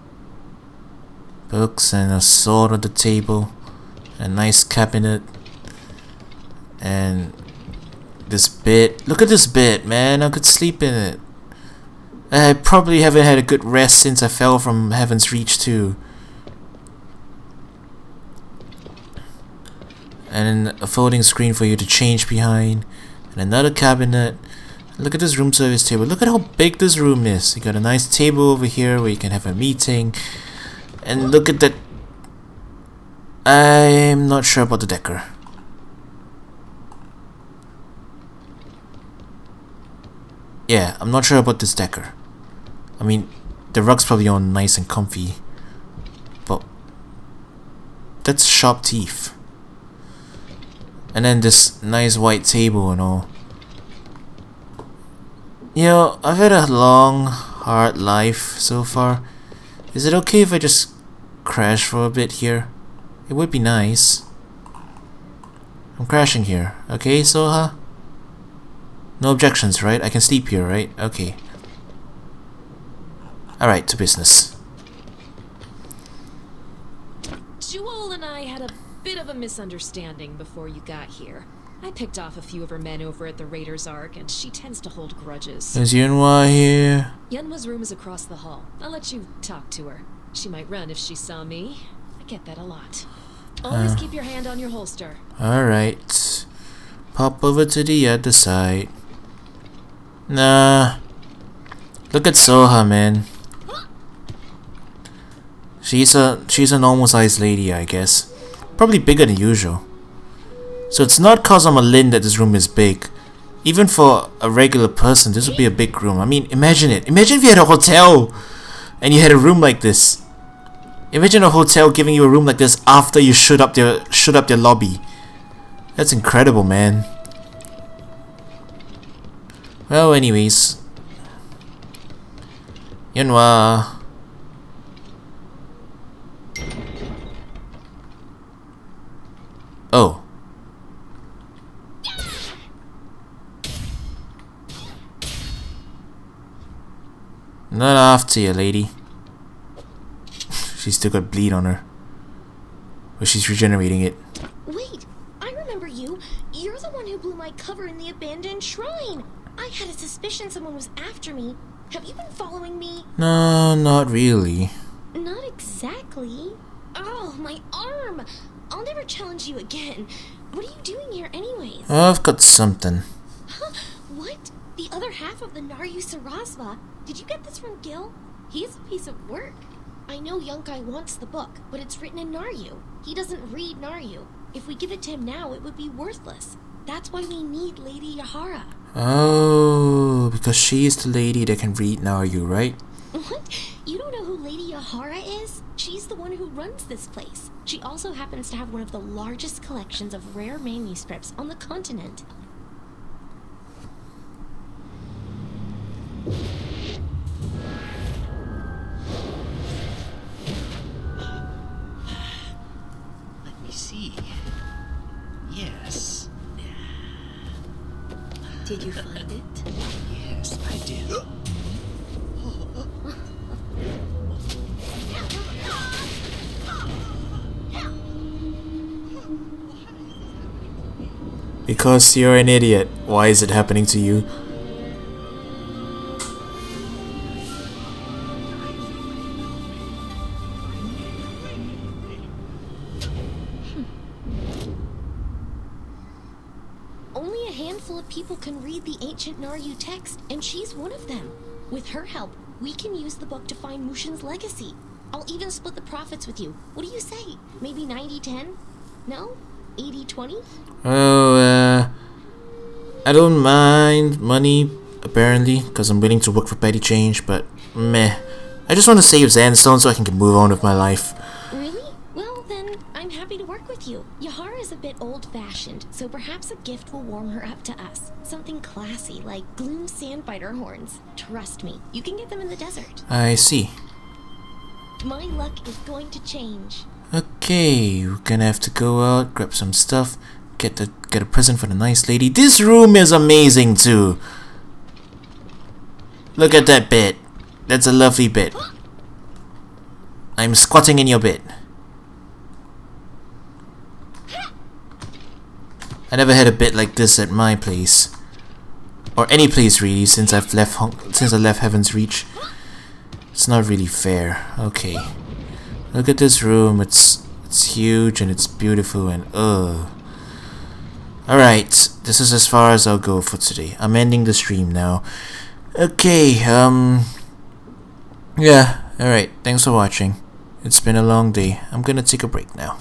Speaker 1: Books and a sword on the table, a nice cabinet, and this bed. Look at this bed, man. I could sleep in it. I probably haven't had a good rest since I fell from Heaven's Reach too. And then a folding screen for you to change behind, and another cabinet. Look at this room service table. Look at how big this room is. You got a nice table over here where you can have a meeting. And look at that. I'm not sure about the decor. Yeah, I'm not sure about this decor. I mean, the rug's probably all nice and comfy, but that's sharp teeth. And then this nice white table and all. You know, I've had a long, hard life so far. Is it okay if I just crash for a bit here? It would be nice. I'm crashing here, okay, Soha? No objections, right? I can sleep here, right? Okay. Alright, to business.
Speaker 2: Jewel and I had a bit of a misunderstanding before you got here. I picked off a few of her men over at the Raiders Ark, and she tends to hold grudges.
Speaker 1: Is Yunhua here?
Speaker 2: Yunwa's room is across the hall. I'll let you talk to her. She might run if she saw me. I get that a lot. Always keep your hand on your holster.
Speaker 1: Alright. Pop over to the other side. Nah. Look at Soha, man. She's a normal sized lady, I guess. Probably bigger than usual. So it's not cause I'm a Lin that this room is big. Even for a regular person, this would be a big room. I mean, imagine it. Imagine if you had a hotel and you had a room like this. Imagine a hotel giving you a room like this after you shoot up their lobby. That's incredible, man. Well, anyways. Yunhua. Oh. Not after you, lady. She's still got bleed on her. But she's regenerating it.
Speaker 5: Wait, I remember you. You're the one who blew my cover in the abandoned shrine. I had a suspicion someone was after me. Have you been following me?
Speaker 1: No, not really.
Speaker 5: Not exactly. Oh, my arm. I'll never challenge you again. What are you doing here anyways?
Speaker 1: I've got something.
Speaker 5: Huh? What? The other half of the Naryu Sarasva? Did you get this from Gil? He's a piece of work. I know Yunkai wants the book, but it's written in Naryu. He doesn't read Naryu. If we give it to him now, it would be worthless. That's why we need Lady Yahara.
Speaker 1: Oh, because she's the lady that can read Naryu, right?
Speaker 5: What? You don't know who Lady Yahara is? She's the one who runs this place. She also happens to have one of the largest collections of rare manuscripts on the continent.
Speaker 9: Let me see. Yes.
Speaker 10: Did you find it?
Speaker 3: Yes, I did.
Speaker 1: Because you're an idiot. Why is it happening to you?
Speaker 5: Only a handful of people can read the ancient Naryu text, and she's one of them. With her help, we can use the book to find Mushin's legacy. I'll even split the profits with you. What do you say? Maybe 90-10? No? 80-20?
Speaker 1: Oh, I don't mind money, apparently, because I'm willing to work for petty change, but meh. I just want to save Sandstone so I can move on with my life.
Speaker 5: Really? Well, then, I'm happy to work with you. Yahara is a bit old-fashioned, so perhaps a gift will warm her up to us. Something classy, like Gloom Sandbiter horns. Trust me, you can get them in the desert.
Speaker 1: I see.
Speaker 5: My luck is going to change.
Speaker 1: Okay, we're gonna have to go out, grab some stuff, get a present for the nice lady. This room is amazing too. Look at that bed. That's a lovely bed. I'm squatting in your bed. I never had a bed like this at my place, or any place really, since I left Heaven's Reach. It's not really fair. Okay, look at this room. It's huge and it's beautiful and Alright, this is as far as I'll go for today. I'm ending the stream now. Okay, yeah, alright, thanks for watching. It's been a long day. I'm gonna take a break now.